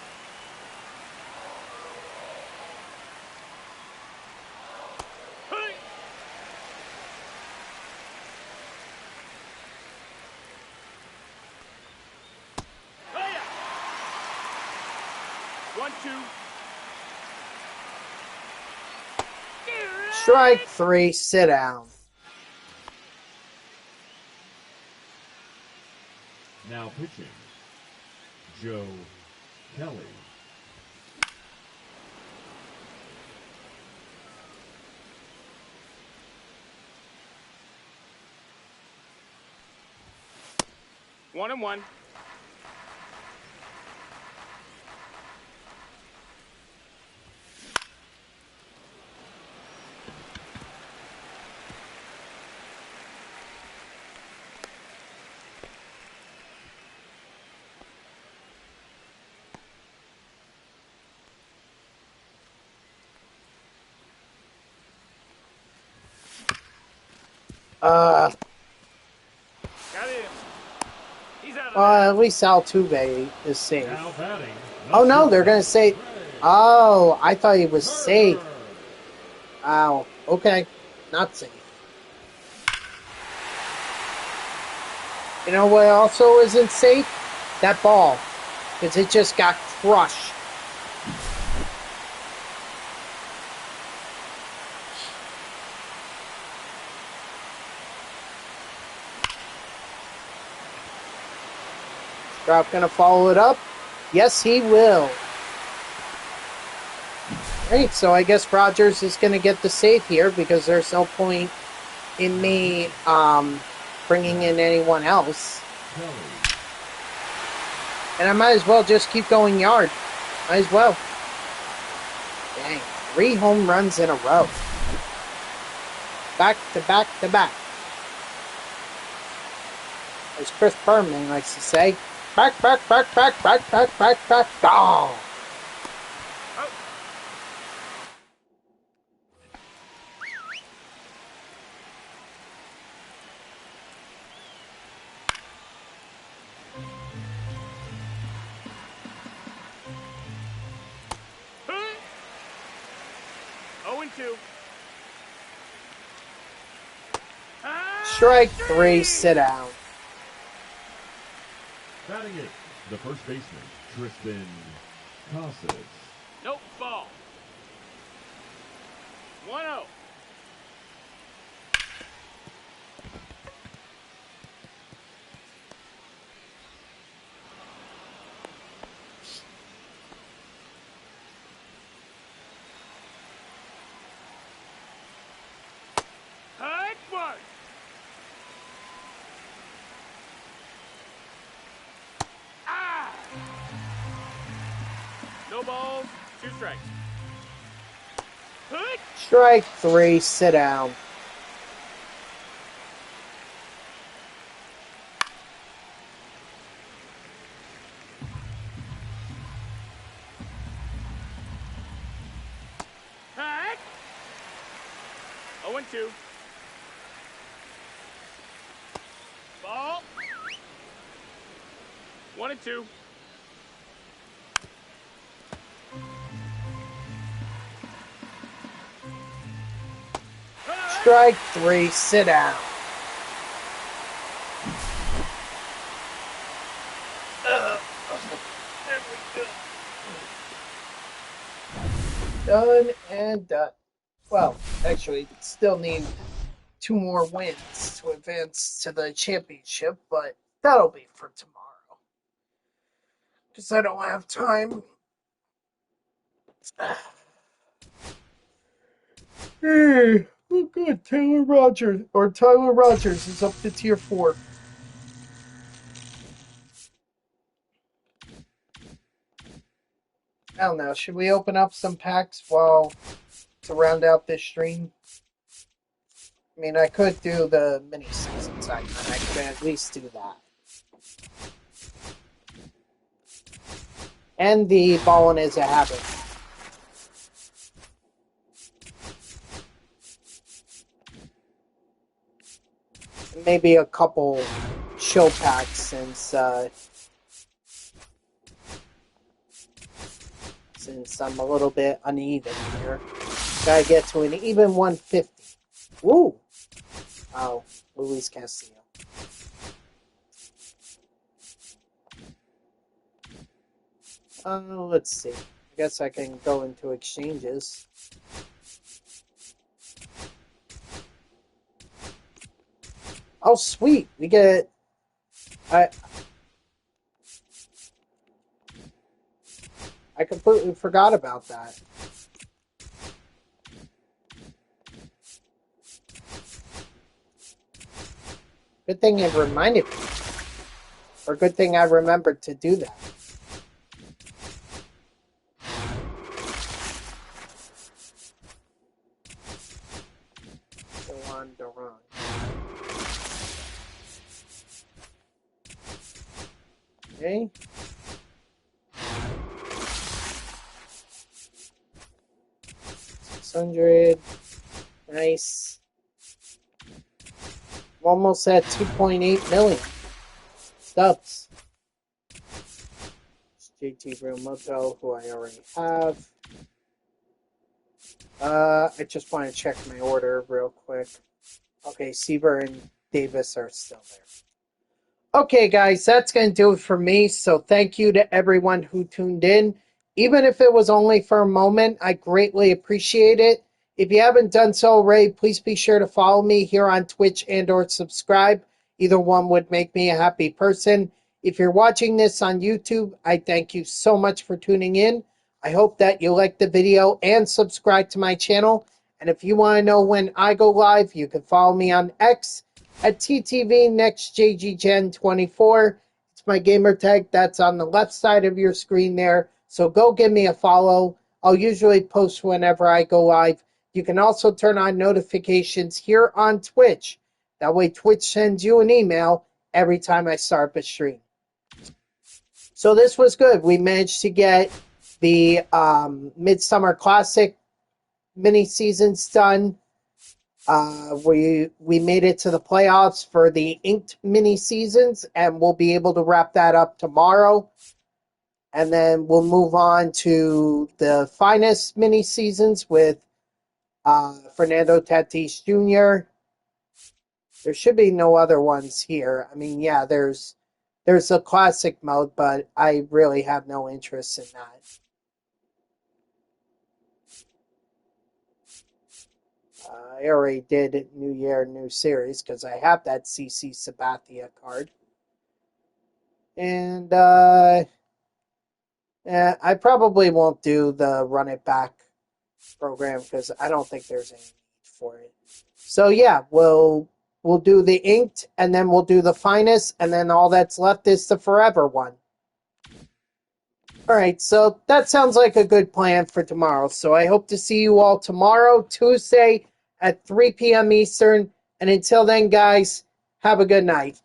Hey! Oh, yeah. 1-2. Strike three, sit down. Now pitching, Joe Kelly. One and one. Uh, Got in. He's out of well, at least Altuve is safe. Now batting. Oh no, they're gonna say. Oh, I thought he was safe. Wow. Okay, not safe. You know what also isn't safe? That ball, because it just got crushed. Trout gonna follow it up? Yes, he will. Great, so I guess Rogers is gonna get the save here because there's no point in me bringing in anyone else. And I might as well just keep going yard. Might as well. Dang, 3 home runs in a row. Back to back to back. As Chris Berman likes to say, back, back, back, back, back, back, back, back, gone. Hey! 0-2. Strike 3, sit down. Batting it, the first baseman, Tristan Casas. Nope, ball. 1-0. Hard work. Ah! No balls, 2 strikes. Hut! Strike 3, sit down. Hut! 0-2. Ball. 1-2. Strike 3, sit down. There we go. Done and done. Well, actually, still need 2 more wins to advance to the championship, but that'll be for tomorrow. Because I don't have time. Hey, oh good, Tyler Rogers is up to tier 4. I don't know, should we open up some packs to round out this stream? I mean, I could do the mini season segment. I could at least do that. And the ballin' is a habit. Maybe a couple chill packs since I'm a little bit uneven here. Gotta get to an even 150. Woo! Oh, Luis Castillo. Let's see. I guess I can go into exchanges. Oh, sweet. We get... I completely forgot about that. Good thing it reminded me. Or good thing I remembered to do that. Duran. Okay. 600. Nice. I'm almost at 2.8 million. Stubs. JT Realmuto, who I already have. I just want to check my order real quick. Okay, Seaver and Davis are still there. Okay, guys, that's going to do it for me. So thank you to everyone who tuned in. Even if it was only for a moment, I greatly appreciate it. If you haven't done so already, please be sure to follow me here on Twitch and or subscribe. Either one would make me a happy person. If you're watching this on YouTube, I thank you so much for tuning in. I hope that you like the video and subscribe to my channel. And if you want to know when I go live, you can follow me on X at TTVNextJGGen24. It's my gamer tag that's on the left side of your screen there. So go give me a follow. I'll usually post whenever I go live. You can also turn on notifications here on Twitch. That way Twitch sends you an email every time I start a stream. So this was good. We managed to get the Midsummer Classic Mini Seasons done. We made it to the playoffs for the Inked Mini Seasons, and we'll be able to wrap that up tomorrow. And then we'll move on to the Finest Mini Seasons with Fernando Tatis Jr. There should be no other ones here. I mean, yeah, there's a classic mode, but I really have no interest in that. I already did New Year, New Series because I have that CC Sabathia card. And I probably won't do the Run It Back program because I don't think there's any need for it. So yeah, we'll do the inked, and then we'll do the finest, and then all that's left is the forever one. All right, so that sounds like a good plan for tomorrow. So I hope to see you all tomorrow, Tuesday at 3 p.m. Eastern. And until then, guys, have a good night.